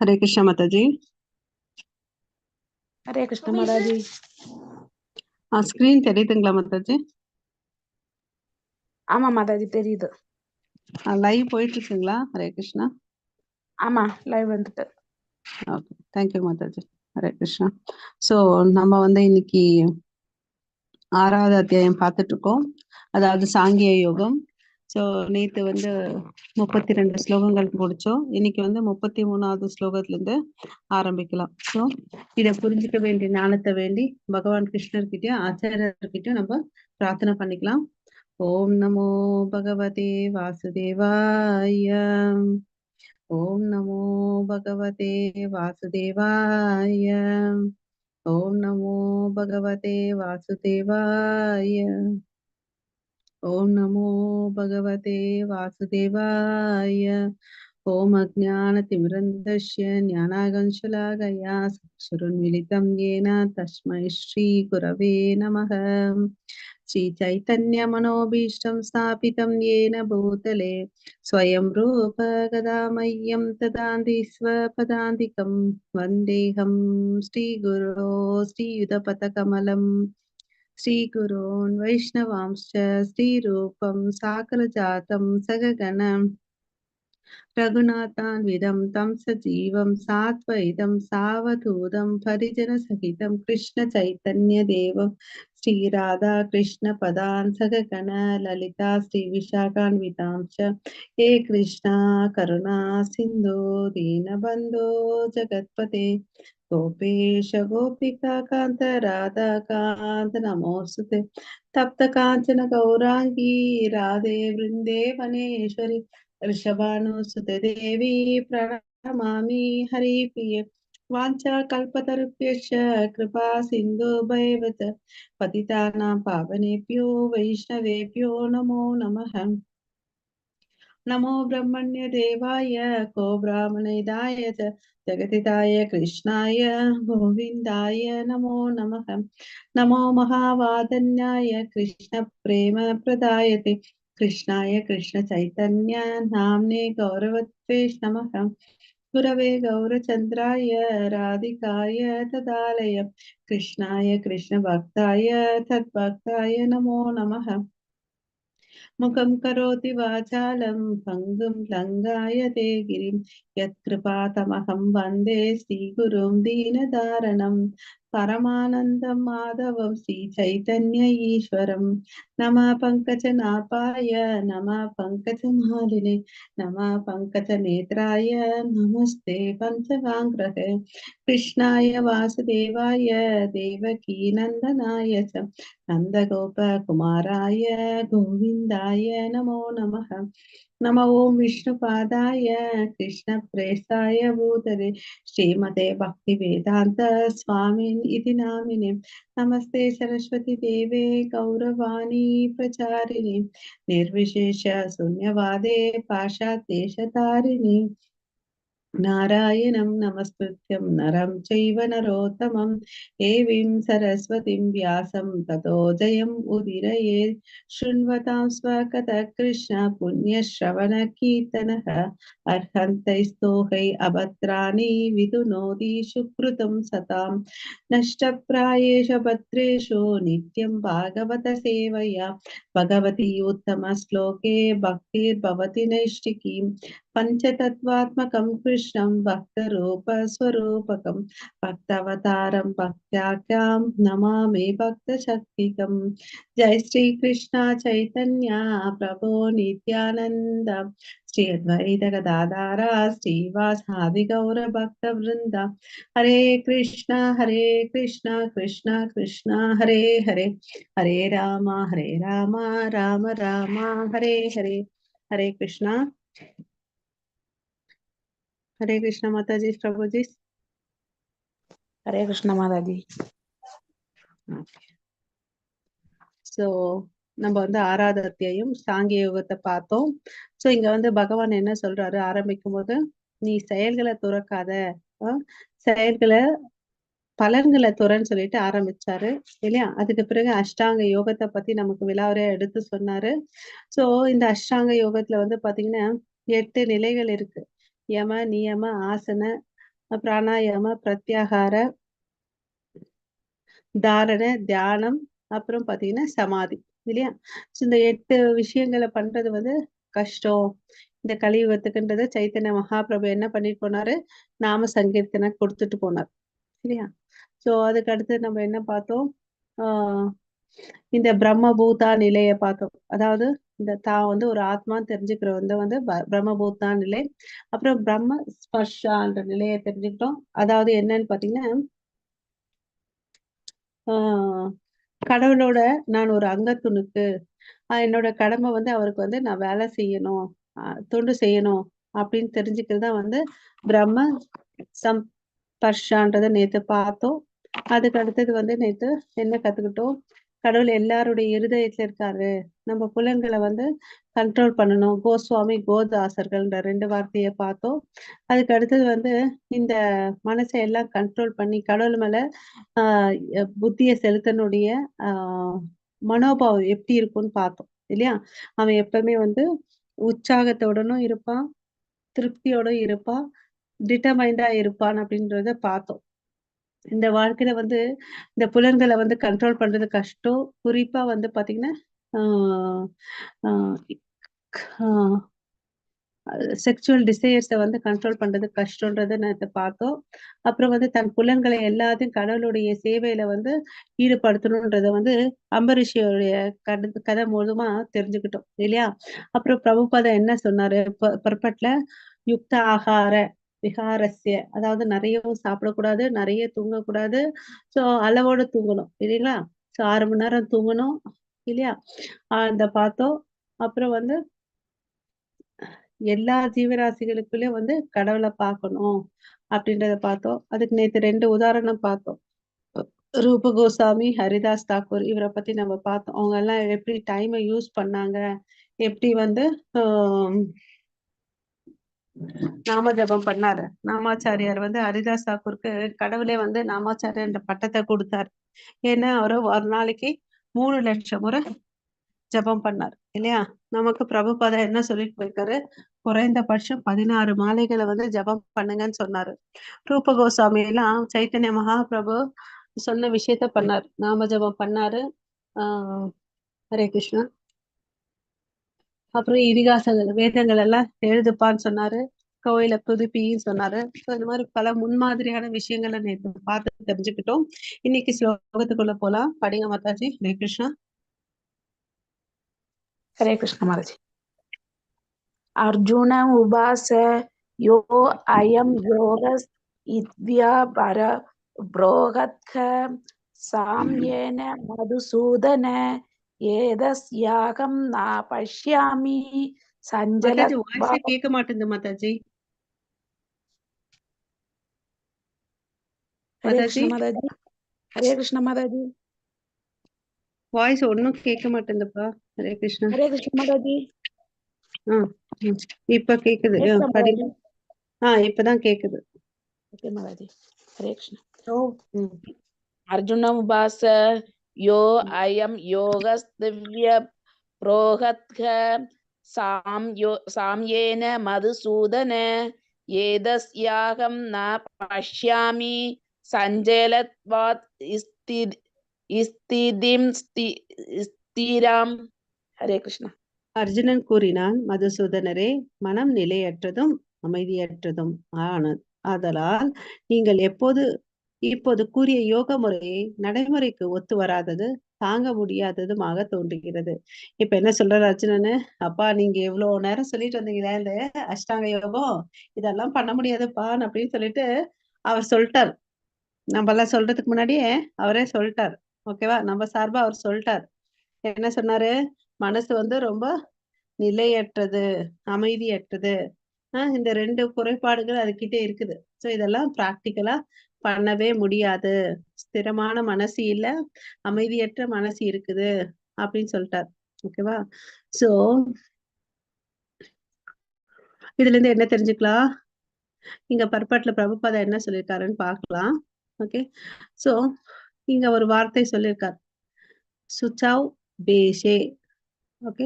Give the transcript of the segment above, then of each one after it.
हरे कृष्णा माता जी। हरे कृष्ण माताजी। ஸ்கிரீன் தெரியுதுங்களா மாதாஜி? ஆமா மாதாஜி தெரியுது. லைவ் போயிட்டு இருக்குங்களா? ஹரே கிருஷ்ணா. ஆமா லைவ் வந்துட்டு. Okay, thank you Mataji. Hare Krishna. So நம்ம இன்னைக்கு 6வது அத்தியாயம் பார்த்துட்டு இருக்கோம், அதாவது சாங்கிய யோகம். ஸோ நேற்று 32 ஸ்லோகங்கள் முடிச்சோம். இன்னைக்கு 33வது ஸ்லோகத்திலேருந்து ஆரம்பிக்கலாம். ஸோ இதை புரிஞ்சுக்க வேண்டிய ஞானத்தை வேண்டி பகவான் கிருஷ்ணர்கிட்டயும் ஆச்சாரியர்கிட்டயும் நம்ம பிரார்த்தனை பண்ணிக்கலாம். ஓம் நமோ பகவதே வாசுதேவாய. ஓம் நமோ பகவதே வாசுதேவாய. ஓம் நமோ பகவதே வாசுதேவாய. ஓம் நமோ பகவதே வாசுதேவாய. ஓம் அஜ்ஞானதிமிரந்தஸ்ய ஞானாகංශலாகயா சக்ஷுருன்மிலிதம் येन தஸ்மை ஸ்ரீ குரவே நமः. श्री चैतन्य मनोभीष्टं स्थापितं येन भूतले स्वयं रूप गदामह्यं ददाति स्वपदान्तिकं वन्देऽहं श्रीगुरो श्रीयुतपथकमलं श्रीगुरोन् वैष्णवांश्च श्रीरूपं साकरजातं सगगणं रघुनाथान्वितं तं सजीवं सात्वैतं सावधूतं परिजनसहितं कृष्णचैतन्यदेवं श्रीराधा कृष्णपदान् सगगण ललिता श्रीविशाखान्वितां च हे कृष्णा करुणा सिन्धो दीनबन्धो जगत्पते गोपेश गोपिका कान्त राधा कान्त नमोऽस्तुते तप्त काञ्चन गौराङ्गी राधे वृन्देवनेश्वरि ऋषभानुसुते देवी प्रणमामि हरिप्रिये वाञ्छाकल्पतरुभ्यश्च कृपा सिन्धुभैव च पतितानां पावनेभ्यो वैष्णवेभ्यो नमो नमः। नमो ब्रह्मण्य देवाय को ब्राह्मणेदाय च जगतिदाय कृष्णाय गोविन्दाय नमो नमः। नमो महावादन्याय कृष्ण प्रेम प्रदायते कृष्णाय कृष्ण चैतन्य नाम्ने गौरवत्वेष नमः। गुरवे गौरचन्द्राय राधिकाय तदालय कृष्णाय कृष्ण भक्ताय तद्भक्ताय नमो नमः। मुखं करोति वाचालं भङ्गुं लङ्घायते गिरिं यत्कृपातमहं वन्दे श्रीगुरुं दीनदारणं परमानन्दं माधवं श्रीचैतन्य ईश्वरं। नमः पङ्कजनाभाय नमः पङ्कजमालिने नमः पङ्कजनेत्राय नमस्ते पञ्चगाङ्ग्रहे कृष्णाय वासुदेवाय देवकीनन्दनाय च नन्दगोपकुमाराय गोविन्दाय नमो नमः। नमो ओं विष्णुपादाय कृष्णप्रेष्ठाय भूतले श्रीमते भक्तिवेदान्त स्वामिन् इति नामिने नमस्ते सरस्वती देवे गौरवाणी प्रचारिणे निर्विशेष शून्यवादे पाश्चात्यदेशतारिणे नारायणं नमस्कृत्यं नरं चैव नरोत्तमं देवीं सरस्वतीं व्यासं ततो जयम् उदीरये शृण्वतां स्वकथः कृष्ण पुण्यश्रवणकीर्तनः अर्हन्तैस्तोहै अभद्राणि विदुनोति सुकृतं सतां नष्टप्रायेषु भद्रेषु नित्यं भागवत सेवया भगवती उत्तमश्लोके भक्तिर्भवति नैष्टिकीम् पंचतत्वात्मकं कृष्णं भक्तरूपस्वरूपकं भक्तावतारं भक्त्याख्यां नमामि भक्तशक्तिकं। जय श्री कृष्ण चैतन्य प्रभो नित्यानंद श्री अद्वैत गदाधर श्रीवासादि गौर भक्त वृंद हरे कृष्ण कृष्ण कृष्ण हरे हरे हरे राम राम राम हरे हरे। हरे कृष्णा। हरे कृष्णा माता जी, प्रभु जी। हरे कृष्ण माताजी। ஸோ நம்ம 6வது அத்தியாயம் சாங்கிய யோகத்தை பார்த்தோம். ஸோ இங்க பகவான் என்ன சொல்றாரு ஆரம்பிக்கும் போது, நீ செயல்களை துறக்காத, செயல்களை பலன்களை துறன்னு சொல்லிட்டு ஆரம்பிச்சாரு இல்லையா? அதுக்கு பிறகு அஷ்டாங்க யோகத்தை பத்தி நமக்கு விலாவரையா எடுத்து சொன்னாரு. ஸோ இந்த அஷ்டாங்க யோகத்துல பாத்தீங்கன்னா 8 நிலைகள் இருக்கு. யம நியம ஆசன பிராணாயாம, பிரத்யாகார, தாரண, தியானம், அப்புறம் பாத்தீங்கன்னா சமாதி இல்லையா. இந்த 8 விஷயங்களை பண்றது வந்து கஷ்டம் இந்த கலியுகத்துக்குன்றது சைத்தன்ய மகாபிரபு என்ன பண்ணிட்டு போனாரு, நாம சங்கீர்த்தனை கொடுத்துட்டு போனார் இல்லையா. சோ அதுக்கு அடுத்து நம்ம என்ன பார்த்தோம், ஆஹ் இந்த பிரம்மபூதா நிலையை பார்த்தோம். அதாவது இந்த தான் வந்து ஒரு ஆத்மா தெரிஞ்சுக்கிற வந்து பிரம்மபூதா நிலை. அப்புறம் பிரம்ம ஸ்பர்ஷான்ற நிலையை தெரிஞ்சுக்கிட்டோம். அதாவது என்னன்னு பாத்தீங்கன்னா, ஆஹ் கடவுளோட நான் ஒரு அங்கத்துணுக்கு, என்னோட கடமை வந்து அவருக்கு வந்து நான் வேலை செய்யணும், தொண்டு செய்யணும் அப்படின்னு தெரிஞ்சுக்கிறது தான் வந்து பிரம்ம சம்பர்ஷான்றதை நேத்து பார்த்தோம். அதுக்கு அடுத்தது வந்து நேத்து என்ன கத்துக்கிட்டோம், கடவுள் எல்லாருடைய இருதயத்துல இருக்காரு, நம்ம புலன்களை வந்து கண்ட்ரோல் பண்ணணும். கோஸ்வாமி கோதாசர்கள்ன்ற 2 வார்த்தையை பார்த்தோம். அதுக்கு அடுத்தது வந்து இந்த மனசை எல்லாம் கண்ட்ரோல் பண்ணி கடவுள் மேல ஆஹ் புத்தியை செலுத்தனுடைய ஆஹ் மனோபாவம் எப்படி இருக்கும்னு பார்த்தோம் இல்லையா. அவன் எப்பவுமே வந்து உற்சாகத்தோடனும் இருப்பான், திருப்தியோட இருப்பான், டிட்டர்மைண்டா இருப்பான் அப்படின்றத பார்த்தோம். இந்த வாழ்க்கையில வந்து இந்த புலன்களை வந்து கண்ட்ரோல் பண்றது கஷ்டம். குறிப்பா வந்து பாத்தீங்கன்னா ஆஹ் ஆஹ் ஆஹ் செக்சுவல் டிசையர்ஸை வந்து கண்ட்ரோல் பண்றது கஷ்டன்றதை நேற்று பார்த்தோம். அப்புறம் வந்து தன் புலன்களை எல்லாத்தையும் கடவுளுடைய சேவையில வந்து ஈடுபடுத்தணுன்றத வந்து அம்பரீஷியோடைய கதை மூலமா தெரிஞ்சுக்கிட்டோம் இல்லையா. அப்புறம் பிரபுபாதா என்ன சொன்னாரு, பர்பட்ல யுக்த ஆகார விகாரஸ்ய, அதாவது நிறையவும் சாப்பிடக்கூடாது, நிறைய தூங்கக்கூடாது, ஸோ அளவோட தூங்கணும் இல்லைங்களா. ஸோ 6 மணி நேரம் தூங்கணும் இல்லையா, அந்த பார்த்தோம். அப்புறம் வந்து எல்லா ஜீவராசிகளுக்குள்ளயும் வந்து கடவுளை பார்க்கணும் அப்படின்றத பார்த்தோம். அதுக்கு நேத்து 2 உதாரணம் பார்த்தோம். ரூப கோசாமி, ஹரிதாஸ் தாக்கூர், இவரை பத்தி நம்ம பார்த்தோம். அவங்க எல்லாம் எப்படி டைமை யூஸ் பண்ணாங்க, எப்படி வந்து ஆஹ் நாம ஜபம் பண்ணாரு. நாமாச்சாரியார் வந்து ஹரிதாஸ் தாக்கூருக்கு கடவுளே வந்து நாமாச்சாரியர் என்ற பட்டத்தை கொடுத்தாரு. ஏன்னா அவரு ஒரு நாளைக்கு 3 லட்சம் முறை ஜபம் பண்ணார் இல்லையா. நமக்கு பிரபுபாதா என்ன சொல்லிட்டு போயிருக்காரு, குறைந்தபட்சம் 16 மாலைகளை வந்து ஜபம் பண்ணுங்கன்னு சொன்னாரு. ரூப கோசாமி எல்லாம் சைத்தன்ய மகாபிரபு சொன்ன விஷயத்த பண்ணாரு, நாம ஜபம் பண்ணாரு. ஆஹ் ஹரே கிருஷ்ணா. அப்புறம் இதிகாசங்கள் வேதங்கள் எல்லாம் எழுதுப்பான்னு சொன்னாரு, கோயில புதுப்பின்னு சொன்னாரு. இந்த மாதிரி பல முன்மாதிரியான விஷயங்களை நேற்று பார்த்து தெரிஞ்சுக்கிட்டோம். இன்னைக்கு ஸ்லோகத்துக்குள்ள போலாம். படிங்க மாதாஜி. ஹரே கிருஷ்ணா. हरे कृष्ण महाराज। अर्जुन उवाच यो अयं योगस् इत्या पर बृहत्ख साम्येन मधुसूदन एतस्याहं न पश्यामि மாதாஜி வாய்ஸே सञ्जलत्वा। கேட்க மாட்டேங்குது மாதாஜி. हरे மாதாஜி कृष्ण माता जी। हरे कृष्ण माता जी। வாய்ஸ் ஒன்னும் கேட்க மாட்டேங்குதுப்பா. ஹரே கிருஷ்ணா. हरे कृष्ण माता जी। ஆஹ் ம். இப்ப கேக்குது. கேக்குதா மாதா படிங்க. जी? இப்பதான் கேக்குது. ओके माता जी। हरे कृष्ण। ஓ. ம். अर्जुन उवाच यो अयं योगस्त्वय प्रोहत्ख साम्येन मधुसूदन एतस्याहं न पश्यामि सञ्जलत्वात् स्थितिं स्थिराम्। हरे कृष्ण। அர்ஜுனன் கூறினான், மதுசூதனரே, மனம் நிலையற்றதும் அமைதியற்றதும் ஆதலால் நீங்கள் இப்போது கூறிய யோக முறையை நடைமுறைக்கு ஒத்து வராதது, தாங்க முடியாததுமாக தோன்றுகிறது. இப்ப என்ன சொல்றாரு அர்ஜுனனு, அப்பா நீங்க எவ்வளவு நேரம் சொல்லிட்டு வந்தீங்களே இந்த அஷ்டாங்க யோகம், இதெல்லாம் பண்ண முடியாதுப்பான்னு அப்படின்னு சொல்லிட்டு அவர் சொல்லிட்டார். நம்ம எல்லாம் சொல்றதுக்கு முன்னாடியே அவரே சொல்லிட்டார். ஓகேவா, நம்ம சார்பா அவர் சொல்லிட்டார். என்ன சொன்னாரு, மனசு வந்து ரொம்ப நிலையற்றது, அமைதியற்றது. இந்த 2 குறைபாடுகள் அதுகிட்ட இருக்குது. சோ இதெல்லாம் பிராக்டிக்கலா பண்ணவே முடியாது. ஸ்திரமான மனசு இல்ல, அமைதியற்ற மனசு இருக்குது அப்படின்னு சொல்லிட்டார். ஓகேவா. சோ இதுல இருந்து என்ன தெரிஞ்சுக்கலாம், இங்க பர்பட்ல பிரபுபாதா என்ன சொல்லியிருக்காருன்னு பார்க்கலாம். ஓகே. சோ இங்க ஒரு வார்த்தை சொல்லியிருக்கார், சுச்சாவ் தேசே. ஓகே,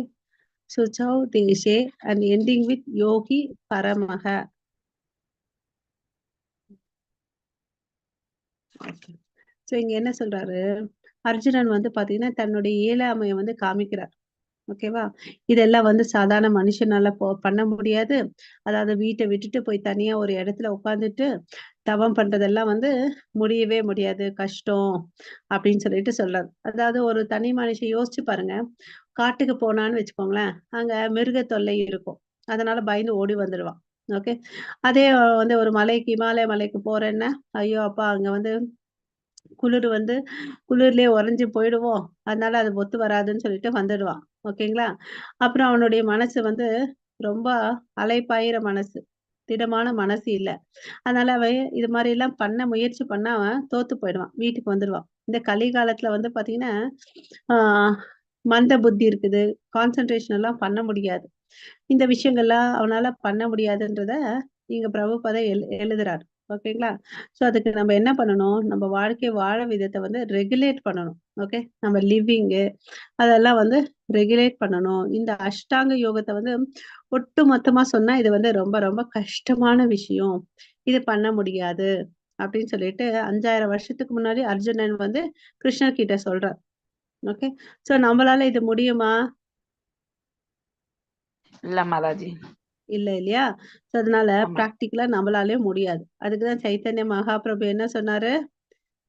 சுச்சாவ் தேசே அண்ட் எண்டிங் வித் யோகி பரமஹ. சோ இங்க என்ன சொல்றாரு, அர்ஜுனன் வந்து பாத்தீங்கன்னா தன்னுடைய இயலாமைய வந்து காமிக்கிறார். ஓகேவா? இதெல்லாம் வந்து சாதாரண மனுஷனால பண்ண முடியாது. அதாவது வீட்ட விட்டுட்டு போய் தனியா ஒரு இடத்துல உட்கார்ந்துட்டு தவம் பண்றதெல்லாம் வந்து முடியவே முடியாது. கஷ்டம் அப்படின்னு சொல்லிட்டு சொல்றாரு. அதாவது ஒரு தனி மனுஷன் யோசிச்சு பாருங்க. காட்டுக்கு போனான்னு வச்சுக்கோங்களேன். அங்க மிருக தொல்லை இருக்கும். அதனால பயந்து ஓடி வந்துடுவான். ஓகே. அதே வந்து ஒரு மலைக்கு இமாலய மலைக்கு போறேன்னா, ஐயோ அப்பா அங்க வந்து குளிர் வந்து குளிர்லயே உறைஞ்சு போயிடுவோம். அதனால அது ஒத்து வராதுன்னு சொல்லிட்டு வந்துடுவான். ஓகேங்களா? அப்புறம் அவனுடைய மனசு வந்து ரொம்ப அலைபாயிற மனசு. திடமான மனசு இல்ல. அதனால அவன் இது மாரிலாம் பண்ண முயற்சி பண்ணா அவன் தோத்து போயிடுவான். வீட்டுக்கு வந்துருவான். இந்த கலிகாலத்துல வந்து பாத்தீங்கன்னா, ஆ மந்த புத்தி இருக்குது. கான்சன்ட்ரேஷன் எல்லாம் பண்ண முடியாது. இந்த விஷயங்கள்லாம் அவனால பண்ண முடியாதுன்றத இங்க பிரபுபாதா எழுதுறாரு. ஓகேங்களா? சோ அதுக்கு நம்ம என்ன பண்ணணும்? நம்ம வாழ்க்கை வாழ விதத்த வந்து ரெகுலேட் பண்ணணும். ஓகே. நம்ம லிவிங்கு அதெல்லாம் வந்து ரெகுலேட் பண்ணணும். இந்த அஷ்டாங்க யோகத்த வந்து ஒட்டு மொத்தமா சொன்னா இது வந்து ரொம்ப ரொம்ப கஷ்டமான விஷயம். இது பண்ண முடியாது. அப்படின்னு சொல்லிட்டு 5000 வருஷத்துக்கு முன்னாடி அர்ஜுனன் வந்து கிருஷ்ணர் கிட்ட சொல்றார். ஓகே. சோ நம்மளால இது முடியுமா? இல்ல மாதாஜி. இல்ல இல்லையா? சோ அதனால ஆமா. பிராக்டிகலா நம்மளாலயே முடியாது. அதுக்குதான் சைத்தன்ய மகாபிரபு என்ன சொன்னாரு?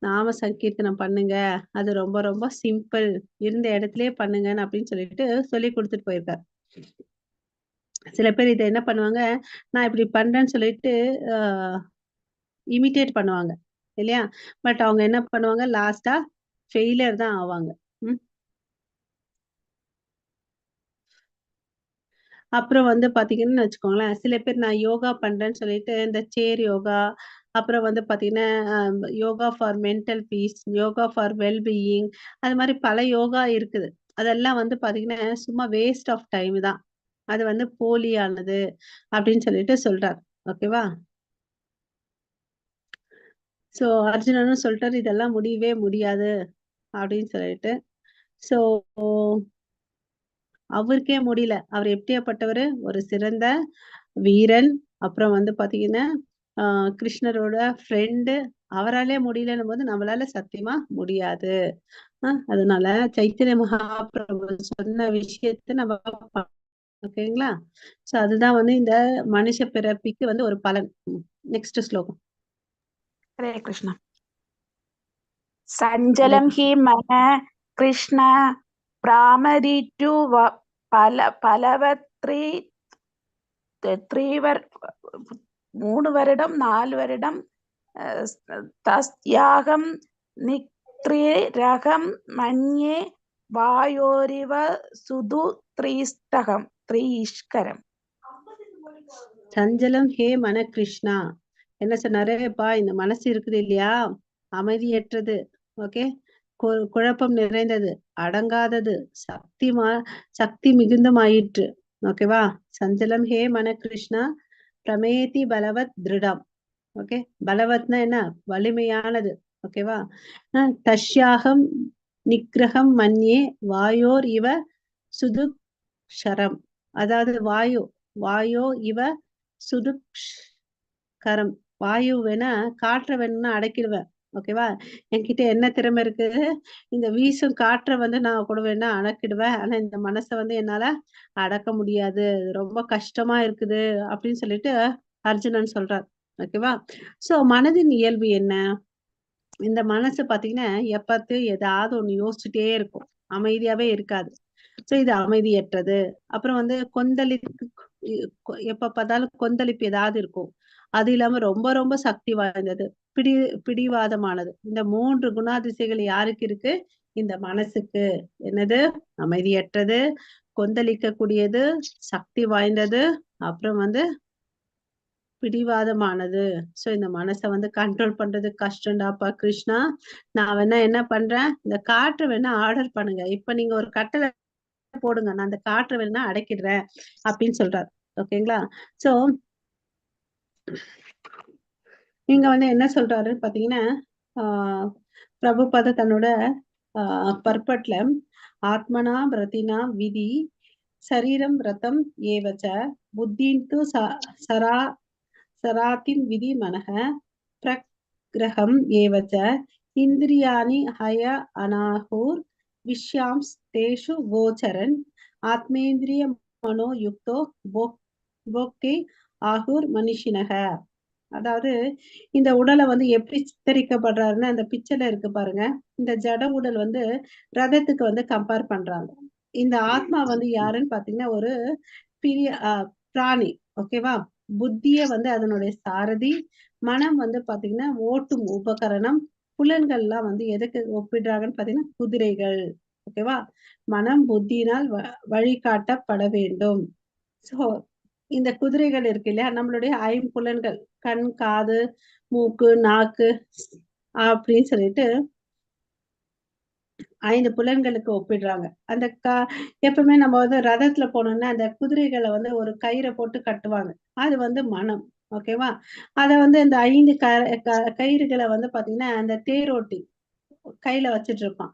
நாம சங்கீர்த்தனம் பண்ணுங்க. அது ரொம்ப ரொம்ப சிம்பிள். இருந்த இடத்திலேயே பண்ணுங்கன்னு அப்படின்னு சொல்லிட்டு சொல்லிக் குடுத்துட்டு போயிருக்காரு. சில பேர் இத என்ன பண்ணுவாங்க, நான் இப்படி பண்றேன்னு சொல்லிட்டு அ இமிட்டேட் பண்ணுவாங்க. இல்லையா? பட் அவங்க என்ன பண்ணுவாங்க, லாஸ்ட்டா ஃபெயிலியர் தான் ஆவாங்க. ம். அப்புறம் வந்து பார்த்தீங்கன்னு வச்சுக்கோங்களேன், சில பேர் நான் யோகா பண்றேன்னு சொல்லிட்டு, இந்த சேர் யோகா, அப்புறம் வந்து பார்த்தீங்கன்னா, yoga for mental piece, yoga for well being அது மாரி பல யோகா இருக்குது. அதெல்லாம் வந்து பார்த்தீங்கன்னா, சும்மா வேஸ்ட் ஆஃப் டைம் தான். அது வந்து போலியானது அப்படின்னு சொல்லிட்டு சொல்றார். ஓகேவா? ஸோ அர்ஜுனனும் சொல்ட்டாரு, இதெல்லாம் முடியவே முடியாது அப்படின்னு சொல்லிட்டு. ஸோ அவருக்கே முடியல. அவர் எப்படியாப்பட்டவரு? ஒரு சிறந்த வீரன். அப்புறம் வந்து பார்த்தீங்கன்னா, அ கிருஷ்ணரோட ஃப்ரெண்டு. அவராலே முடியலன்னும்போது நம்மளால சத்தியமா முடியாது. அதனால சைத்தன்ய மகாபிரபு சொன்ன விஷயத்த நம்ம ஓகேங்களா? ஸோ அதுதான் வந்து இந்த மனுஷ பிறப்பிக்கு வந்து ஒரு பலன். நெக்ஸ்ட் ஸ்லோகம். ஹரே கிருஷ்ணா. ஹரே சஞ்சலம் ஹி கிருஷ்ணா. மன கிருஷ்ண பிராமரிட்டு பலவத்ரி த்ரீவர் 3 வருடம் 4 வருடம் தஸ்யாகம் நிக்ரகம் மன்யே வாயோரிவ சுது த்ரீஷ்கரம். சஞ்சலம் ஹே மன கிருஷ்ணா. என்ன சொன்னாரு? "அப்பா இந்த மனசு இருக்குது இல்லையா? அமைதியற்றது. ஓகே. குழப்பம் நிறைந்தது, அடங்காதது, சக்தி மிகுந்தமாயிற்று." ஓகேவா? சஞ்சலம் ஹே மன கிருஷ்ணா பிரமேதி பலவத் திருடம். ஓகே. பலவத்னா என்ன? வலிமையானது. ஓகேவா? தஷ்யாகம் நிக்ரகம் மன்யே வாயோர் இவ சுதுக்ஷரம். அதாவது வாயோ இவ சுதுக்ஷரம். வாயு வேணா காற்ற வேணும்னா அடக்கிடுவேன். ஓகேவா? என்கிட்ட என்ன திறமை இருக்கு? இந்த வீசும் காற்ற வந்து நான் கூட வேணா அடக்கிடுவேன். ஆனா இந்த மனச வந்து என்னால அடக்க முடியாது. ரொம்ப கஷ்டமா இருக்குது அப்படின்னு சொல்லிட்டு அர்ஜுனன் சொல்றார். ஓகேவா? சோ மனதின் இயல்பு என்ன? இந்த மனசு பாத்தீங்கன்னா, எப்பத்தும் ஏதாவது ஒண்ணு யோசிச்சுட்டே இருக்கும். அமைதியாவே இருக்காது. சோ இது அமைதியற்றது. அப்புறம் வந்து எப்ப பார்த்தாலும் கொந்தளிப்பு ஏதாவது இருக்கும். அது இல்லாம ரொம்ப ரொம்ப சக்தி வாய்ந்தது. பிடி பிடிவாதமானது. இந்த 3 குணாதிசயங்கள் யாருக்கு இருக்கு? இந்த மனசுக்கு. என்னது? அமைதியற்றது, கொந்தளிக்கக்கூடியது, சக்தி வாய்ந்தது, அப்புறம் வந்து பிடிவாதமானது. சோ இந்த மனச வந்து கண்ட்ரோல் பண்றது கஷ்டம்டாப்பா கிருஷ்ணா. நான் வேணா என்ன பண்றேன்? இந்த காற்ற வேணா ஆர்டர் பண்ணுங்க. இப்ப நீங்க ஒரு கட்டளை போடுங்க. நான் அந்த காற்ற வேணா அடக்கிடுறேன் அப்படின்னு சொல்றாரு. ஓகேங்களா? சோ இங்க வந்து என்ன சொல்றாரு பாத்தீங்கன்னா, ஆஹ் பிரபுபாத தன்னோட பர்பட்ல ஆத்மனா பிரதினா விதி சரீரம் ரதம் ஏவச்ச புத்திந்து சரா சராத்தின் விதி மனக கிரகம் ஏவச்ச இந்திரியாணி ஹய அனாஹூர் விஷயாம்ஸ் தேஷு கோச்சரன் ஆத்மேந்திரிய மனோ யுக்தோ போக்தி ஆகூர் மனுஷினக. அதாவது இந்த உடலை வந்து எப்படி சித்தரிக்கப்படுறாருன்னு அந்த பிக்சர்ல இருக்கு பாருங்க. இந்த ஜட உடல் வந்து ரதத்துக்கு வந்து கம்பேர் பண்றாங்க. இந்த ஆத்மா வந்து யாருன்னு பாத்தீங்கன்னா ஒரு பெரிய பிராணி. ஓகேவா? புத்திய வந்து அதனுடைய சாரதி, மனம் வந்து பாத்தீங்கன்னா ஓட்டும் உபகரணம், புலன்கள்லாம் வந்து எதுக்கு ஒப்பிடுறாங்கன்னு பாத்தீங்கன்னா குதிரைகள். ஓகேவா? மனம் புத்தியினால் வழிகாட்டப்பட வேண்டும். சோ இந்த குதிரைகள் இருக்கு இல்லையா, நம்மளுடைய ஐம்புலன்கள், கண், காது, மூக்கு, நாக்கு அப்படின்னு சொல்லிட்டு 5 புலன்களுக்கு ஒப்பிடுறாங்க. அந்த எப்பவுமே நம்ம வந்து ரதத்துல போனோம்னா அந்த குதிரைகளை வந்து ஒரு கயிறை போட்டு கட்டுவாங்க. அது வந்து மனம். ஓகேவா? அத வந்து இந்த 5 கயிறுகளை வந்து பாத்தீங்கன்னா அந்த தேரோட்டி கையில வச்சிட்டு இருப்பான்.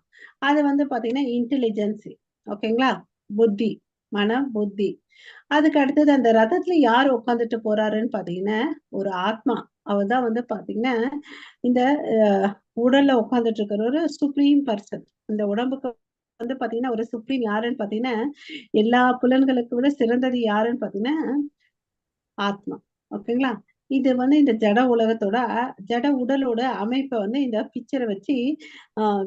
அது வந்து பாத்தீங்கன்னா இன்டெலிஜென்ஸ். ஓகேங்களா? புத்தி, மனம், புத்தி. அதுக்கு அடுத்தது அந்த ரதத்துல யார் உட்காந்துட்டு போறாருன்னு பாத்தீங்கன்னா ஒரு ஆத்மா. அவர்தான் வந்து பாத்தீங்கன்னா இந்த உடல்ல உட்கார்ந்துட்டு இருக்கிற ஒரு சுப்ரீம் பர்சன். இந்த உடம்புக்கு வந்து பாத்தீங்கன்னா ஒரு சுப்ரீம் யாருன்னு பாத்தீங்கன்னா எல்லா புலன்களுக்கு விட சிறந்தது யாருன்னு பாத்தீங்கன்னா ஆத்மா. ஓகேங்களா? இது வந்து இந்த ஜட உலகத்தோட ஜட உடலோட அமைப்பை வந்து இந்த பிக்சரை வச்சு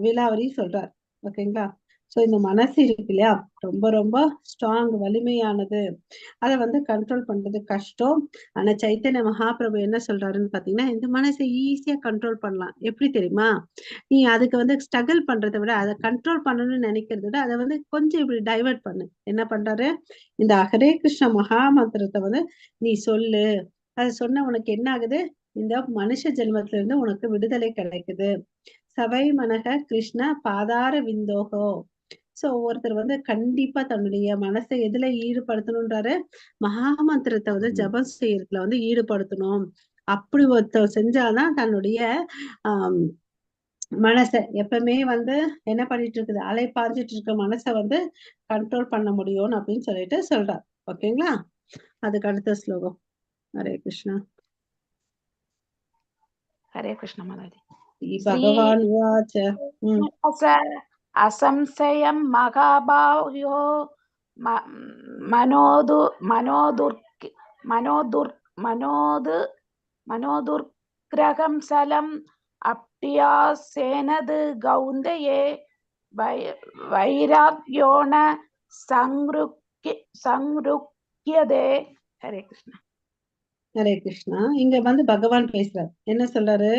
விலாவரி சொல்றார். ஓகேங்களா? சோ இந்த மனசு இருக்கு இல்லையா, ரொம்ப ரொம்ப ஸ்ட்ராங், வலிமையானது. அதை வந்து கண்ட்ரோல் பண்றது கஷ்டம். ஆனா சைத்தன்ய மகாபிரபு என்ன சொல்றாருன்னு பாத்தீங்கன்னா இந்த மனசை ஈஸியா கண்ட்ரோல் பண்ணலாம். எப்படி தெரியுமா? நீ அதுக்கு வந்து ஸ்ட்ரகிள் பண்றதை விட அதை கண்ட்ரோல் பண்ணணும்னு நினைக்கிறத விட அதை வந்து கொஞ்சம் இப்படி டைவர்ட் பண்ணு. என்ன பண்றாரு? இந்த ஹரே கிருஷ்ண மகா மந்திரத்தை வந்து நீ சொல்லு. அது சொன்ன உனக்கு என்ன ஆகுது? இந்த மனுஷ ஜென்மத்துல இருந்து உனக்கு விடுதலை கிடைக்குது. சபை மனக கிருஷ்ண பாதார விந்தோகோ. சோ ஒருத்தர் வந்து கண்டிப்பா தன்னுடைய மனசை எதுல ஈடுபடுத்தணும்ன்றாரு? மகா மந்திரத்தை வந்து ஜபம் செய்யறதுல வந்து ஈடுபடுத்தணும். அப்படி ஒருத்தர் செஞ்சாதான் தன்னுடைய ஆஹ் மனசை எப்பவுமே வந்து என்ன பண்ணிட்டு இருக்குது, அலை பாஞ்சிட்டு இருக்க மனசை வந்து கண்ட்ரோல் பண்ண முடியும் அப்படின்னு சொல்லிட்டு சொல்றார். ஓகேங்களா? அதுக்கு அடுத்த ஸ்லோகம். ஹரே கிருஷ்ணா. ஹரே கிருஷ்ண மாதாஜி. பகவான் வாச்ச அசம்சயம் மகாபாஹ்யோ மனோதுர்கிரகம் சலம் அப்டியாசேனது கௌந்தயே வைராக்யோன சங்ருக்யதே. ஹரே கிருஷ்ணா. ஹரே கிருஷ்ணா. இங்க வந்து பகவான் பேசுறார். என்ன சொல்றாரு?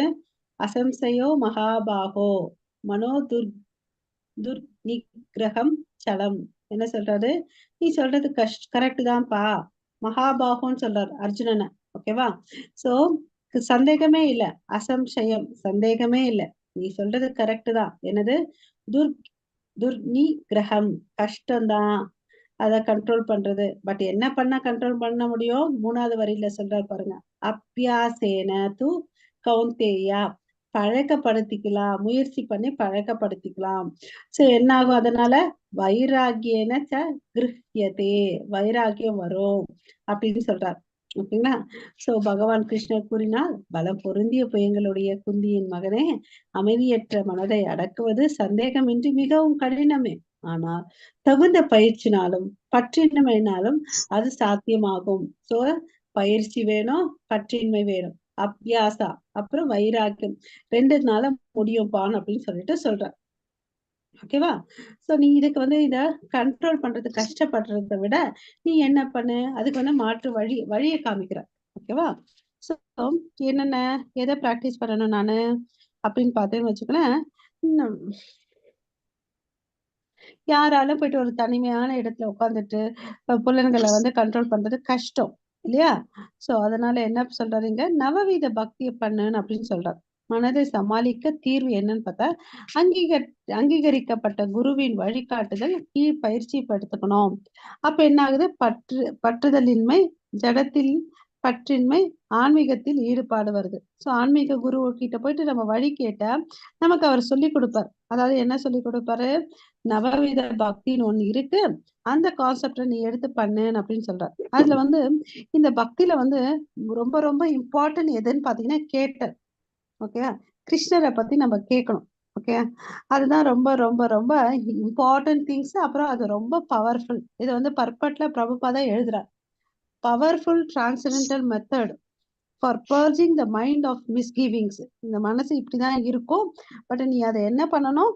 அசம்சயோ மகாபாகோ மனோ துர்நிகிரகம் சலம். என்ன சொல்றாரு? நீ சொல்றது கரெக்ட் தான்ப்பா. மகாபாகோன்னு சொல்றாரு அர்ஜுனனை. ஓகேவா? சோ சந்தேகமே இல்ல. அசம்சயம், சந்தேகமே இல்ல. நீ சொல்றது கரெக்ட் தான். என்னது? துர்நிகிரகம், கஷ்டம்தான் அதை கண்ட்ரோல் பண்றது. பட் என்ன பண்ண கண்ட்ரோல் பண்ண முடியும்? 3வது வரியில சொல்றாரு பாருங்க. அப்பியாசேன து கௌந்தேயா. பழக்கப்படுத்திக்கலாம், முயற்சி பண்ணி பழக்கப்படுத்திக்கலாம். சோ என்ன ஆகும் அதனால? வைராகியன ச கிருஹ்யதே. வைராகியம் வரும் அப்படின்னு சொல்றார். ஓகேங்களா? சோ பகவான் கிருஷ்ணர் கூறினால், பலம் பொருந்திய புயங்களுடைய குந்தியின் மகனே, அமைதியற்ற மனதை அடக்குவது சந்தேகமின்றி மிகவும் கடினமே. ஆனால் தகுந்த பயிற்சினாலும் பற்றின்மையினாலும் அது சாத்தியமாகும். சோ பயிற்சி வேணும், பற்றின்மை வேணும், அபியாசா, அப்புறம் வைராக்கியம், 2 முடியும்பான் அப்படின்னு சொல்லிட்டு சொல்ற. ஓகேவா? சோ நீ இதுக்கு வந்து இத கண்ட்ரோல் பண்றது கஷ்டப்படுறதை விட நீ என்ன பண்ணு, அதுக்கு வந்து மாற்று வழியை காமிக்கிற. ஓகேவா? சோ என்னென்ன எதை பிராக்டிஸ் பண்ணணும் நானு அப்படின்னு பார்த்தேன்னு வச்சுக்கோங்களேன். யாராலும் போயிட்டு ஒரு தனிமையான இடத்துல உட்காந்துட்டு புலன்களை வந்து கண்ட்ரோல் பண்றது கஷ்டம் இல்லையா? சோ அதனால என்ன சொல்றாருங்க, நவவித பக்தியை பண்ணுன்னு அப்படின்னு சொல்றாரு. மனதை சமாளிக்க தீர்வு என்னன்னு பார்த்தா அங்கீகரிக்கப்பட்ட குருவின் வழிகாட்டுதல் கீழ் பயிற்சி படுத்திக்கணும். அப்ப என்ன ஆகுது? பற்றுதலின்மை, ஜடத்தில் பற்றின்மை, ஆன்மீகத்தில் ஈடுபாடு வருது. சோ ஆன்மீக குரு கிட்ட போயிட்டு நம்ம வழி கேட்டா நமக்கு அவர் சொல்லி கொடுப்பார். அதாவது என்ன சொல்லி கொடுப்பாரு? நவவித பக்தின்னு ஒண்ணு இருக்கு, அந்த கான்செப்ட நீ எடுத்து பண்ணு அப்படின்னு சொல்றார். அதுல வந்து இந்த பக்தியில வந்து ரொம்ப ரொம்ப இம்பார்ட்டன்ட் எதுன்னு பாத்தீங்கன்னா கேட்டல். ஓகே, கிருஷ்ணரை பத்தி நம்ம கேட்கணும். ஓகே, அதுதான் ரொம்ப ரொம்ப ரொம்ப இம்பார்ட்டன்ட் திங்ஸ். அப்புறம் அது ரொம்ப பவர்ஃபுல். இது வந்து பர்பட்ல பிரபுபாதா எழுதுறார். Powerful transcendental method for purging the mind of misgivings. இந்த மனசு இப்படிதான் இருக்கும். பட் நீ அதை என்ன பண்ணணும்?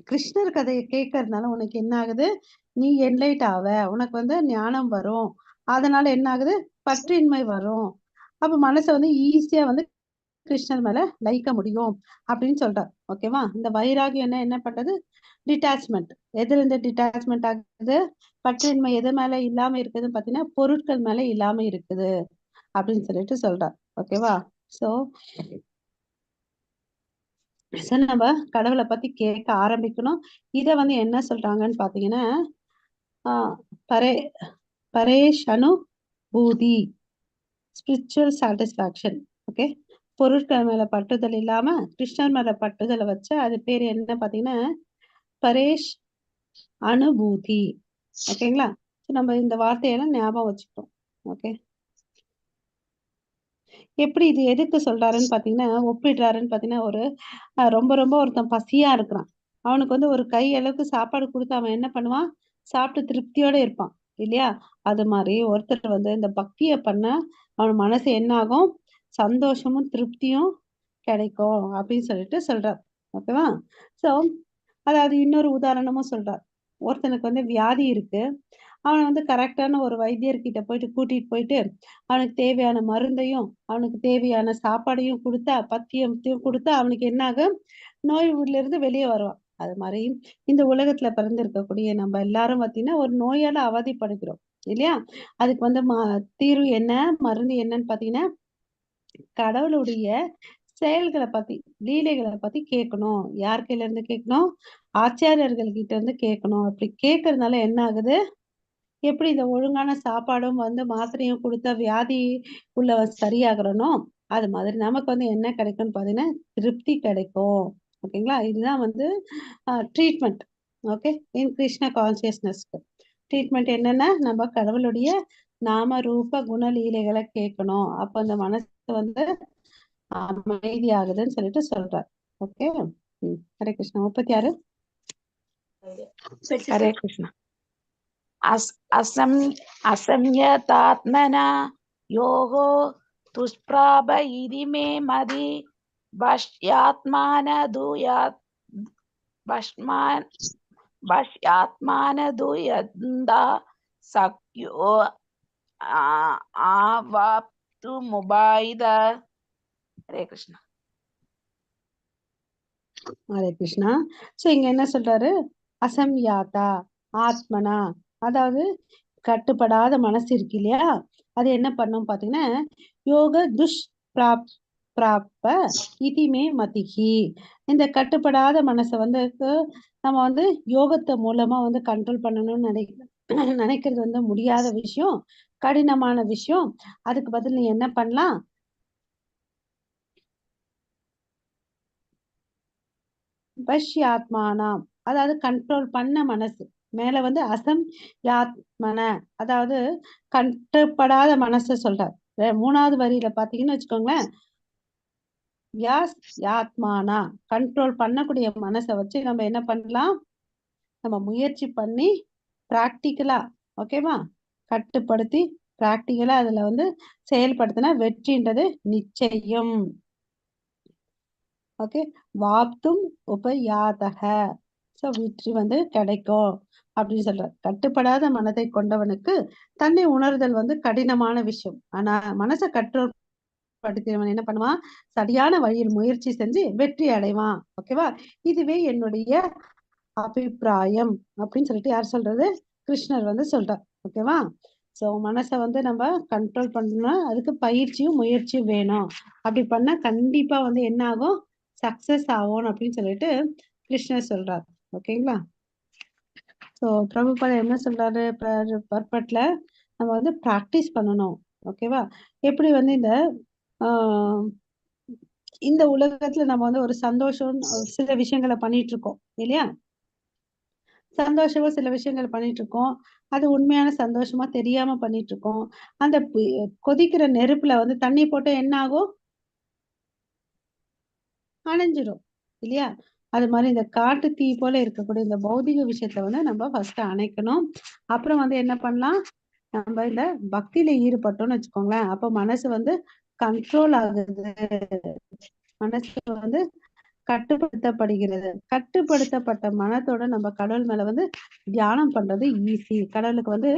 கிருஷ்ணர் கதையை கேட்கறதுனால உனக்கு என்ன ஆகுது? நீ என்லைட் ஆவ, உனக்கு வந்து ஞானம் வரும். அதனால என்ன ஆகுது? பற்றின்மை வரும். அப்ப மனசை வந்து ஈஸியா வந்து கிருஷ்ணர் மேல லயிக்க முடியும் அப்படின்னு சொல்றார். ஓகேவா? இந்த வைராகியம் என்ன பண்றது? டிட்டாச்மெண்ட். எதுல இருந்து டிட்டாச்மெண்ட் ஆகுது? பற்றின்மை எது மேல இல்லாம இருக்குதுன்னு பாத்தீங்கன்னா பொருட்கள் மேல இல்லாம இருக்குது அப்படின்னு சொல்லிட்டு சொல்றார். ஓகேவா? சோ நம்ம கடவுளை பத்தி கேட்க ஆரம்பிக்கணும். இத வந்து என்ன சொல்றாங்கன்னு பாத்தீங்கன்னா பரே பரேஷ் அனுபூதி, ஸ்பிரிச்சுவல் சாட்டிஸ்பாக்சன். ஓகே, பொருட்கள் மேல பட்டுதல் இல்லாம கிருஷ்ணர் மேல பட்டுதலை வச்சு அது பேர் என்ன பாத்தீங்கன்னா பரேஷ் அனுபூதி. ஓகேங்களா? நம்ம இந்த வார்த்தையெல்லாம் ஞாபகம் வச்சுக்கணும். ஓகே, எப்படி இது எதுக்கு சொல்றாருன்னு பாத்தீங்கன்னா ஒப்பிடுறாருன்னு பாத்தீங்கன்னா ஒரு ரொம்ப ரொம்ப ஒருத்தன் பசியா இருக்கிறான். அவனுக்கு வந்து ஒரு கை அளவுக்கு சாப்பாடு கொடுத்து அவன் என்ன பண்ணுவான்? சாப்பிட்டு திருப்தியோட இருப்பான் இல்லையா? அது மாதிரி ஒருத்தர் வந்து இந்த பக்திய பண்ண அவன் மனசு என்ன ஆகும்? சந்தோஷமும் திருப்தியும் கிடைக்கும் அப்படின்னு சொல்லிட்டு சொல்றார். ஓகேவா? சோ அதாவது இன்னொரு உதாரணமும் சொல்றார். ஒருத்தனுக்கு வந்து வியாதி இருக்கு. அவனை வந்து கரெக்டான ஒரு வைத்தியர்கிட்ட போயிட்டு கூட்டிட்டு போயிட்டு அவனுக்கு தேவையான மருந்தையும் அவனுக்கு தேவையான சாப்பாடையும் கொடுத்தா பத்தியத்தையும் கொடுத்தா அவனுக்கு என்ன ஆகும்? நோய்ல இருந்து வெளியே வருவான். அது மாதிரி இந்த உலகத்துல பிறந்திருக்கக்கூடிய நம்ம எல்லாரும் பார்த்தீங்கன்னா ஒரு நோயால அவதிப்படுகிறோம் இல்லையா? அதுக்கு வந்து தீர்வு என்ன, மருந்து என்னன்னு பாத்தீங்கன்னா கடவுளுடைய செயல்களை பத்தி, லீலைகளை பத்தி கேட்கணும். யார் கையில இருந்து கேட்கணும்? ஆச்சாரியர்கள் கிட்ட இருந்து கேட்கணும். அப்படி கேட்கறதுனால என்ன ஆகுது? எப்படி இந்த ஒழுங்கான சாப்பாடும் வந்து மாத்திரையும் கொடுத்தா வியாதி உள்ளவன் சரியாகிறனோ அது மாதிரி நமக்கு வந்து என்ன கிடைக்கும்னு பார்த்தீங்கன்னா திருப்தி கிடைக்கும். ஓகேங்களா? இதுதான் வந்து ட்ரீட்மெண்ட். ஓகே, இன் கிருஷ்ண கான்சியஸ்னஸ்க்கு ட்ரீட்மெண்ட் என்னன்னா நம்ம கடவுளுடைய நாம ரூப குணலீலைகளை கேட்கணும். அப்ப அந்த மனசு வந்து அமைதி ஆகுதுன்னு சொல்லிட்டு சொல்றார். ஓகே, ஹரே கிருஷ்ணா. 36. ஹரே கிருஷ்ணா. असंयतात्मना योगो दुष्प्राप इति मे मदि वश्यात्मानदुयन्दा सक्यो आवाप्तुमुपायिद. हरे कृष्णा. ஹரே கிருஷ்ணா. சோ இங்க என்ன சொல்றாரு? அசம்யாத்தா ஆத்மனா, அதாவது கட்டுப்படாத மனசு இருக்கு இல்லையா? அது என்ன பண்ணும் பாத்தீங்கன்னா யோக துஷ்பிராப்ப இதிமே மதிஹி. இந்த கட்டுப்படாத மனசை வந்து நம்ம வந்து யோகத்தை மூலமா வந்து கண்ட்ரோல் பண்ணணும்னு நினைக்கிறது வந்து முடியாத விஷயம், கடினமான விஷயம். அதுக்கு பதில் நீ என்ன பண்ணலாம்? வஷ்யாத்மானாம், அதாவது கண்ட்ரோல் பண்ண மனசு மேல வந்து அசம் யாத்மன, அதாவது கட்டுப்படாத மனசை சொல்றார். மூணாவது வரியில பாத்தீங்கன்னு வச்சுக்கோங்களேன், யாஸ் யாத்மானா, கண்ட்ரோல் பண்ணக்கூடிய மனசை வச்சு நம்ம என்ன பண்ணலாம்? நம்ம முயற்சி பண்ணி பிராக்டிக்கலா, ஓகேவா, கட்டுப்படுத்தி பிராக்டிக்கலா அதுல வந்து செயல்படுத்தினா வெற்றின்றது நிச்சயம். ஓகே, வாப்தும் உபயாதக, ஸோ வெற்றி வந்து கிடைக்கும் அப்படின்னு சொல்ற. கட்டுப்படாத மனதை கொண்டவனுக்கு தன்னை உணர்தல் வந்து கடினமான விஷயம். ஆனா மனசை கண்ட்ரோல் படுத்தினவன் என்ன பண்ணுவான்? சரியான வழியில் முயற்சி செஞ்சு வெற்றி அடைவான். ஓகேவா? இதுவே என்னுடைய அபிப்பிராயம் அப்படின்னு சொல்லிட்டு யார் சொல்றது? கிருஷ்ணர் வந்து சொல்றார். ஓகேவா? ஸோ மனசை வந்து நம்ம கண்ட்ரோல் பண்ணணும்னா அதுக்கு பயிற்சியும் முயற்சியும் வேணும். அப்படி பண்ணா கண்டிப்பா வந்து என்ன ஆகும்? சக்சஸ் ஆகும் அப்படின்னு சொல்லிட்டு கிருஷ்ணர் சொல்றார். ஓகேங்களா? ஸோ பிரபுபாதா என்ன சொல்றாரு பர்பட்ல? நம்ம வந்து ப்ராக்டிஸ் பண்ணணும். ஓகேவா? எப்படி வந்து இந்த உலகத்துல நம்ம வந்து ஒரு சந்தோஷம் சில விஷயங்களை பண்ணிட்டு இருக்கோம் இல்லையா? சந்தோஷமா சில விஷயங்கள் பண்ணிட்டு இருக்கோம். அது உண்மையான சந்தோஷமா தெரியாம பண்ணிட்டு இருக்கோம். அந்த கொதிக்கிற நெருப்புல வந்து தண்ணி போட்டு என்ன ஆகும்? அணைஞ்சிடும் இல்லையா? அது மாதிரி இந்த காட்டு தீ போல இருக்கக்கூடிய இந்த பௌதிக விஷயத்த வந்து நம்ம ஃபர்ஸ்ட் அணைக்கணும். அப்புறம் வந்து என்ன பண்ணலாம், நம்ம இந்த பக்தியில ஈடுபட்டோம்னு வச்சுக்கோங்களேன், அப்ப மனசு வந்து கண்ட்ரோல் ஆகுது, மனசு வந்து கட்டுப்படுத்தப்படுகிறது. கட்டுப்படுத்தப்பட்ட மனத்தோட நம்ம கடவுள் மேல வந்து தியானம் பண்றது ஈஸி. கடவுளுக்கு வந்து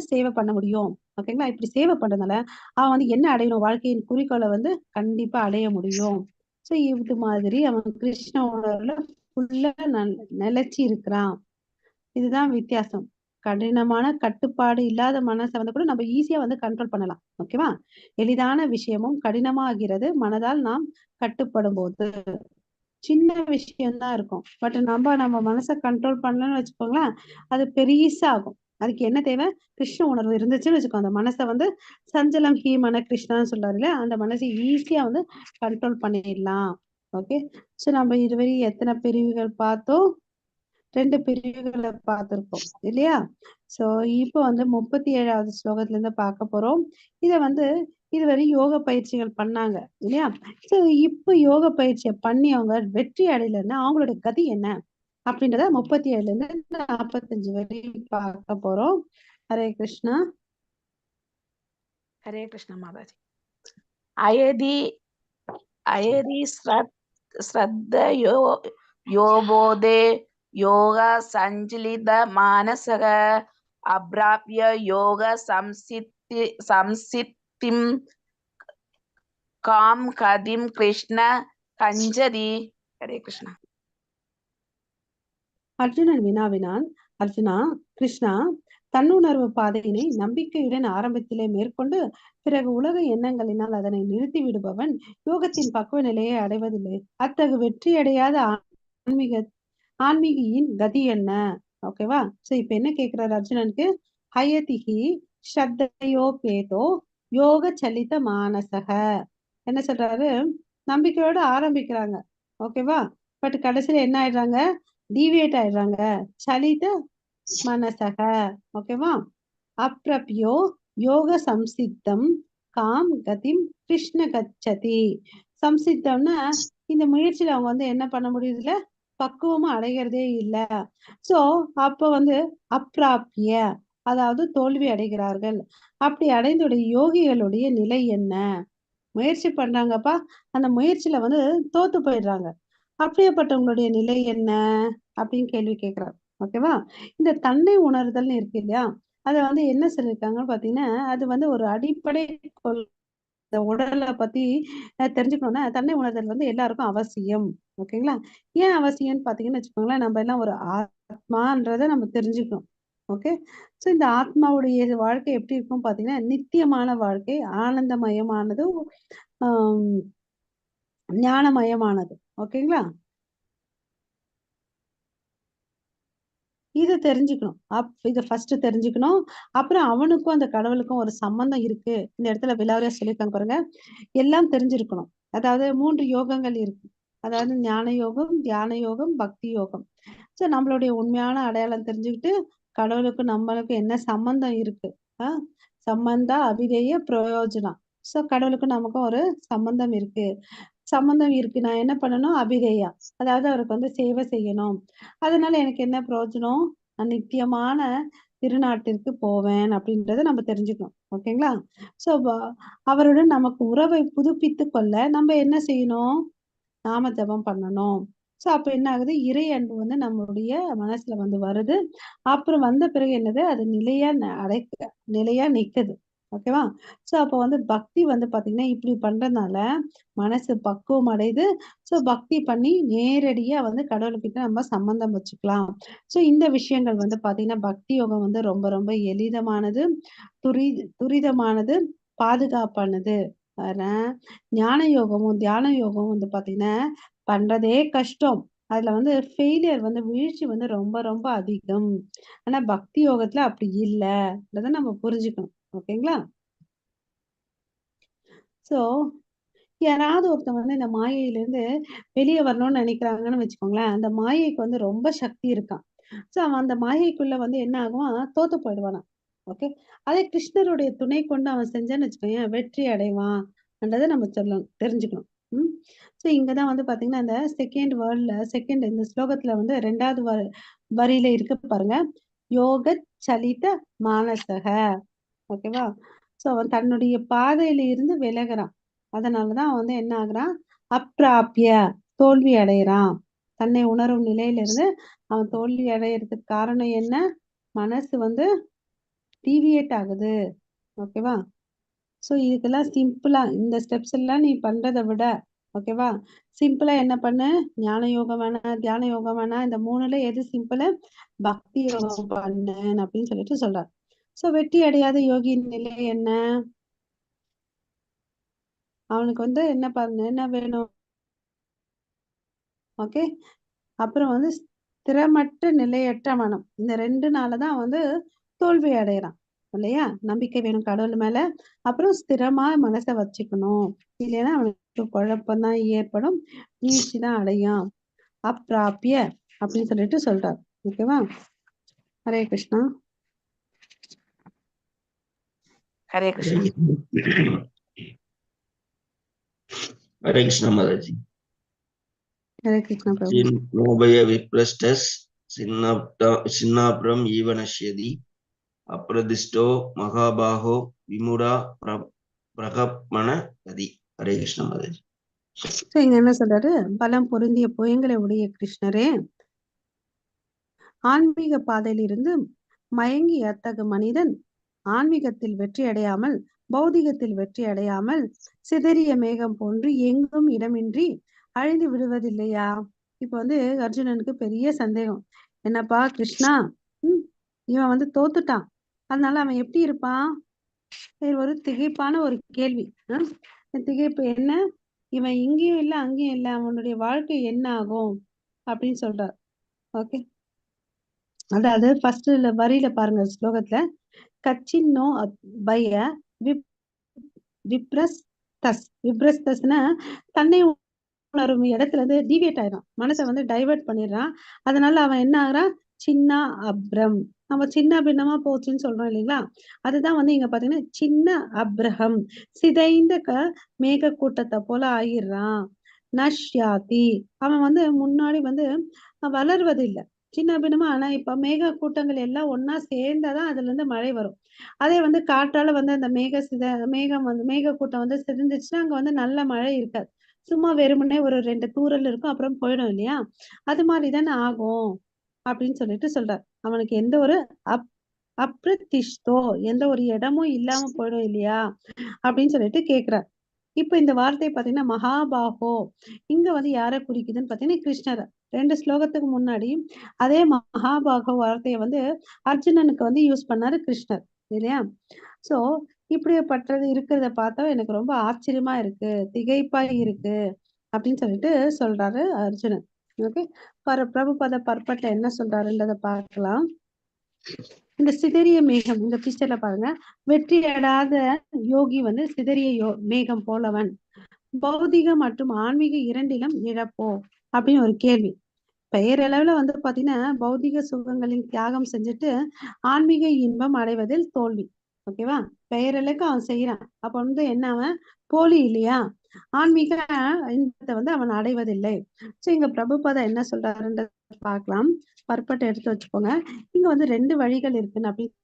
சேவை பண்ண முடியும். ஓகேங்களா? இப்படி சேவை பண்றதுனால அவன் வந்து என்ன அடையணும், வாழ்க்கையின் குறிக்கோளை வந்து கண்டிப்பா அடைய முடியும். சோ இது மாதிரி அவன் கிருஷ்ண உணர்வுல ஃபுல்லா நிலைச்சு இருக்கிறான். இதுதான் வித்தியாசம். கடினமான கட்டுப்பாடு இல்லாத மனசை வந்து கூட நம்ம ஈஸியா வந்து கண்ட்ரோல் பண்ணலாம். ஓகேவா? எளிதான விஷயமும் கடினமாகிறது மனதால் நாம் கட்டுப்படும் போது. சின்ன விஷயம் தான் இருக்கும். பட் நம்ம மனசை கண்ட்ரோல் பண்ணலன்னு வச்சுக்கோங்களேன், அது பெரிசா ஆகும். அதுக்கு என்ன தேவை? கிருஷ்ண உணர்வு இருந்துச்சுன்னு வச்சுக்கோ, அந்த மனசை வந்து சஞ்சலம் ஹீ மன கிருஷ்ணான்னு சொல்றாரு இல்லையா, அந்த மனசை ஈஸியா வந்து கண்ட்ரோல் பண்ணிடலாம். ஓகே. சோ நம்ம இதுவரை எத்தனை பிரிவுகள் பார்த்தோம்? 2 பிரிவுகளை பார்த்திருக்கோம் இல்லையா? சோ இப்போ வந்து 37வது ஸ்லோகத்துல இருந்து பார்க்க போறோம். இத வந்து இதுவரை யோக பயிற்சிகள் பண்ணாங்க இல்லையா? சோ இப்போ யோக பயிற்சியை பண்ணி அவங்க வெற்றி அடையலைன்னா அவங்களோட கதி என்ன அப்படின்றத 37ல இருந்து 45 வரை பார்க்க போறோம். ஹரே கிருஷ்ணா. ஹரே கிருஷ்ண மாதாஜி. அயதி அயதி ஸ்ரத்த யோபோதே யோக சஞ்சலித மானசக அப்ராப்ய யோக சம்சித்திம் காம் கதிம் கிருஷ்ண கஞ்சதி. ஹரே கிருஷ்ணா. அர்ஜுனன் வினாவினான். அர்ஜுனா, கிருஷ்ணா தன்னுணர்வு பாதையினை நம்பிக்கையுடன் ஆரம்பத்திலே மேற்கொண்டு பிறகு உலக எண்ணங்களினால் அதனை நிறுத்தி விடுபவன் யோகத்தின் பக்குவ நிலையை அடைவதில்லை. அத்தகு வெற்றி அடையாத ஆன்மீகியின் கதி என்ன? ஓகேவா? சோ இப்ப என்ன கேக்குறாரு அர்ஜுனனுக்கு? ஹயதிஹி ஸ்ரத்தையோ பேதோ யோக சலித மானசக. என்ன சொல்றாரு? நம்பிக்கையோட ஆரம்பிக்கிறாங்க. ஓகேவா? பட் கடைசியில என்ன ஆயிடுறாங்க? டீவியேட் ஆயிடுறாங்க. சலித மனசக. ஓகேவா? அப்ரப்யோ யோக சம்சித்தம் காம் கதிம் கிருஷ்ண கச்சதி. சம்சித்தம்னா இந்த முயற்சியில அவங்க வந்து என்ன பண்ண முடியுதுல, பக்குவமா அடைகிறதே இல்ல. சோ அப்ப வந்து அப்ராப்ய, அதாவது தோல்வி அடைகிறார்கள். அப்படி அடைந்துடைய யோகிகளுடைய நிலை என்ன? முயற்சி பண்றாங்கப்பா, அந்த முயற்சியில வந்து தோத்து போயிடுறாங்க. அப்படியேப்பட்டவங்களுடைய நிலை என்ன அப்படின்னு கேள்வி கேட்கிறார். ஓகேவா? இந்த தன்னை உணர்தல்னு இருக்கு இல்லையா, அத வந்து என்ன சொல்லியிருக்காங்கன்னு பாத்தீங்கன்னா, அது வந்து ஒரு அடிப்படை இந்த உடலை பத்தி தெரிஞ்சுக்கணும்னா தன்னை உணர்தல் வந்து எல்லாருக்கும் அவசியம். ஓகேங்களா? ஏன் அவசியம்னு பாத்தீங்கன்னு வச்சுக்கோங்களேன், நம்ம எல்லாம் ஒரு ஆத்மான்றதை நம்ம தெரிஞ்சுக்கணும். ஓகே. சோ இந்த ஆத்மாவுடைய வாழ்க்கை எப்படி இருக்கும் பாத்தீங்கன்னா, நித்தியமான வாழ்க்கை, ஆனந்தமயமானது, ஆஹ் ஞானமயமானது. ஓகேங்களா? இத தெரிஞ்சுக்கணும். இத ஃபர்ஸ்ட் தெரிஞ்சுக்கணும். அப்புறம் அவனுக்கும் அந்த கடவுளுக்கும் ஒரு சம்பந்தம் இருக்கு. இந்த இடத்துல விலாவரியா சொல்லியிருக்காங்க பாருங்க. எல்லாம் தெரிஞ்சிருக்கணும். அதாவது 3 யோகங்கள் இருக்கு. அதாவது ஞான யோகம், தியான யோகம், பக்தி யோகம். சோ நம்மளுடைய உண்மையான அடையாளம் தெரிஞ்சுக்கிட்டு கடவுளுக்கும் நம்மளுக்கும் என்ன சம்பந்தம் இருக்கு? ஆஹ் சம்பந்த அபிதேய பிரயோஜனம். சோ கடவுளுக்கும் நமக்கும் ஒரு சம்பந்தம் இருக்கு. சம்பந்தம் இருக்கு. நான் என்ன பண்ணணும்? அபிதேயா. அதாவது அவருக்கு வந்து சேவை செய்யணும். அதனால எனக்கு என்ன பிரயோஜனம்? நான் நித்தியமான திருநாட்டிற்கு போவேன் அப்படின்றத நம்ம தெரிஞ்சுக்கணும். ஓகேங்களா? சோ அவருடன் நமக்கு உறவை புதுப்பித்து கொள்ள நம்ம என்ன செய்யணும்? நாம ஜெபம் பண்ணணும். சோ அப்ப என்ன ஆகுது? இறை அன்பு வந்து நம்மளுடைய மனசுல வந்து வருது. அப்புறம் வந்த பிறகு என்னது? அது நிலையா நிலையா நிக்குது. ஓகேவா? சோ அப்ப வந்து பக்தி வந்து பாத்தீங்கன்னா இப்படி பண்றதுனால மனசு பக்குவம் அடையுது. சோ பக்தி பண்ணி நேரடியா வந்து கடவுள்கிட்ட நம்ம சம்பந்தம் வச்சுக்கலாம். சோ இந்த விஷயங்கள் வந்து பாத்தீங்கன்னா பக்தி யோகம் வந்து ரொம்ப ரொம்ப எளிதமானது, துரி துரிதமானது, பாதுகாப்பானது. ஆனா ஞான யோகமும் தியான யோகமும் வந்து பாத்தீங்கன்னா பண்றதே கஷ்டம். அதுல வந்து ஃபெயிலியர் வந்து வீழ்ச்சி வந்து ரொம்ப ரொம்ப அதிகம். ஆனா பக்தி யோகத்துல அப்படி இல்ல நம்ம புரிஞ்சுக்கணும். ஓகேங்களா? சோ யாராவது ஒருத்தவங்க வந்து இந்த மாயையிலிருந்து வெளியே வரணும்னு நினைக்கிறாங்கன்னு வச்சுக்கோங்களேன், அந்த மாயைக்கு வந்து ரொம்ப சக்தி இருக்கான். சோ அவன் அந்த மாயைக்குள்ள வந்து என்ன ஆகுவான்? தோத்து போயிடுவானாம். ஓகே. அதே கிருஷ்ணருடைய துணை கொண்டு அவன் செஞ்சான்னு வச்சுக்கோயேன், வெற்றி அடைவான் என்றதை நம்ம சொல்லணும், தெரிஞ்சுக்கணும். ஸோ இங்கதான் வந்து பாத்தீங்கன்னா இந்த செகண்ட் இந்த ஸ்லோகத்துல வந்து 2வது வரியில இருக்கு பாருங்க, யோக சலித மானசக. ஓகேவா? ஸோ அவன் தன்னுடைய பாதையில இருந்து விலகுறான். அதனாலதான் அவன் வந்து என்ன ஆகுறான், அப்பிராபிய தோல்வி அடைகிறான். தன்னை உணரும் நிலையில இருந்து அவன் தோல்வி அடையறதுக்கு காரணம் என்ன, மனசு வந்து டீவியேட் ஆகுது. ஓகேவா? ஸோ இதுக்கெல்லாம் சிம்பிளா இந்த ஸ்டெப்ஸ் எல்லாம் நீ பண்றதை விட, ஓகேவா, சிம்பிளா என்ன பண்ணு, ஞான யோகம் வேணாம், தியான யோகம் வேணாம், இந்த 3ல எது சிம்பிள், பக்தி யோகம் பண்ணு அப்படின்னு சொல்லிட்டு சொல்றார். ஸோ வெற்றி அடையாத யோகியின் நிலை என்ன, அவனுக்கு வந்து என்ன வேணும், ஓகே, அப்புறம் வந்து ஸ்திரமற்ற நிலையற்ற மனம். இந்த 2 வந்து தோல்வி அடையறான் இல்லையா. நம்பிக்கை வேணும் கடவுள் மேல, அப்புறம் ஸ்திரமா மனசை வச்சுக்கணும், இல்லைன்னா அவனுக்கு குழப்பம்தான் ஏற்படும், வீழ்ச்சி தான் அடையும். அப்பிராபிய அப்படின்னு சொல்லிட்டு சொல்றார். ஓகேவா? ஹரே கிருஷ்ணா. ஹரே கிருஷ்ணா. ஹரே கிருஷ்ணா மாதாஜி. ஹரே கிருஷ்ணா பிரபு. நோபய விப்ரஸ்டஸ் சின்னாப்ரம் ஈவனஷ்யதி அப்ரதிஷ்டோ மகாபாகோ விமுடா பிரகப்மன கதி. ஹரே கிருஷ்ணா மாதாஜி. ஸோ இங்க என்ன சொல்றாரு, பலம் பொருந்திய புயங்களை உடைய கிருஷ்ணரே, ஆன்மீக பாதையில் இருந்து மயங்கி அத்தகு மனிதன் ஆன்மீகத்தில் வெற்றி அடையாமல், பௌதிகத்தில் வெற்றி அடையாமல், சிதறிய மேகம் போன்று எங்கும் இடமின்றி அழிந்து விடுவதில்லையா? இப்ப வந்து அர்ஜுனனுக்கு பெரிய சந்தேகம், என்னப்பா கிருஷ்ணா, இவன் வந்து தோத்துட்டான், அதனால அவன் எப்படி இருப்பான்? இது ஒரு திகைப்பான ஒரு கேள்வி. திகைப்பு என்ன, இவன் இங்கேயும் இல்லை அங்கேயும் இல்லை, அவனுடைய வாழ்க்கை என்ன ஆகும் அப்படின்னு சொல்றார். ஓகே, அதாவது ஃபர்ஸ்ட் வரியில பாருங்க ஸ்லோகத்துல, கச்சின்னோ பய விப்ரஸ்தஸ்னா தன்னை உணரும் இடத்துல இருந்து டிவியேட் ஆயிடும், மனசை வந்து டைவர்ட் பண்ணிடுறான். அதனால அவன் என்ன ஆகுறான், சின்ன அப்ரம், நம்ம சின்ன பின்னமா போச்சுன்னு சொல்றோம் இல்லைங்களா, அதுதான் வந்து இங்க பாத்தீங்கன்னா சின்ன அப்ரஹம், சிதைந்த மேக கூட்டத்தை போல ஆகிடுறான். நஷ்யாதி, அவன் வந்து முன்னாடி வந்து வளர்வதில்லை, சின்ன பின்னமா. ஆனா இப்ப மேக கூட்டங்கள் எல்லாம் ஒன்னா சேர்ந்தாதான் அதுல இருந்து மழை வரும். அதே வந்து காற்றால வந்து அந்த மேக கூட்டம் வந்து சிதைஞ்சிச்சுன்னா அங்க வந்து நல்ல மழை இருக்காது, சும்மா வெறுமனே ஒரு 2 தூறல் இருக்கும், அப்புறம் போயிடும் இல்லையா. அது மாதிரிதானே ஆகும் அப்படின்னு சொல்லிட்டு சொல்றார். அவனுக்கு எந்த ஒரு அப்ரதிஷ்டோ, எந்த ஒரு இடமும் இல்லாம போயிடும் இல்லையா அப்படின்னு சொல்லிட்டு கேக்குறார். இப்ப இந்த வார்த்தை பாத்தீங்கன்னா மகாபாகோ, இங்க வந்து யாரை குறிக்குதுன்னு பாத்தீங்கன்னா கிருஷ்ணர். 2 ஸ்லோகத்துக்கு முன்னாடி அதே மகாபாகோ வார்த்தையை வந்து அர்ஜுனனுக்கு வந்து யூஸ் பண்ணாரு கிருஷ்ணர் இல்லையா. சோ இப்படிப்பட்டது இருக்கிறத பார்த்தா எனக்கு ரொம்ப ஆச்சரியமா இருக்கு, திகைப்பா இருக்கு அப்படின்னு சொல்லிட்டு சொல்றாரு அர்ஜுனன். ஓகே, பிரபுபத பர்பட்ல என்ன சொல்றாருன்றத பார்க்கலாம். இந்த சிதறிய மேகம், இந்த பிக்சர்ல பாருங்க, வெற்றி அடையாத யோகி வந்து சிதறிய மேகம் போலவன், பௌதிக மற்றும் ஆன்மீக இரண்டிலும் இழப்போ அப்படின்னு ஒரு கேள்வி. பெயரளவுல வந்து பாத்தீங்கன்னா பௌதிக சுகங்களின் தியாகம் செஞ்சுட்டு ஆன்மீக இன்பம் அடைவதில் தோல்வி. ஓகேவா, பெயரளவுக்கு அவன் செய்யறான், அப்ப வந்து என்ன, அவன் போலி இல்லையா, ஆன்மீக இன்பத்தை வந்து அவன் அடைவதில்லை. சோ இங்க பிரபுபாதா என்ன சொல்றாருன்றத பார்க்கலாம். பர்பட்டை எடுத்து வச்சுக்கோங்க. இங்க வந்து 2 வழிகள் இருக்குன்னு அப்படின்னு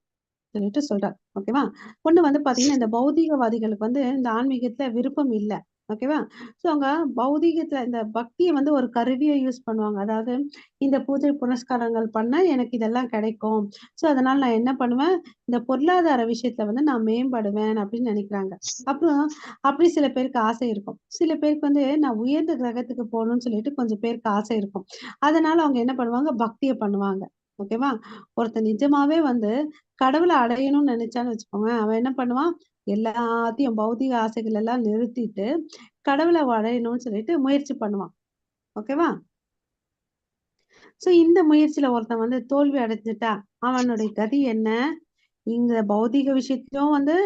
சொல்லிட்டு சொல்றாரு. ஓகேவா, ஒண்ணு வந்து பாத்தீங்கன்னா இந்த பௌதிகவாதிகளுக்கு வந்து இந்த ஆன்மீகத்துல விருப்பம் இல்லை. ஓகேவா, சோ அவங்க பௌதிகத்துல இந்த பக்தியை வந்து ஒரு கருவியை யூஸ் பண்ணுவாங்க. அதாவது இந்த பூஜை புனஸ்காரங்கள் பண்ணா எனக்கு இதெல்லாம் கிடைக்கும், சோ அதனால நான் என்ன பண்ணுவேன், இந்த பொருளாதார விஷயத்துல வந்து நான் மேம்படுவேன் அப்படின்னு நினைக்கிறாங்க. அப்புறம் அப்படி சில பேருக்கு ஆசை இருக்கும், சில பேருக்கு வந்து நான் உயர்ந்த கிரகத்துக்கு போகணும்னு சொல்லிட்டு கொஞ்சம் பேருக்கு ஆசை இருக்கும். அதனால அவங்க என்ன பண்ணுவாங்க, பக்தியை பண்ணுவாங்க. ஓகேவா, ஒருத்தர் நிஜமாவே வந்து கடவுளை அடையணும்னு நினைச்சான்னு வச்சுக்கோங்க, அவன் என்ன பண்ணுவான், எல்லாத்தையும் பௌதிக ஆசைகள் எல்லாம் நிறுத்திட்டு கடவுளை அடையணும்னு சொல்லிட்டு முயற்சி பண்ணுவான். ஓகேவா, சோ இந்த முயற்சியில ஒருத்தன் வந்து தோல்வி அடைஞ்சிட்டா அவனுடைய கதி என்ன, இங்க பௌதிக விஷயத்திலும் வந்து